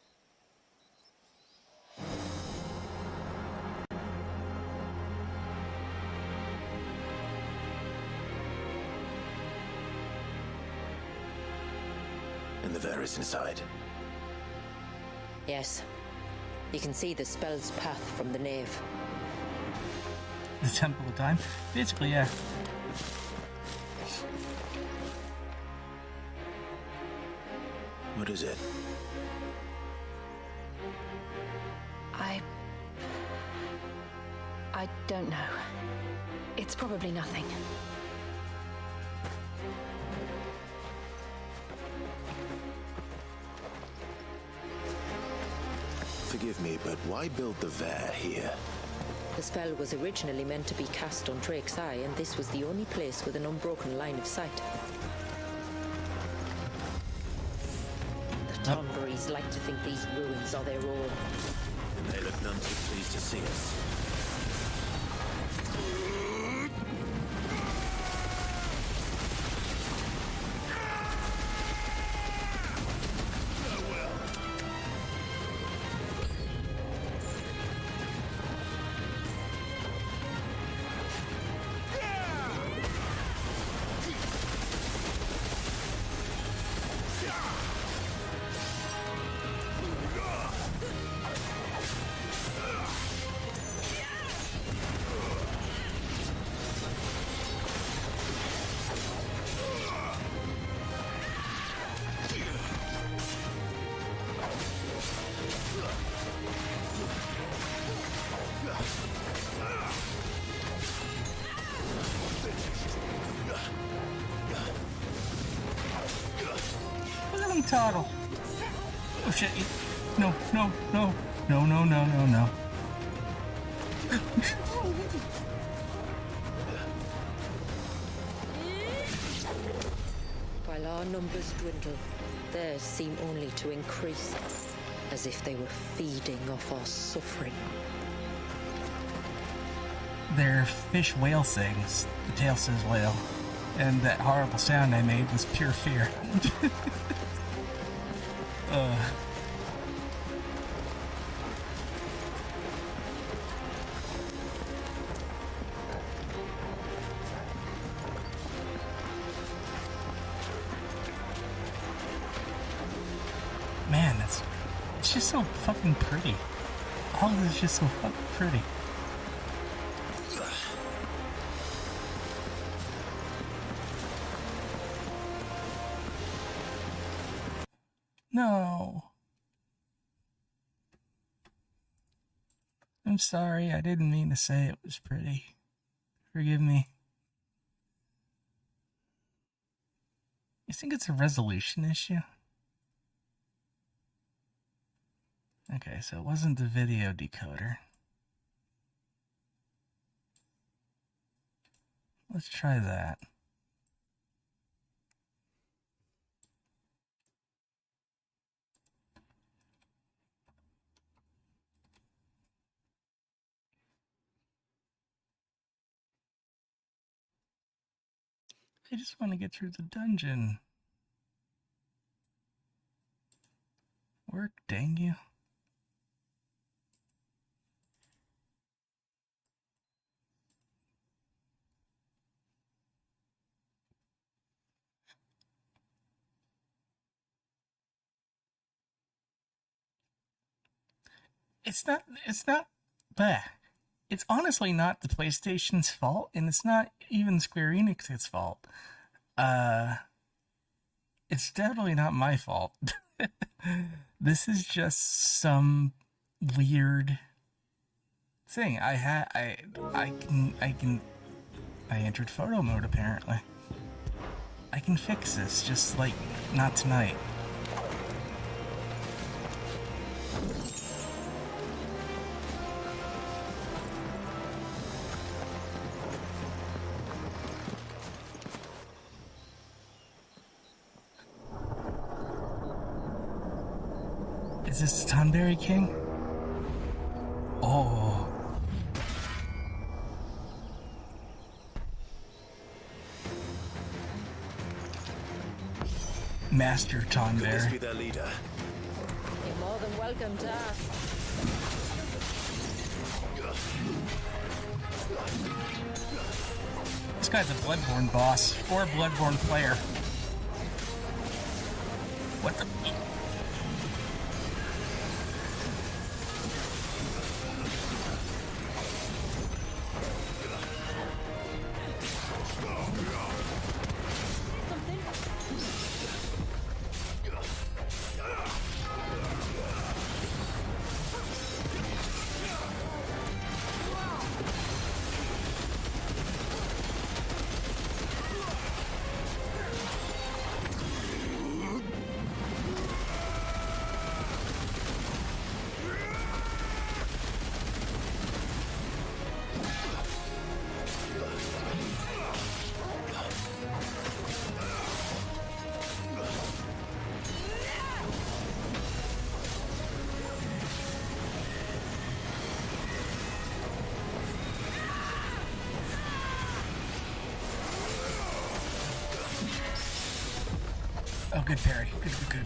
the Ver is inside? Yes. You can see the spell's path from the nave. The Temple of Time? Basically, yeah. What is it? I don't know. It's probably nothing. Forgive me, but why build the Ver here? The spell was originally meant to be cast on Drake's Eye, and this was the only place with an unbroken line of sight. The Tonberries like to think these ruins are their own. And they look none too pleased to see us. Toddle. Oh shit. No, no, no. No, no, no, no, no. While our numbers dwindle, theirs seem only to increase, as if they were feeding off our suffering. They're fish whale things. The tail says whale. And that horrible sound I made was pure fear. Man, it's just so fucking pretty. All of this is just so fucking pretty. No. I'm sorry, I didn't mean to say it was pretty. Forgive me. You think it's a resolution issue? Okay, so it wasn't the video decoder. Let's try that. I just want to get through the dungeon. Work, dang you. Bleh. It's honestly not the PlayStation's fault, and it's not even Square Enix's fault. It's definitely not my fault. This is just some weird thing. I entered photo mode apparently. I can fix this, just like not tonight. Is this the Tonberry King? Oh. Master Tonberry. Could this be their leader? You're more than welcome to ask. This guy's a Bloodborne boss, or a Bloodborne player. What the? Oh, good parry. Good, good, good.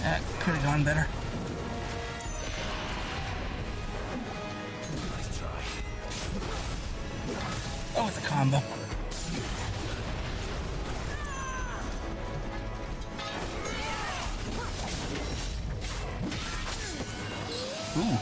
That could have gone better. Oh, it's a combo. Ooh.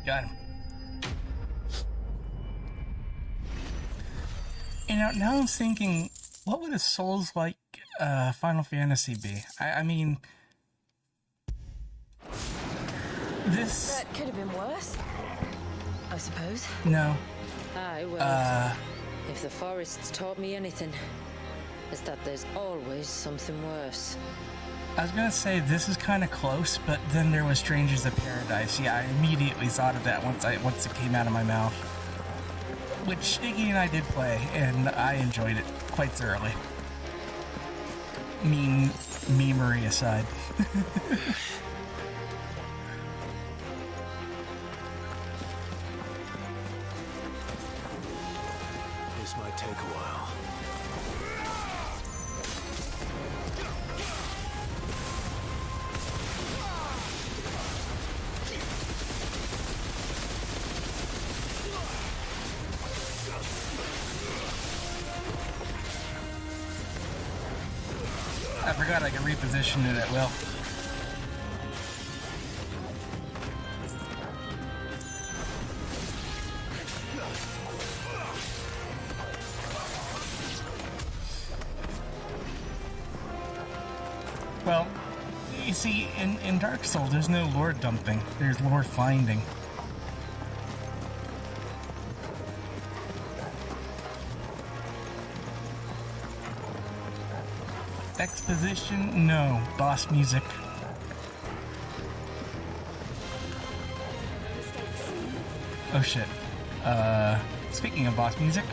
Got him. You know, now I'm thinking, what would a Souls-like Final Fantasy be? I mean, this... That could have been worse, I suppose. No. Aye, well, if the forest's taught me anything, it's that there's always something worse. I was gonna say this is kind of close, but then there was Strangers of Paradise. Yeah, I immediately thought of that once it came out of my mouth. Which Iggy and I did play, and I enjoyed it quite thoroughly. Memery aside. This might take a while. I forgot I could reposition it at will. Well, you see, in Dark Souls, there's no lore dumping. There's lore finding. Exposition? No. Boss music. Oh shit. Speaking of boss music.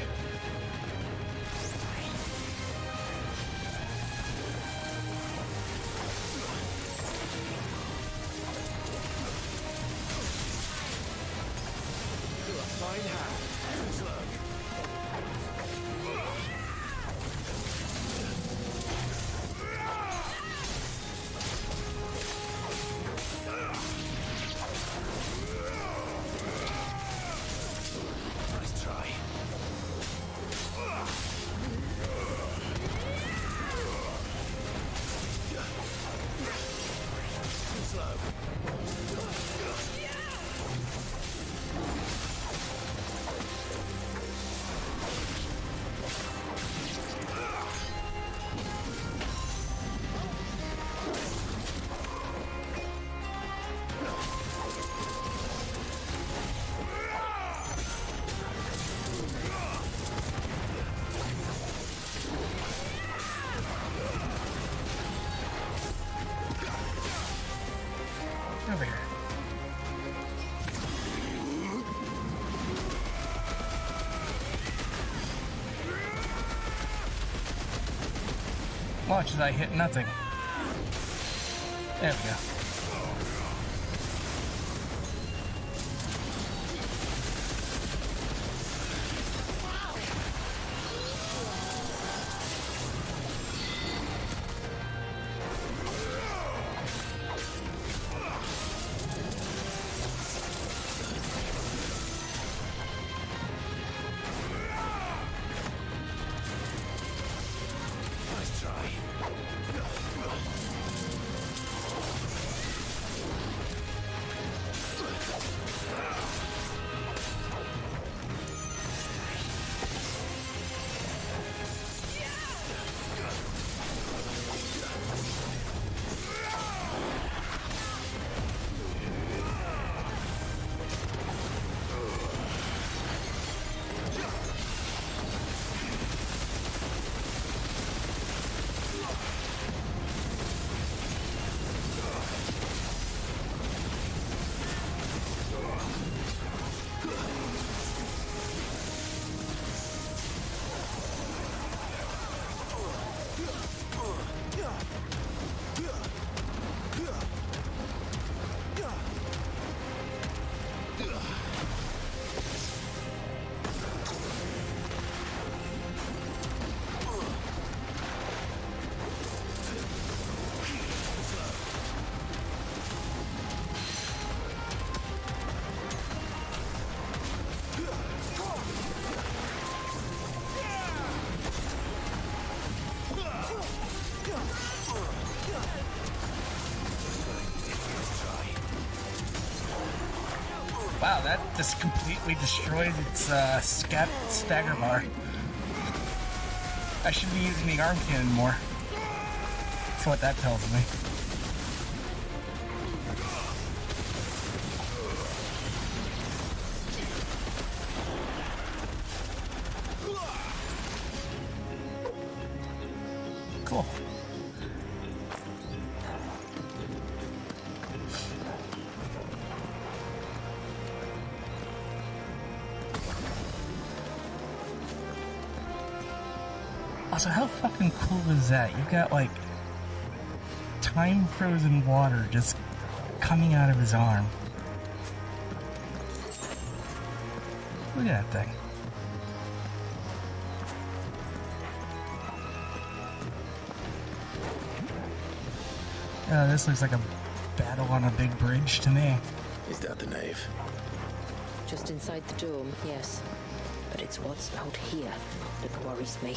Watch as I hit nothing. There we go. Wow, that just completely destroyed its stagger bar. I should be using the arm cannon more. That's what that tells me. Cool. Also, how fucking cool is that? You've got, like, time-frozen water just coming out of his arm. Look at that thing. This looks like a battle on a big bridge to me. Is that the nave? Just inside the dome, yes. But it's what's out here that worries me.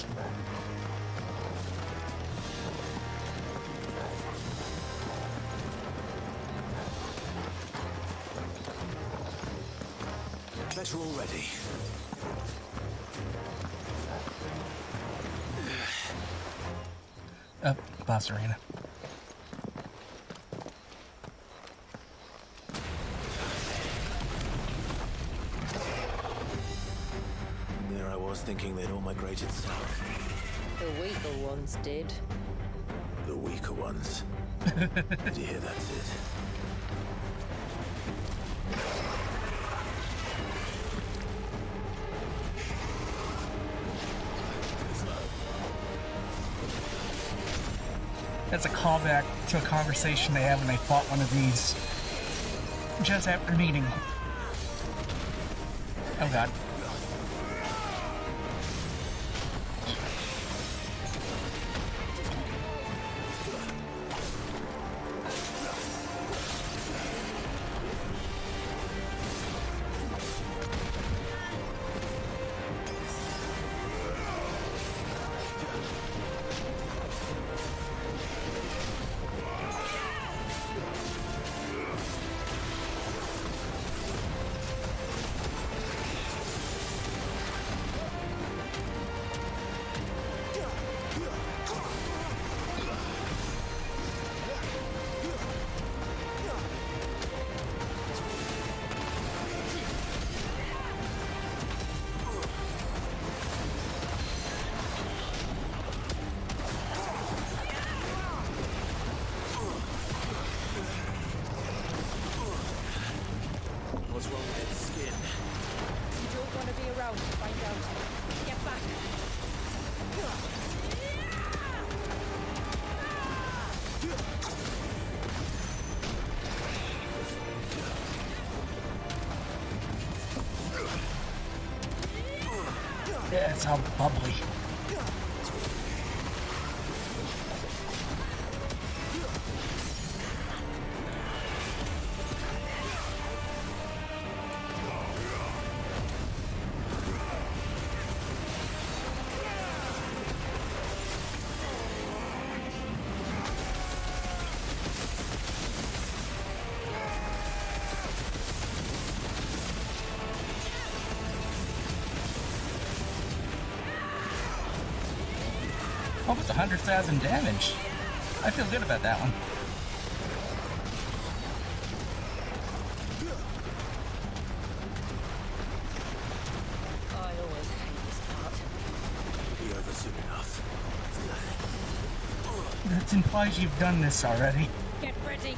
Better already. Boss arena. There I was thinking they'd all migrated south. The weaker ones did. The weaker ones. Did you hear that, Sid? That's a callback to a conversation they had when they fought one of these just after meeting. Oh god. It's all bubbly. Almost 100,000 damage. I feel good about that one. I always hate this part. Be over soon enough. That implies you've done this already. Get ready.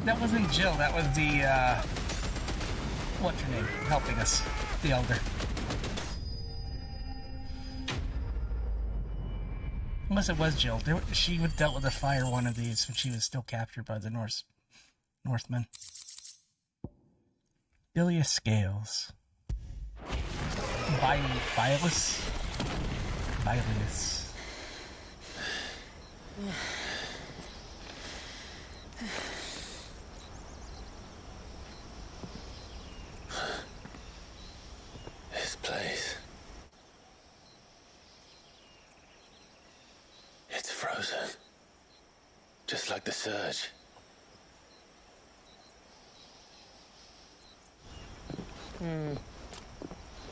That wasn't Jill, that was the, what's her name? Helping us. The Elder. Unless it was Jill. She dealt with a fire one of these when she was still captured by the Northmen. Bilious Scales. Bilious? Bilious. This place. It's frozen. Just like the surge.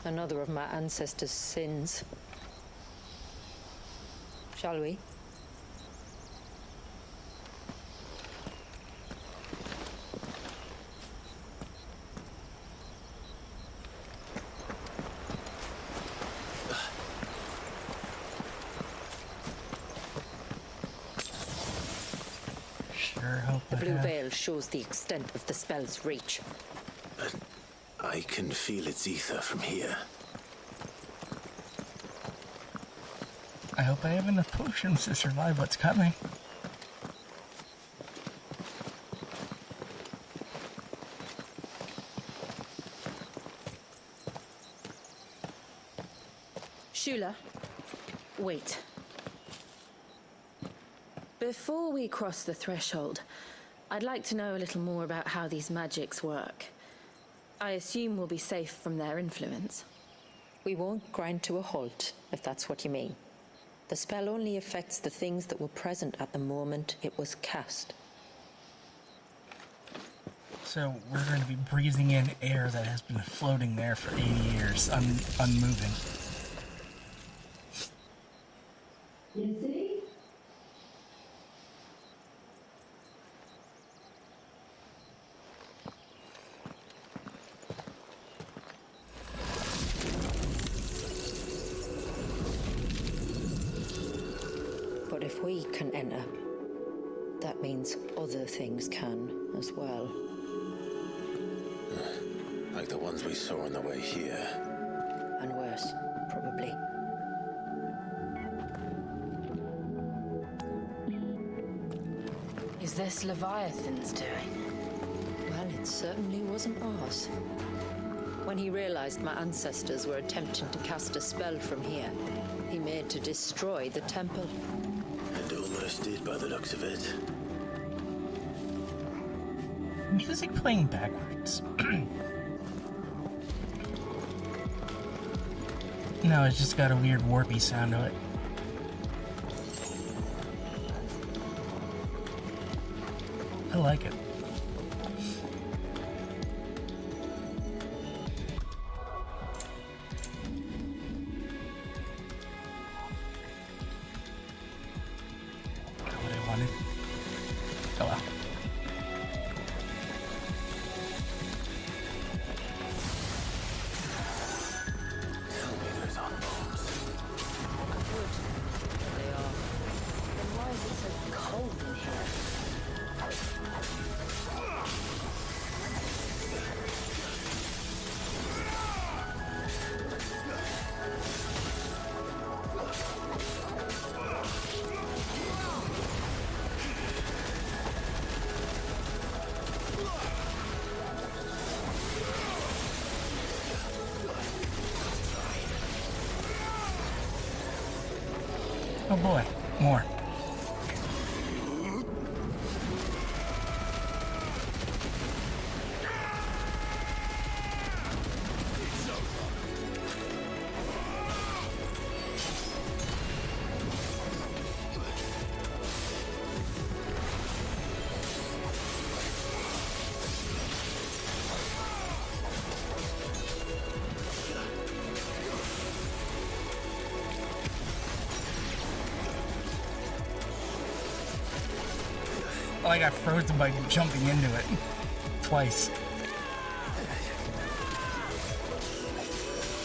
Another of my ancestors' sins. Shall we? The blue veil shows the extent of the spell's reach. But I can feel its ether from here. I hope I have enough potions to survive what's coming. Shula, wait. Before we cross the threshold, I'd like to know a little more about how these magics work. I assume we'll be safe from their influence. We won't grind to a halt, if that's what you mean. The spell only affects the things that were present at the moment it was cast. So we're going to be breathing in air that has been floating there for 80 years, unmoving. You see? But if we can enter, that means other things can as well. Like the ones we saw on the way here. And worse, probably. Is this Leviathan's doing? Well, it certainly wasn't ours. When he realized my ancestors were attempting to cast a spell from here, he made to destroy the temple. And almost did by the looks of it. Music playing backwards. No, it's just got a weird warpy sound to it. I like it. Not what I wanted. Oh well. Tell me those aren't bombs. Wood. They are. Then why is it so cold in here? Oh boy, more. Oh, I got frozen by jumping into it twice.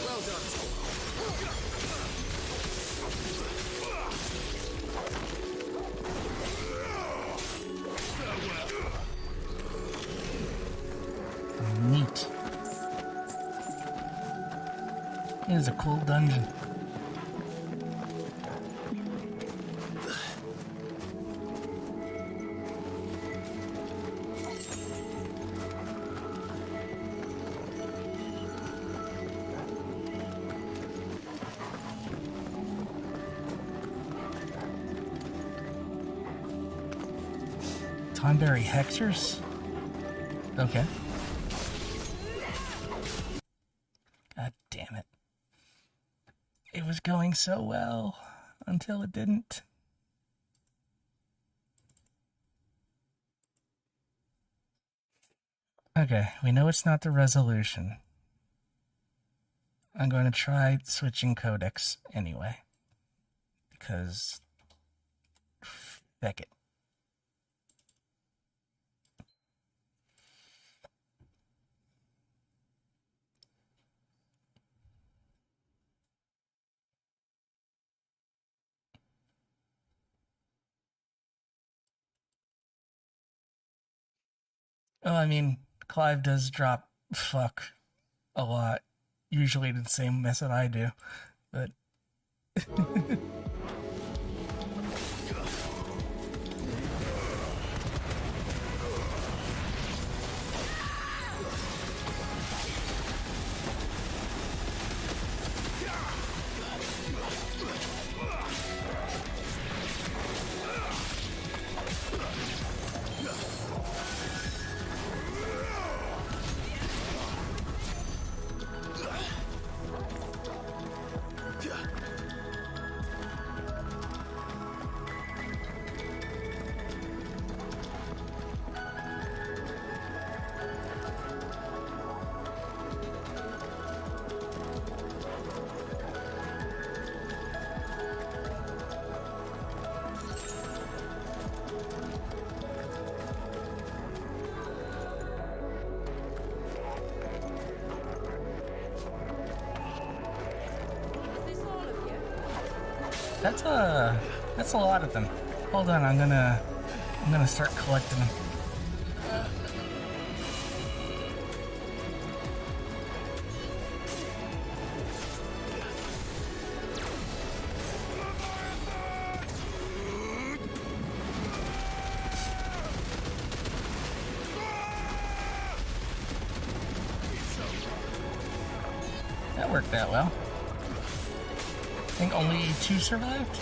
Well done. Neat. It is a cool dungeon. Tonberry hexers? Okay. God damn it. It was going so well until it didn't. Okay, we know it's not the resolution. I'm going to try switching codecs anyway. Because... feck it. Oh, I mean, Clive does drop fuck a lot. Usually the same mess that I do, but... That's a lot of them. Hold on, I'm gonna start collecting them. That worked out well. I think only 2 survived.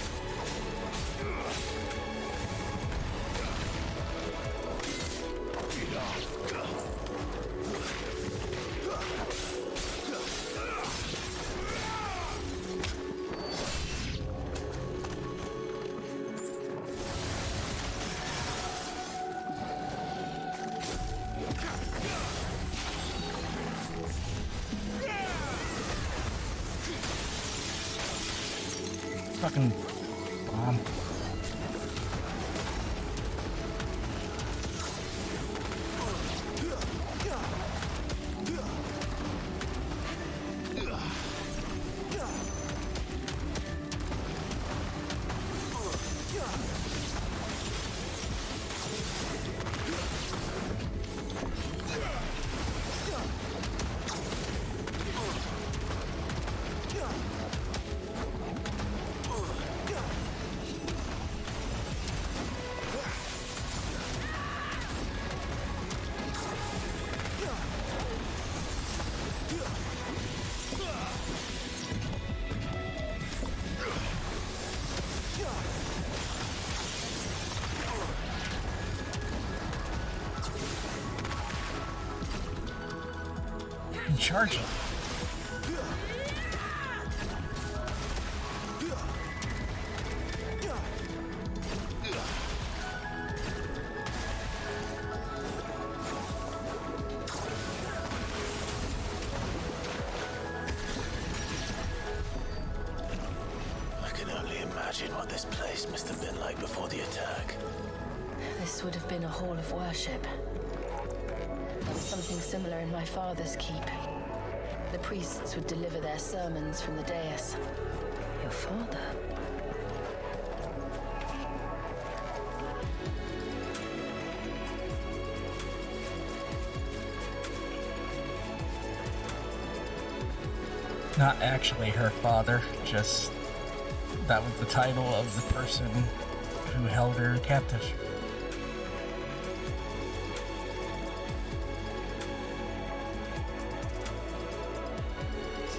fucking bomb. Charging. I can only imagine what this place must have been like before the attack. This would have been a hall of worship. There was something similar in my father's keep. The priests would deliver their sermons from the dais. Your father? Not actually her father, just that was the title of the person who held her captive.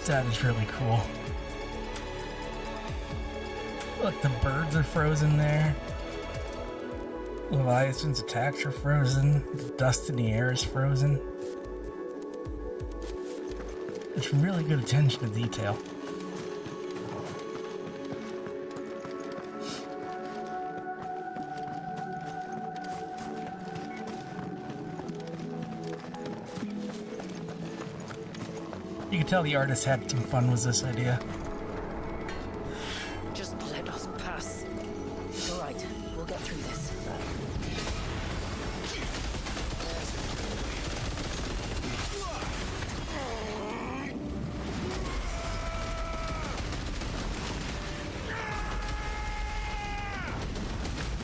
That is really cool. Look, the birds are frozen there. Leviathan's attacks are frozen. The dust in the air is frozen. It's really good attention to detail. You can tell the artist had some fun with this idea. Just let us pass. All right, we'll get through this.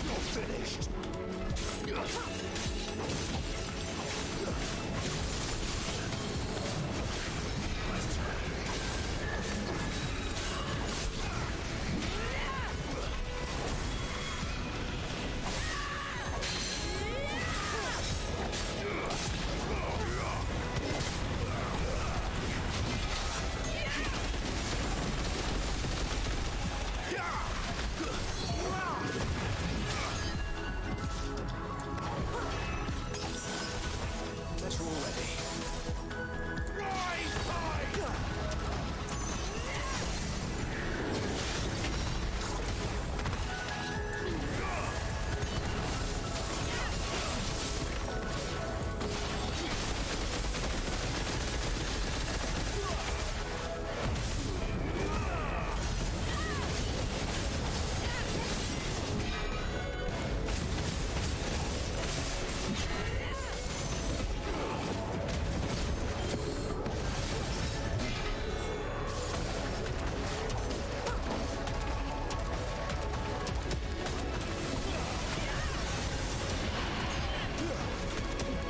You're finished.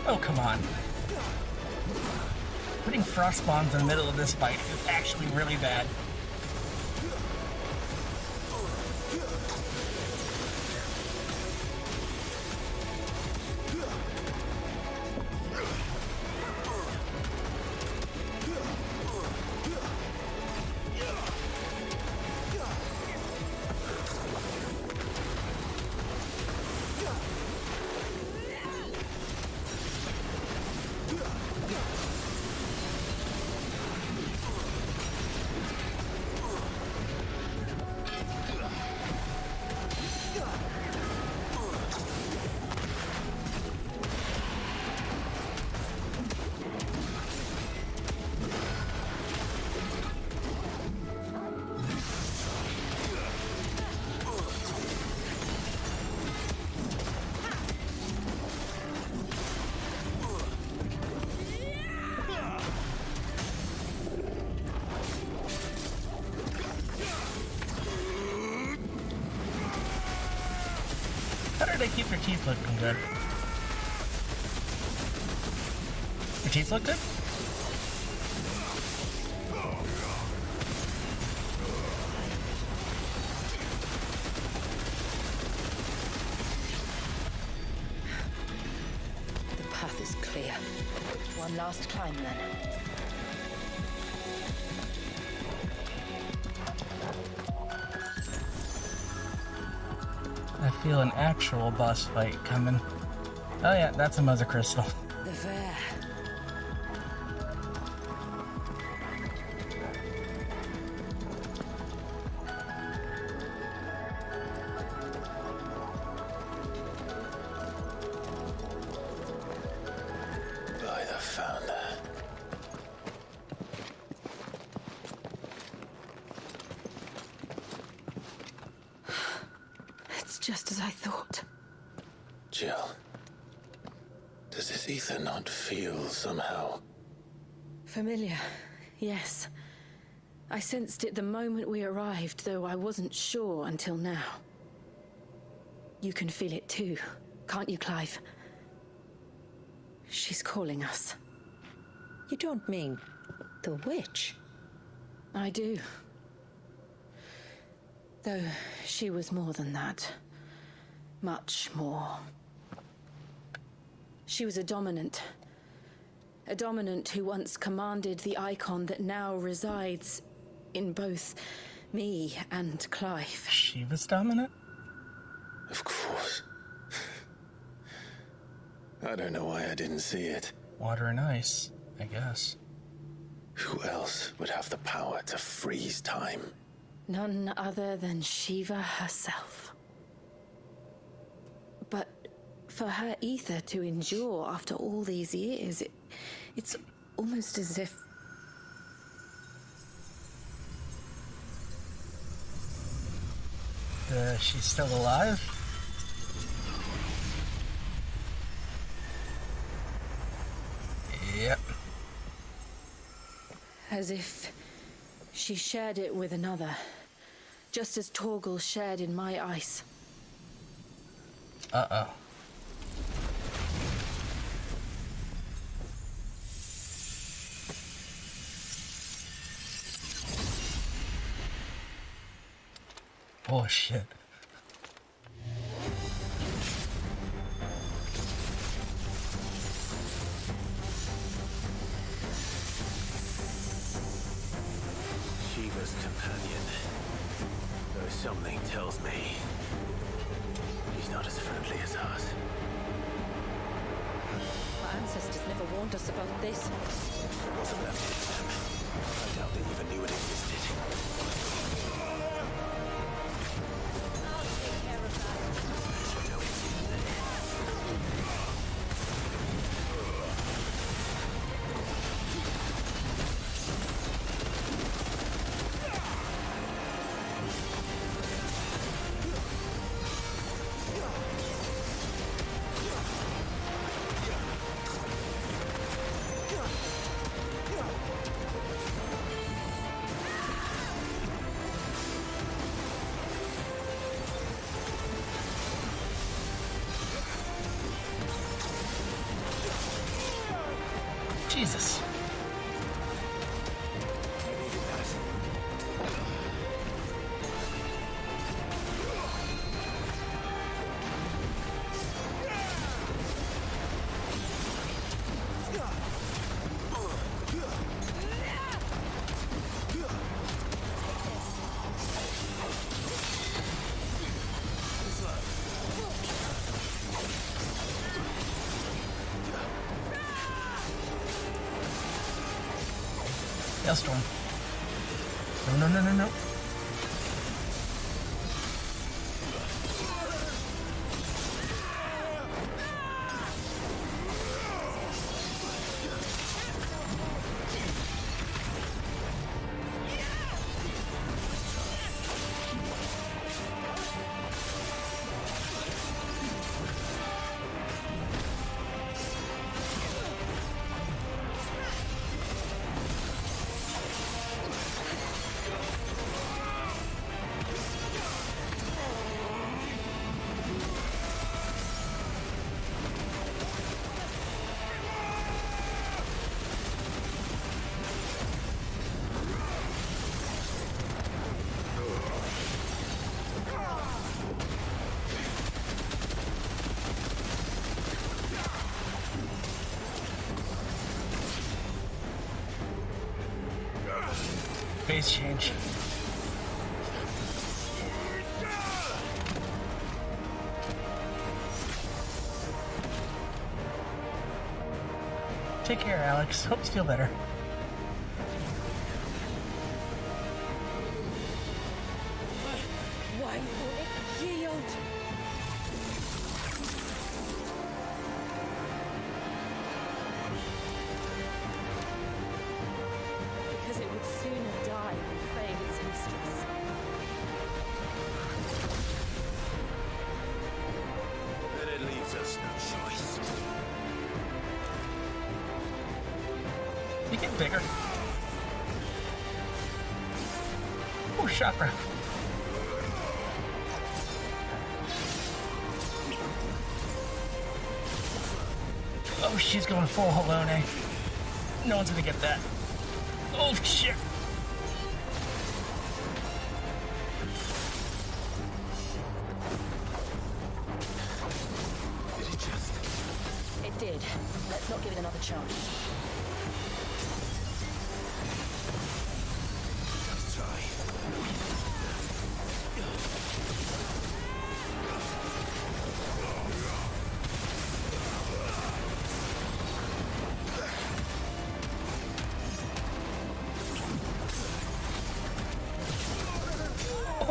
Oh, come on. Putting frost bombs in the middle of this fight is actually really bad. they keep their teeth looking good? Your teeth look good? The path is clear. One last climb, then. I feel an actual boss fight coming. Oh yeah, that's a mother crystal. The Fair. By the founder. It's just as I thought. Jill, does this ether not feel somehow? Familiar, yes. I sensed it the moment we arrived, though I wasn't sure until now. You can feel it too, can't you, Clive? She's calling us. You don't mean the witch? I do. Though she was more than that. Much more. She was a dominant. A dominant who once commanded the icon that now resides in both me and Clive. She was dominant? Of course. I don't know why I didn't see it. Water and ice, I guess. Who else would have the power to freeze time? None other than Shiva herself. But for her ether to endure after all these years, it's almost as if... She's still alive? Yep. As if she shared it with another, just as Torgal shared in my ice. Uh-oh. Oh, shit. Shiva's companion. Though something tells me he's not as friendly as us. Our ancestors never warned us about this. It wasn't left to them. I doubt they even knew it existed. Jesus. Hailstorm. No, no, no, no, no. face change. Take care, Alex. Hope you feel better. Why won't it yield? Because it would sooner die than fail its mistress. Then it leaves us no choice. You get bigger. Oh, chakra. Oh, she's going full Halone. No one's gonna get that. Oh, shit. Did it just... It did. Let's not give it another chance. Let's try.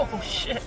Oh, shit.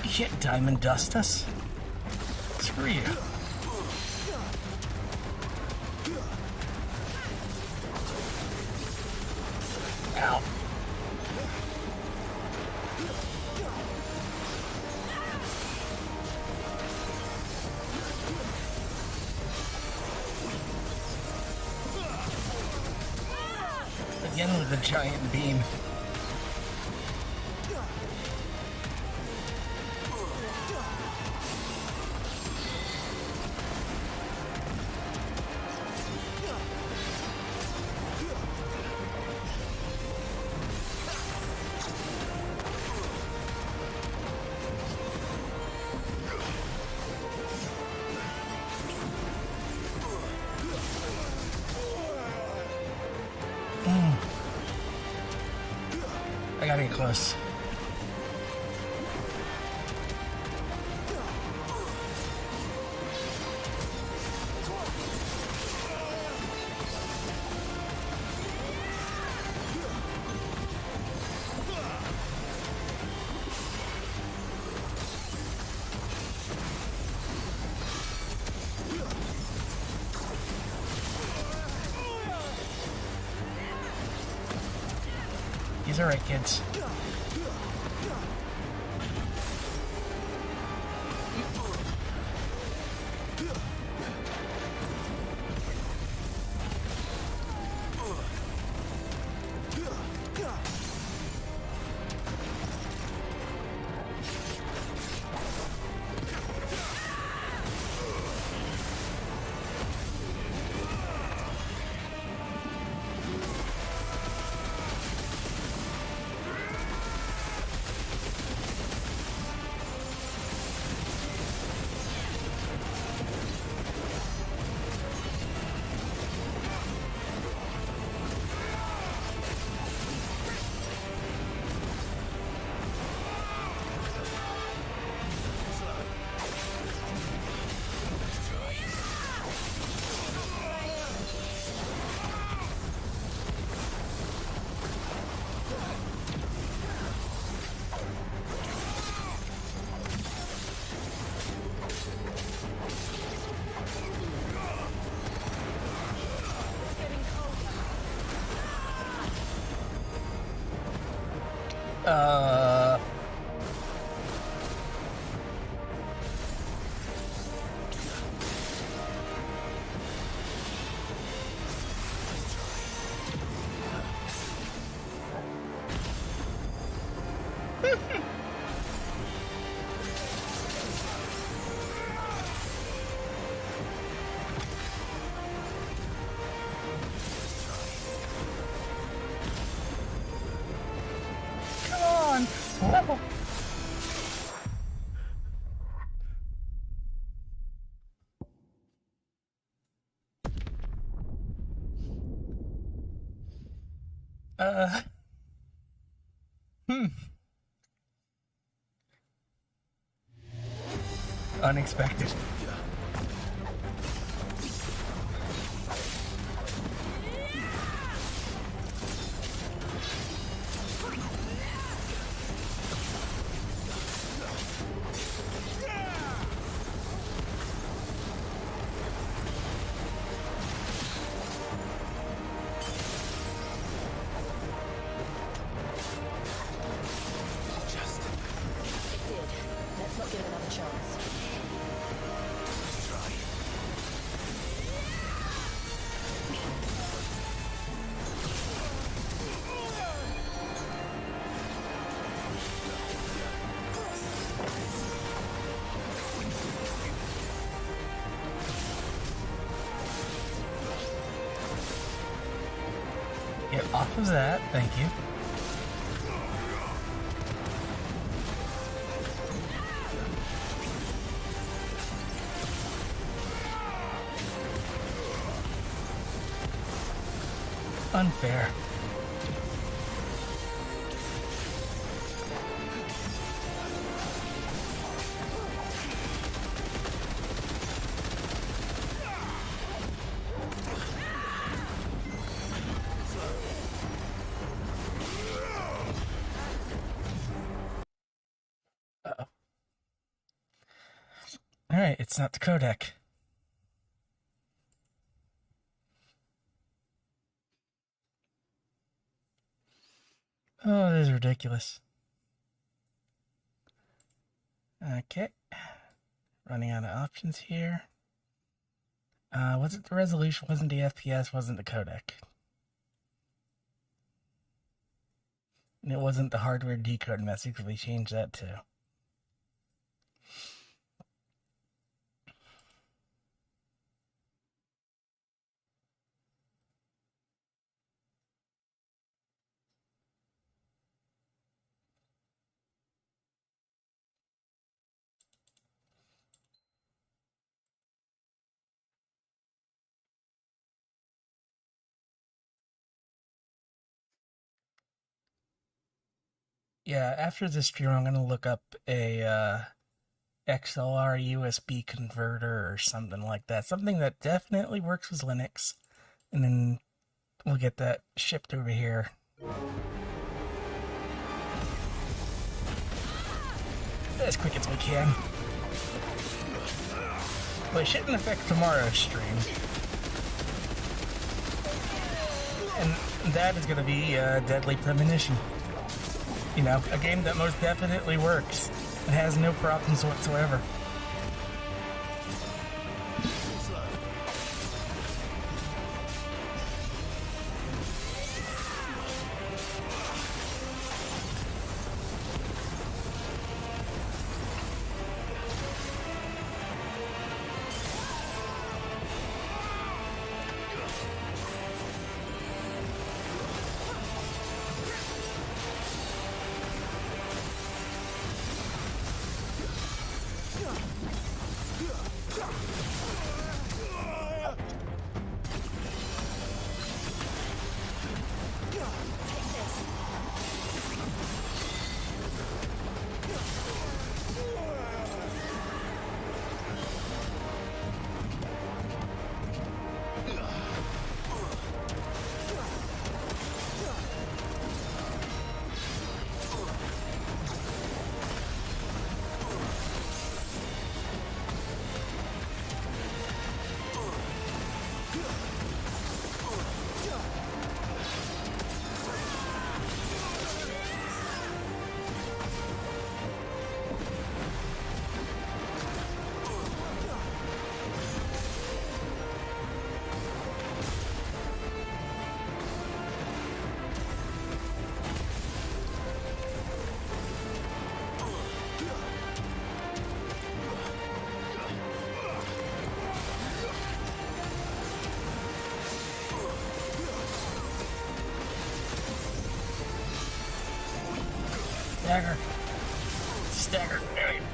You can't diamond dust us. Screw you. Ow. Again with the giant beam. I gotta get close. He's alright, kids. Unexpected. Let's not give it another chance. Get off of that, thank you. Unfair. Uh-oh. Alright, it's not the codec. Oh, this is ridiculous. Okay. Running out of options here. Wasn't the resolution, wasn't the FPS, wasn't the codec. And it wasn't the hardware decode message, we changed that too. Yeah, after this stream, I'm going to look up a XLR USB converter or something like that. Something that definitely works with Linux. And then we'll get that shipped over here. As quick as we can. But it shouldn't affect tomorrow's stream. And that is going to be Deadly Premonition. You know, a game that most definitely works and has no problems whatsoever. Stagger. Stagger. There you go.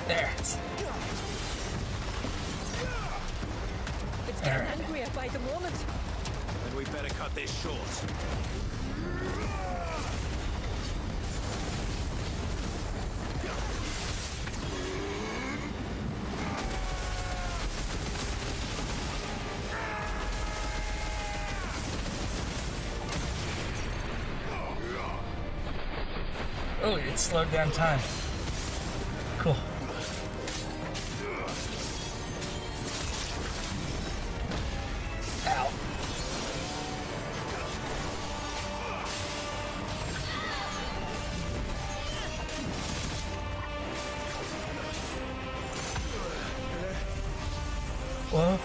There. It's getting angrier by the moment. Then we better cut this short. Oh, it slowed down time. Cool. Ow. Whoa.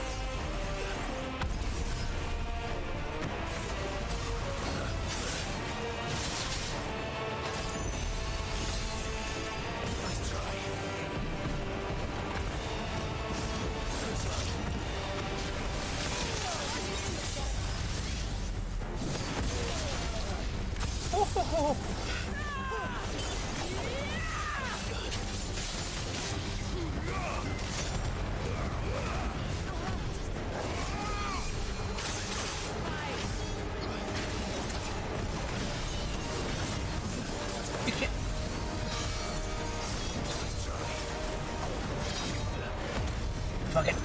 Fuck it.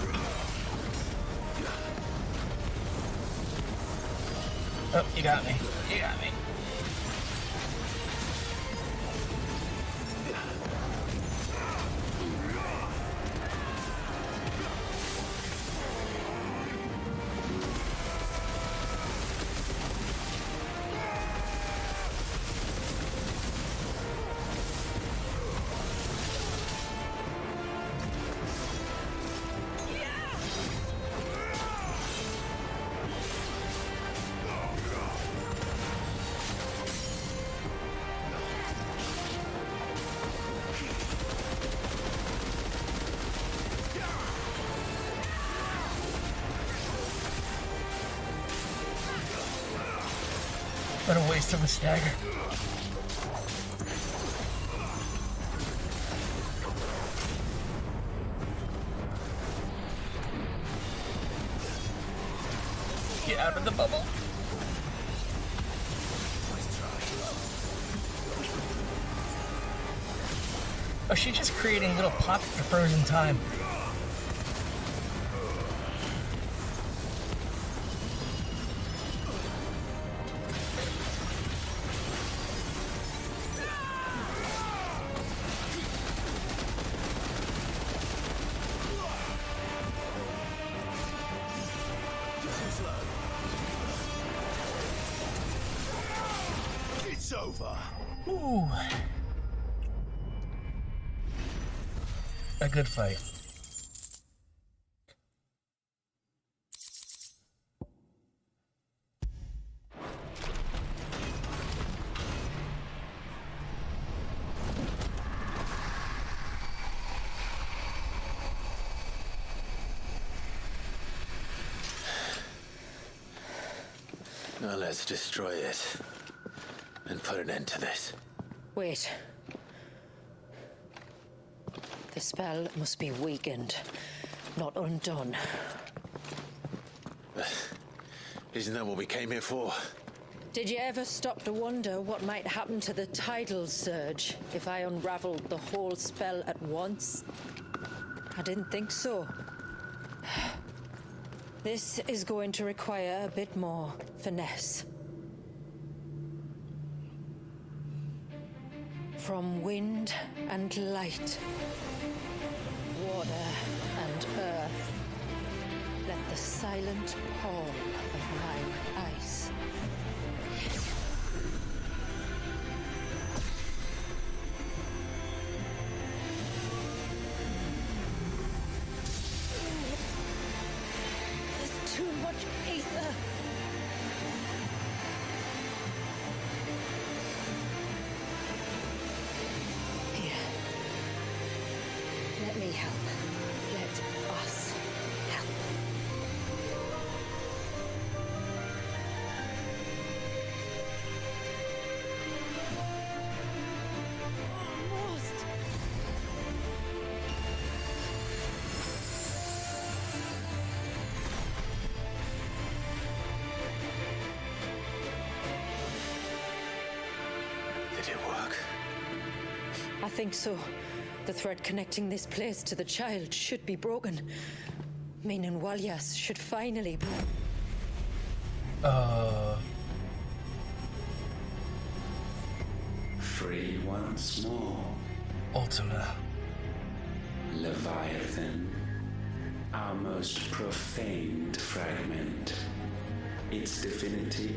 Oh, you got me. You got me. What a waste of a stagger. Get out of the bubble. Oh, she's just creating little pockets of frozen time. It's over. Ooh. A good fight. Now let's destroy it and put an end to this. Wait. The spell must be weakened, not undone. Isn't that what we came here for? Did you ever stop to wonder what might happen to the tidal surge if I unraveled the whole spell at once? I didn't think so. This is going to require a bit more finesse. From wind and light, water and earth, let the silent palm of mine ice. There's too much ether. Let me help. Let us help. Almost. I think so. The thread connecting this place to the child should be broken. Meaning Walyas should finally be... Free once more. Ultima. Leviathan. Our most profaned fragment. Its divinity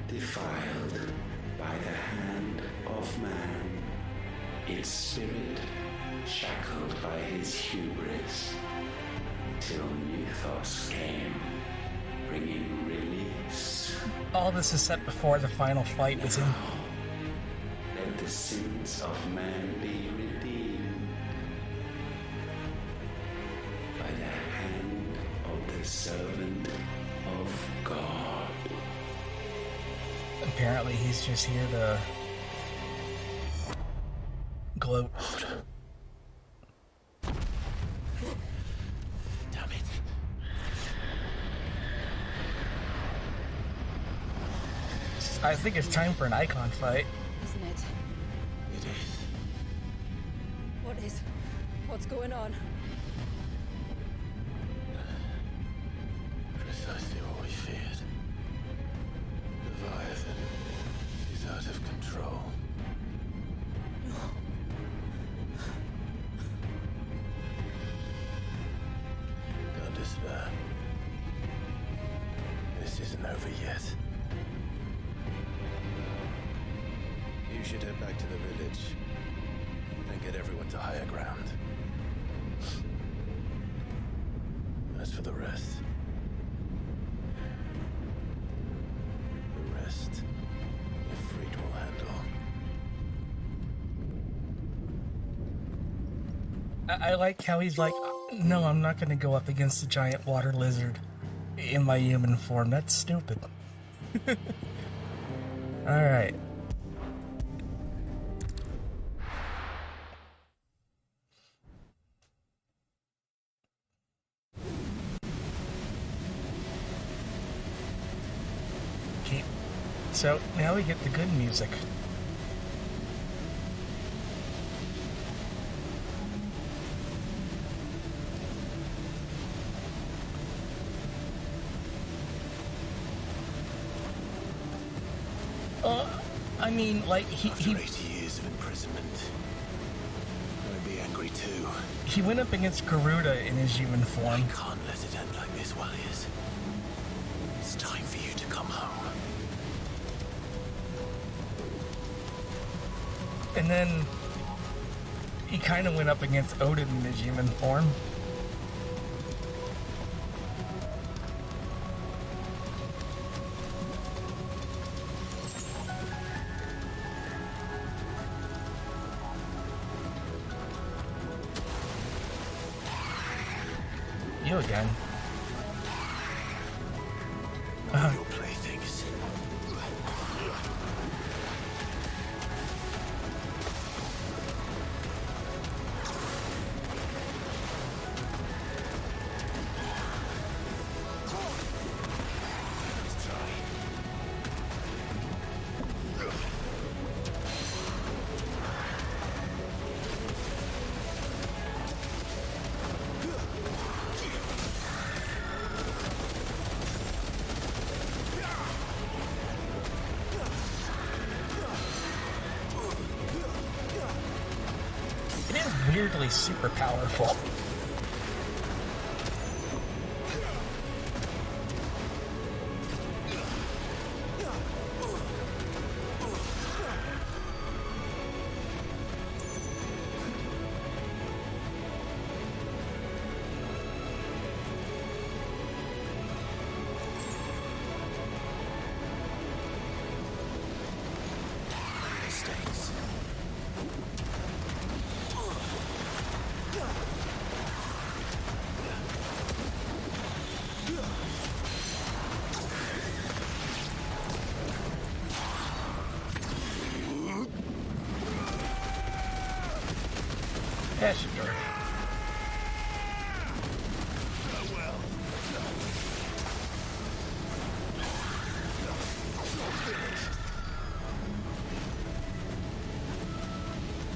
defiled by the hand of man. Its spirit shackled by his hubris. Till Mythos came, bringing release. All this is set before the final fight was in. Let the sins of man be redeemed by the hand of the servant of God. Apparently he's just here to gloat. Damn it. I think it's time for an icon fight. Isn't it? It is. What is... What's going on? Precisely what we feared. Leviathan is out of control. Don't despair. This isn't over yet. You should head back to the village and get everyone to higher ground. As for the rest, Ifrit will handle. I like how he's like, no, I'm not going to go up against the giant water lizard in my human form. That's stupid. Alright. Okay. So, now we get the good music. I mean, like, After 80 years of imprisonment, I'd be angry too. He went up against Garuda in his human form. I can't let it end like this, Walyas. It's time for you to come home. And then he kind of went up against Odin in his human form. You again. Your playthings. It is weirdly super powerful. Mistakes. That should work.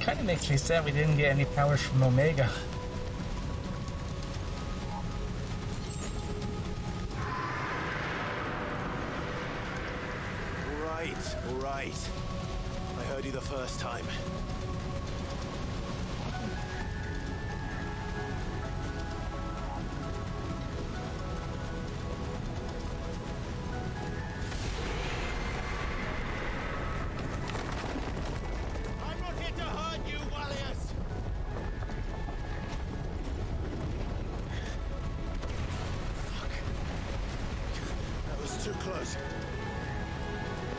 Kind of makes me sad we didn't get any powers from Omega. All right. I heard you the first time. I'm not here to hurt you, Wallius! Fuck. That was too close.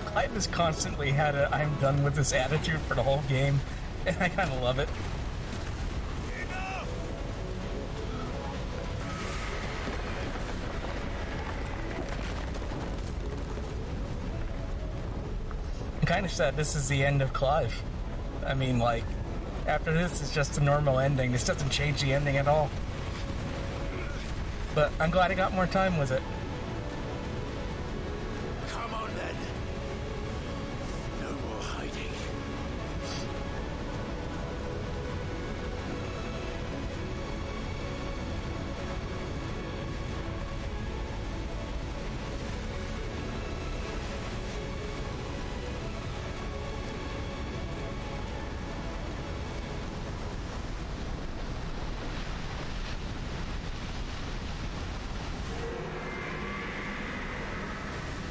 Clive has constantly had a "I'm done with this" attitude for the whole game, and I kind of love it. I'm kind of sad this is the end of Clive. I mean, like, after this, it's just a normal ending. This doesn't change the ending at all. But I'm glad I got more time with it. Come on then. No more hiding.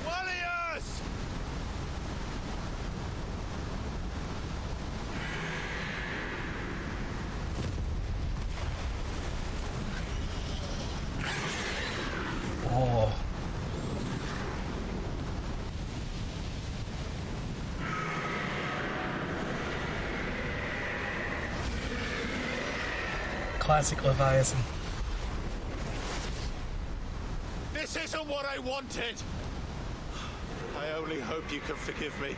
Wallius! Oh. Classic Leviathan. This isn't what I wanted! I only hope you can forgive me.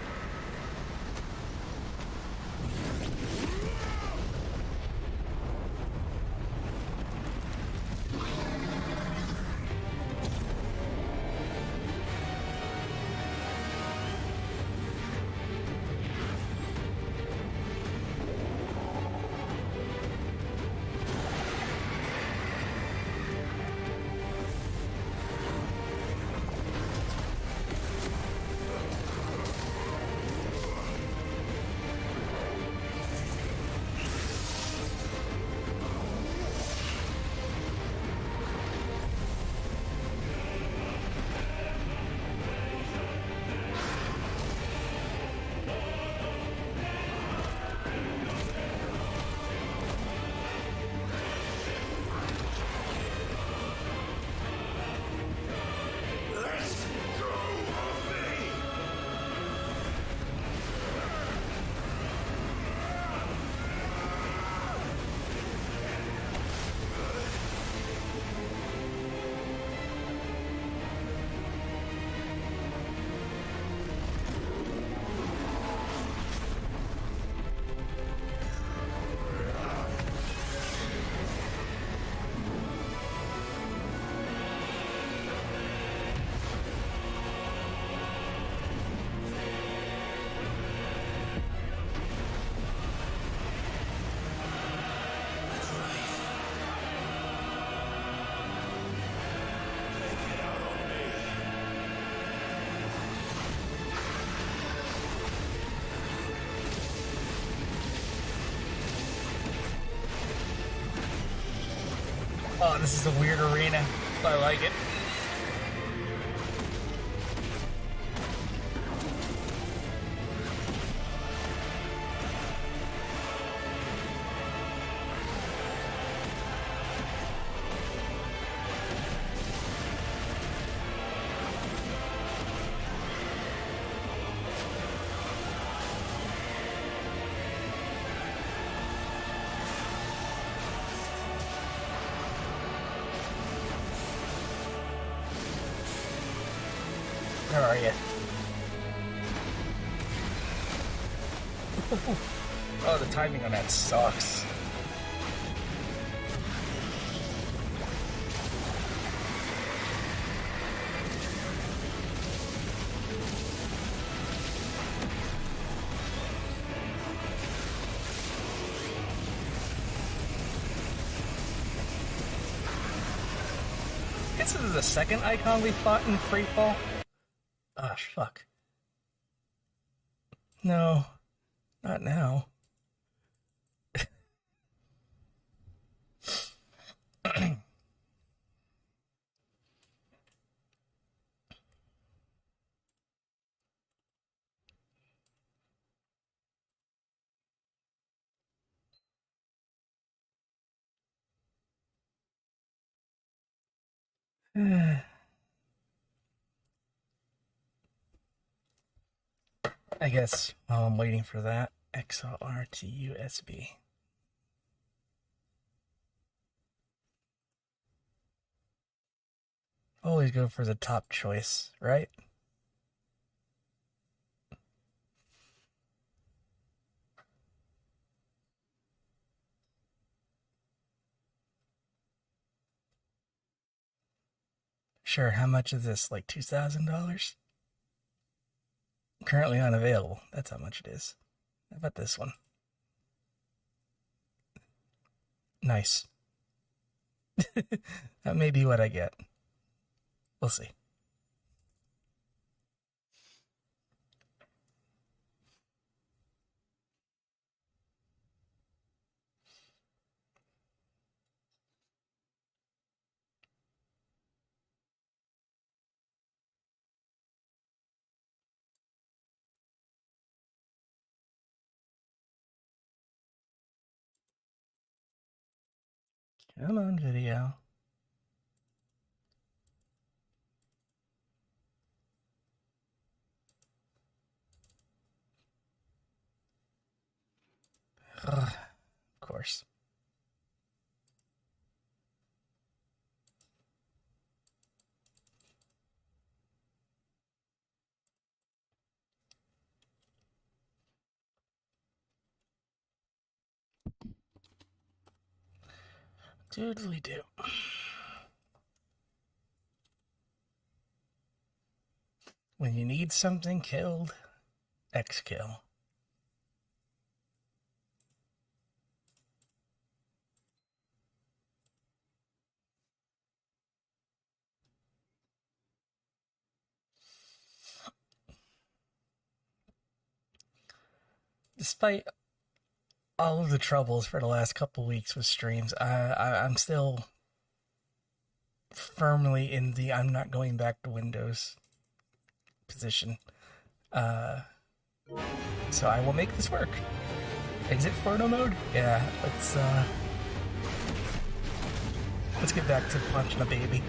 Oh, this is a weird arena. I like it. Where are you? Oh, the timing on that sucks. this is the second icon we fought in Freefall? Ah, fuck. No, not now. I guess while I'm waiting for that, XLR to USB. Always go for the top choice, right? Sure, how much is this? Like $2,000? Currently unavailable. That's how much it is. How about this one? Nice. That may be what I get. We'll see. Come on, video. Ugh, of course. Doodly do. When you need something killed, X kill. Despite all of the troubles for the last couple weeks with streams, I'm still firmly in the I'm not going back to Windows position. So I will make this work. Exit photo mode? Yeah, let's get back to punching a baby.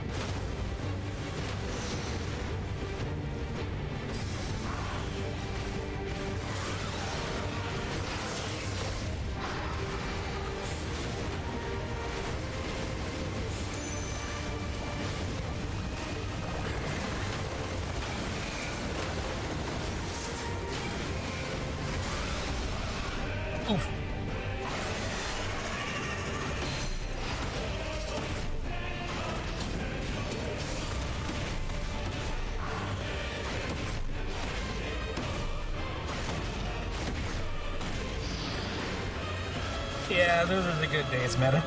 Oof. Yeah, those are the good days, Meta.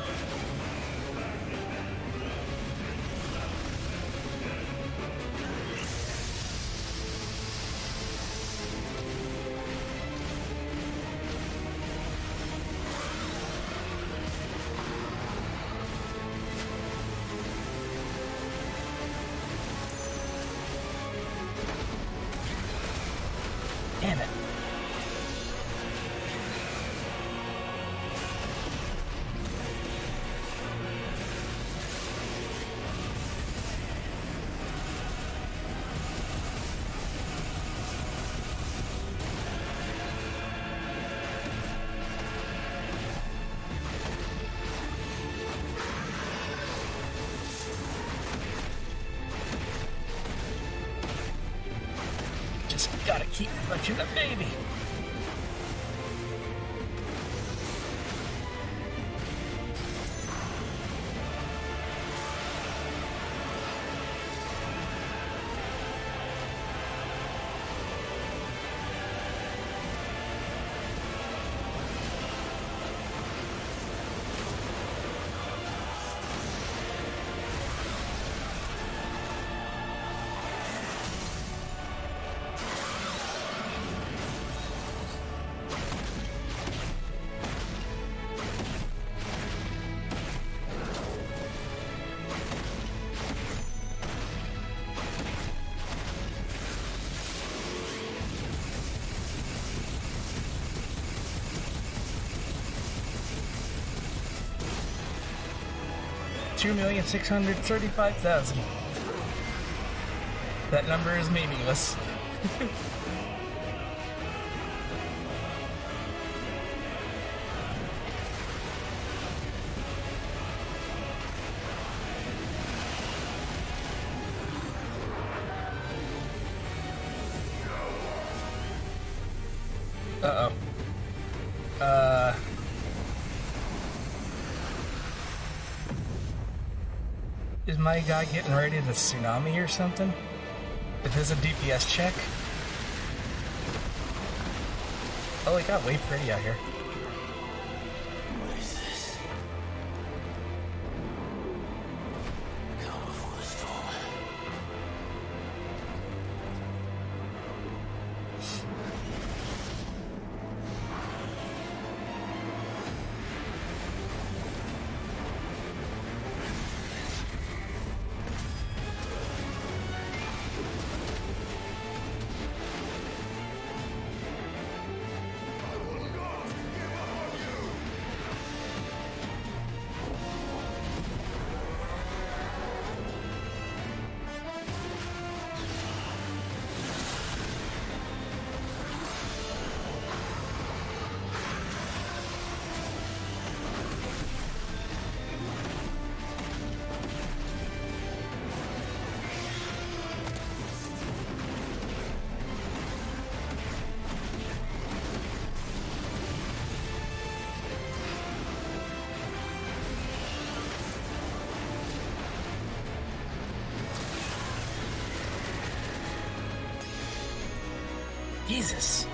Damn it. Just gotta keep punching the baby. 2,635,000. That number is meaningless. Uh-oh. Is my guy getting ready to tsunami or something? If there's a DPS check? Oh, it got way pretty out here. What is this? Calm before the storm. Jesus.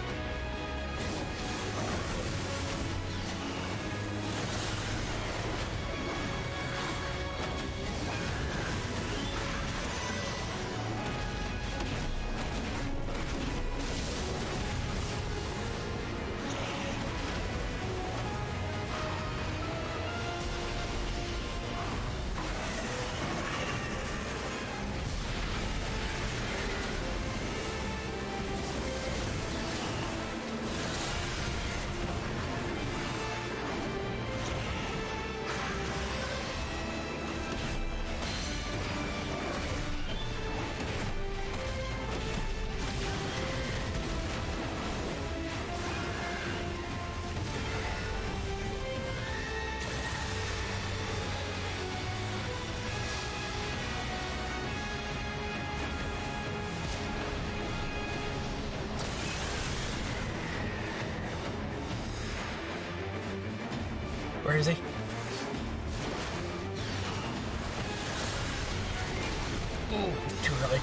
Where is he? Ooh, too early.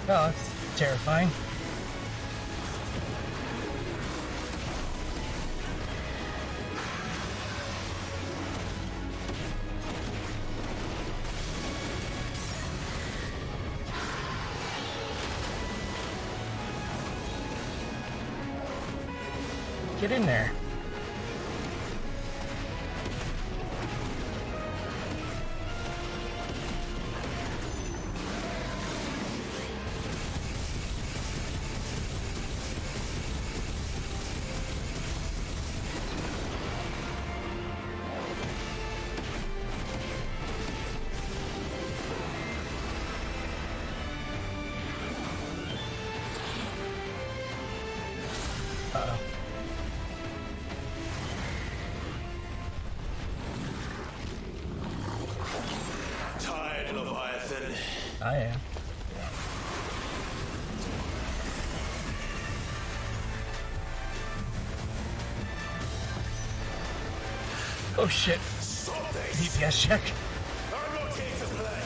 Oh, that's terrifying. Get in there. Uh-oh. Tired, Leviathan? I am. Oh shit. DPS check. I'm not here to play.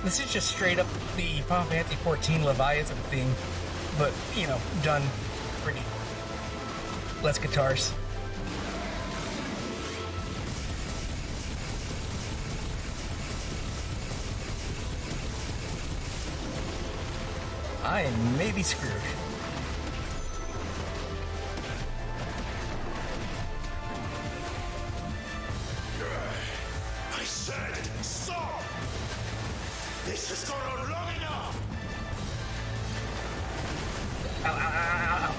This is just straight up the Final Fantasy XIV Leviathan theme, but, you know, done pretty. Less guitars. I may be screwed. I said, stop! This has gone on long enough! Ow, ow, ow, ow, ow.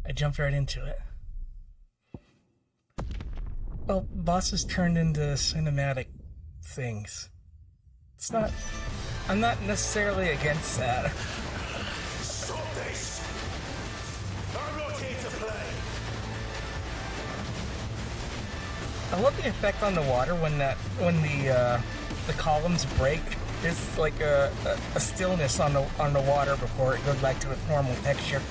I jumped right into it. Well, bosses turned into cinematic things. It's not... I'm not necessarily against that. Stop this! I'm not here to play! I love the effect on the water when the columns break. There's like a stillness on the water before it goes back to its normal texture.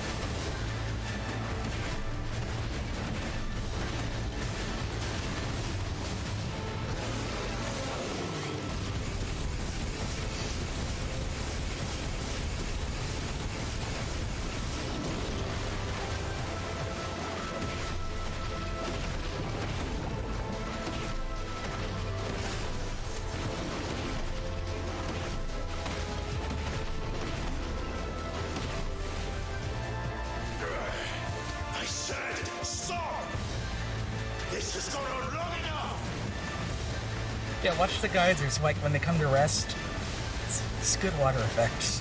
I said, stop! This has gone on long enough! Yeah, watch the geysers, like when they come to rest. It's good water effects.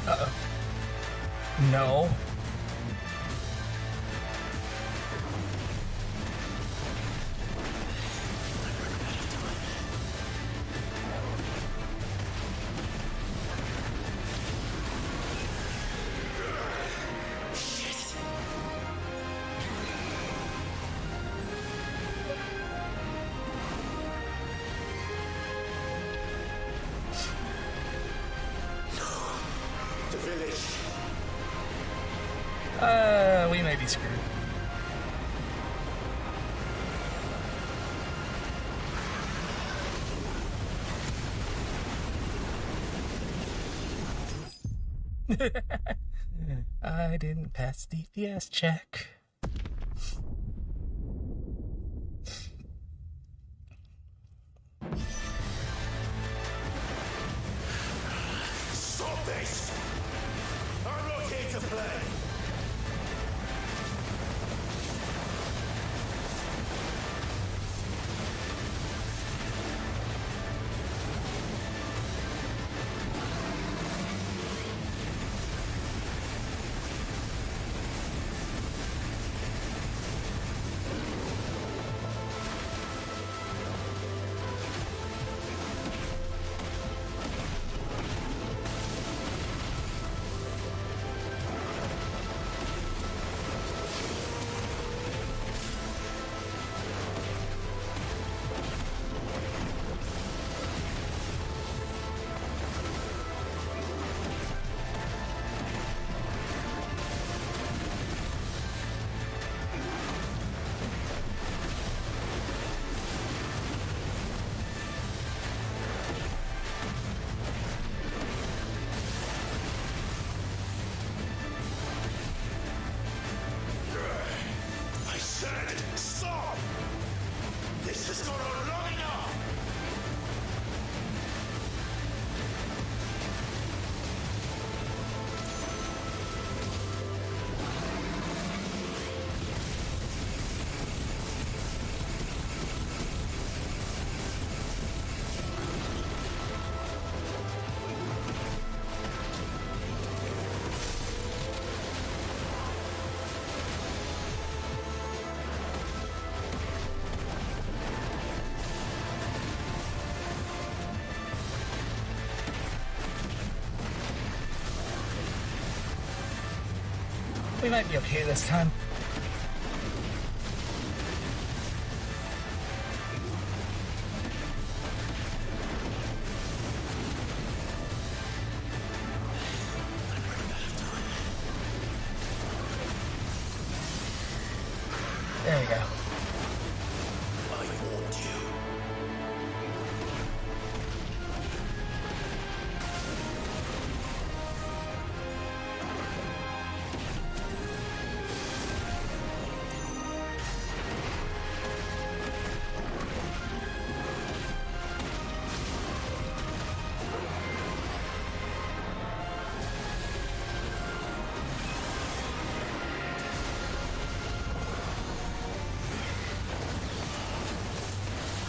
Uh-oh. No. The village. We may be screwed. I didn't pass the DPS check. Stop this! I'm not here to play! has gone on long enough! We might be okay this time. There we go. I warned you.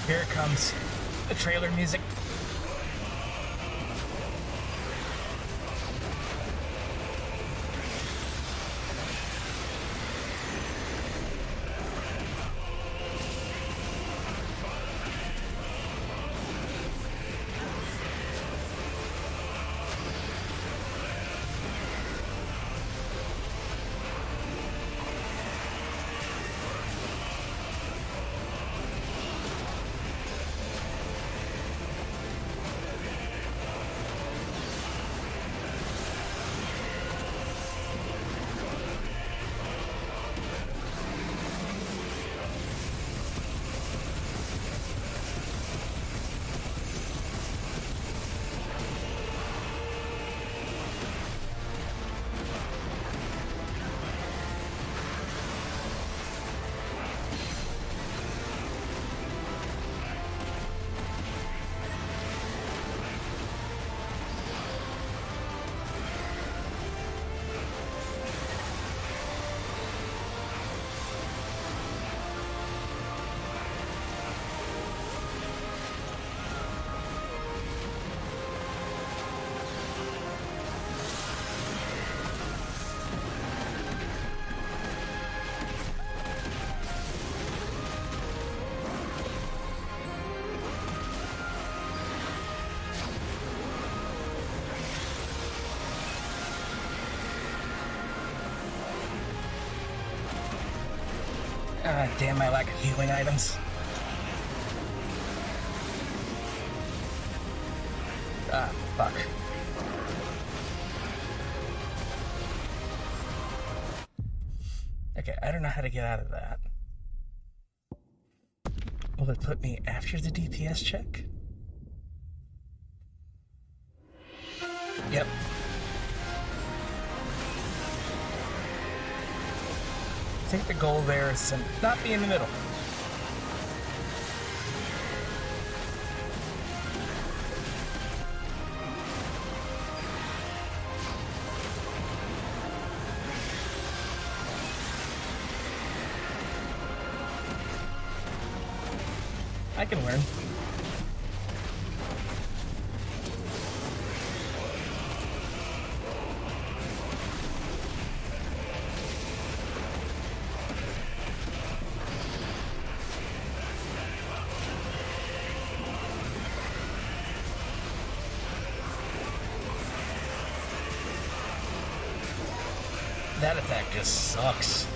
Here it comes. The trailer music. Ah, damn my lack of healing items. Ah, fuck. Okay, I don't know how to get out of that. Will it put me after the DPS check? Yep. I think the goal there is to not be in the middle. I can learn. That attack just sucks.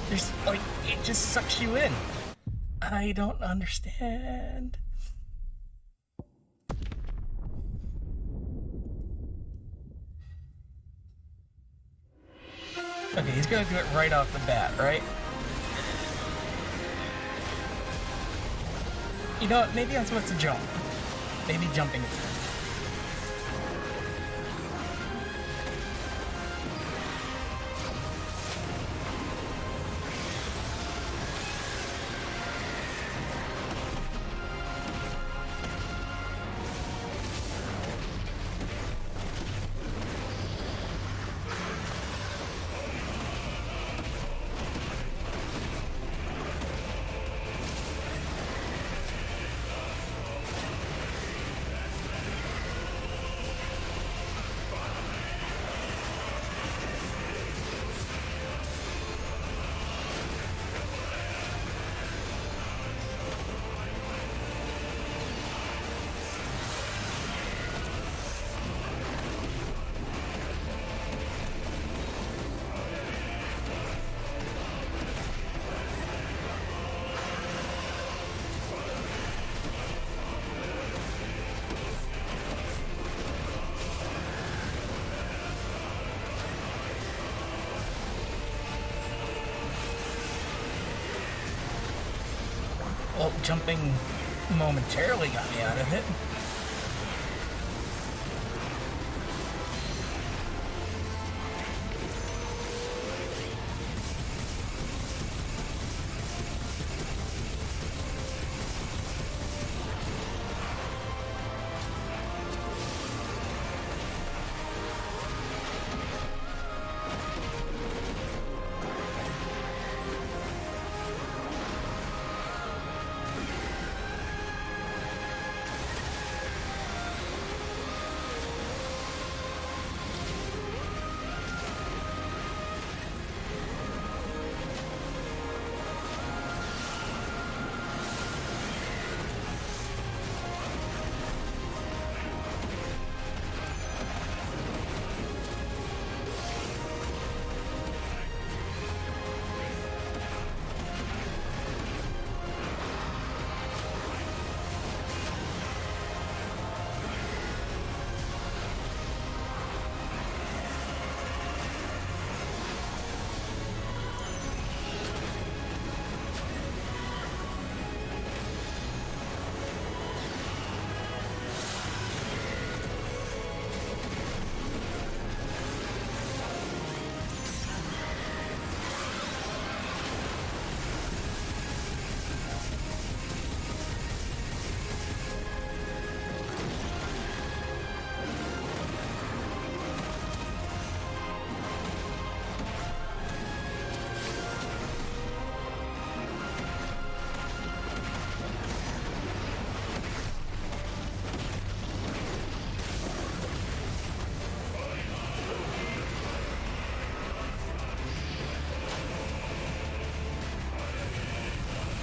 There's, like, it just sucks you in. I don't understand. Okay, he's gonna do it right off the bat, right? You know what? Maybe I'm supposed to jump. Maybe jumping is good. Well, jumping momentarily got me out of it.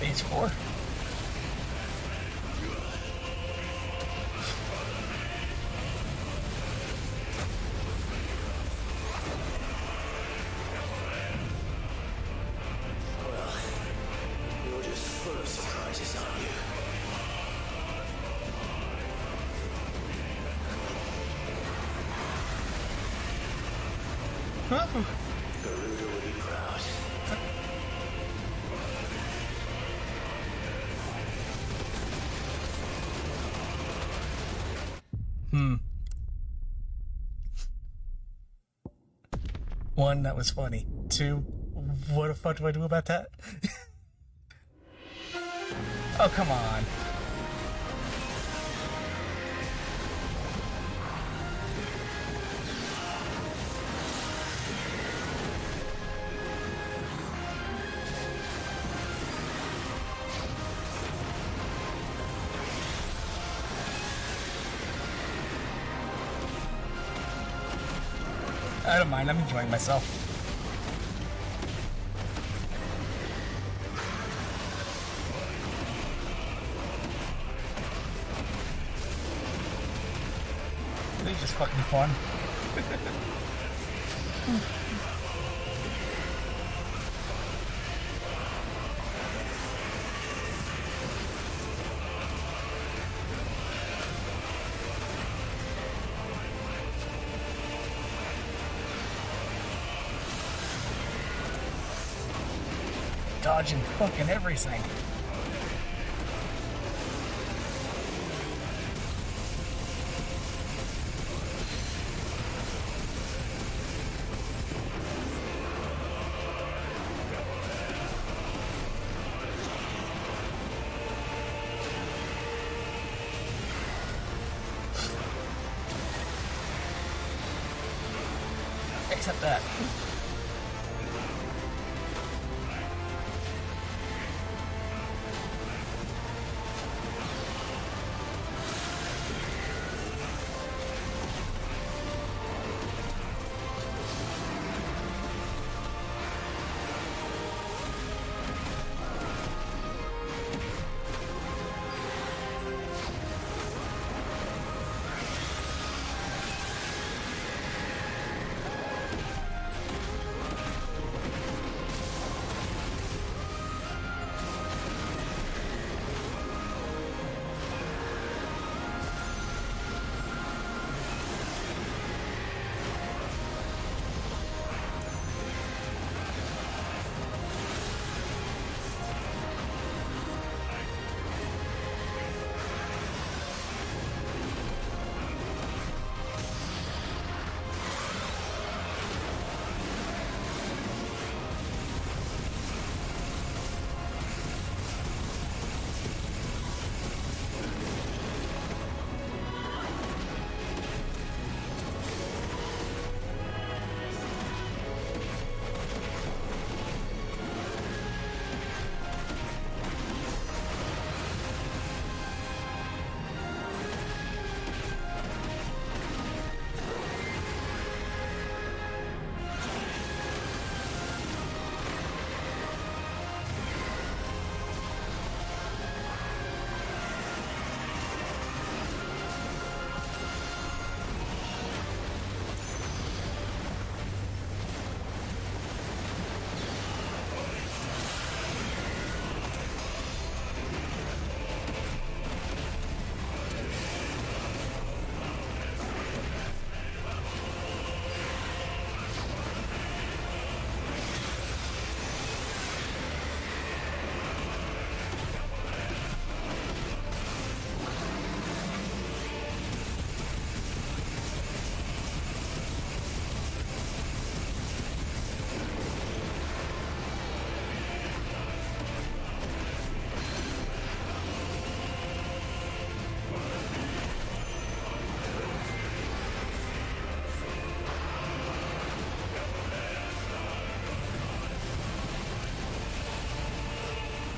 Phase 4. Well, you're just full of surprises, aren't you? Garuda will be proud. One, that was funny. Two, what the fuck do I do about that? Oh, come on. I don't mind, I'm enjoying myself. actually just fucking fun. Dodging fucking everything. Except that.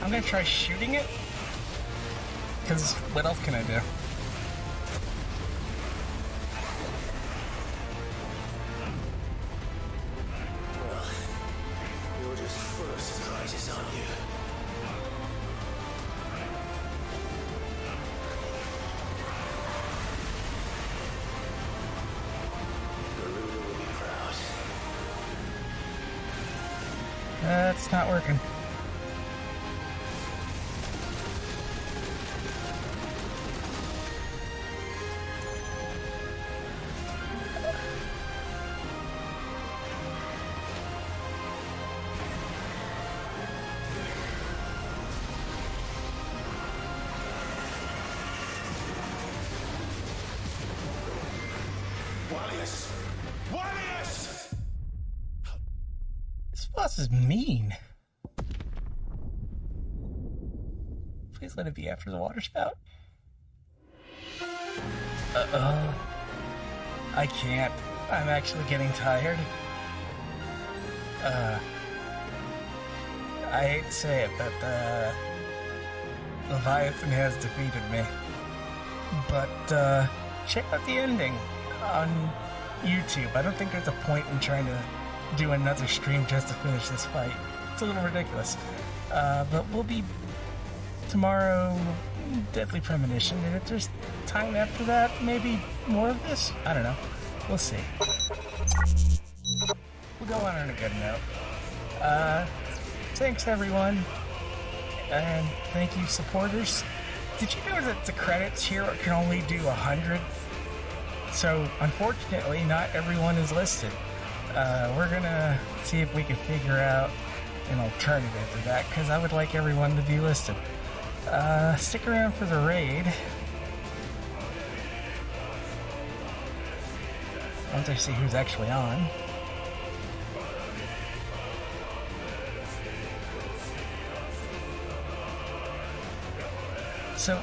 I'm gonna try shooting it, because what else can I do? Well, you're just full of surprises, aren't you? Garuda will be proud. That's not working. This boss is mean. Please let it be after the water spout. Uh-oh. I can't. I'm actually getting tired. I hate to say it, but, Leviathan has defeated me. But, check out the ending on YouTube. I don't think there's a point in trying to do another stream just to finish this fight. It's a little ridiculous. But we'll be tomorrow Deadly Premonition, and if there's time after that, maybe more of this? I don't know. We'll see. We'll go on a good note. Thanks everyone, and thank you supporters. Did you know that the credits here can only do 100? So, unfortunately, not everyone is listed. We're gonna see if we can figure out an alternative to that, because I would like everyone to be listed. Stick around for the raid. Once I see who's actually on. So,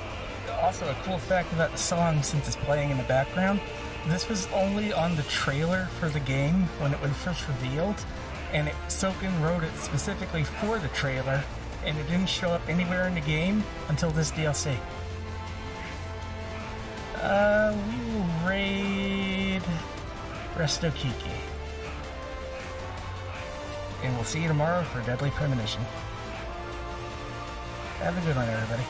also a cool fact about the song, since it's playing in the background, this was only on the trailer for the game when it was first revealed, and Soken wrote it specifically for the trailer, and it didn't show up anywhere in the game until this DLC. We will raid Resto Kiki. And we'll see you tomorrow for Deadly Premonition. Have a good one, everybody.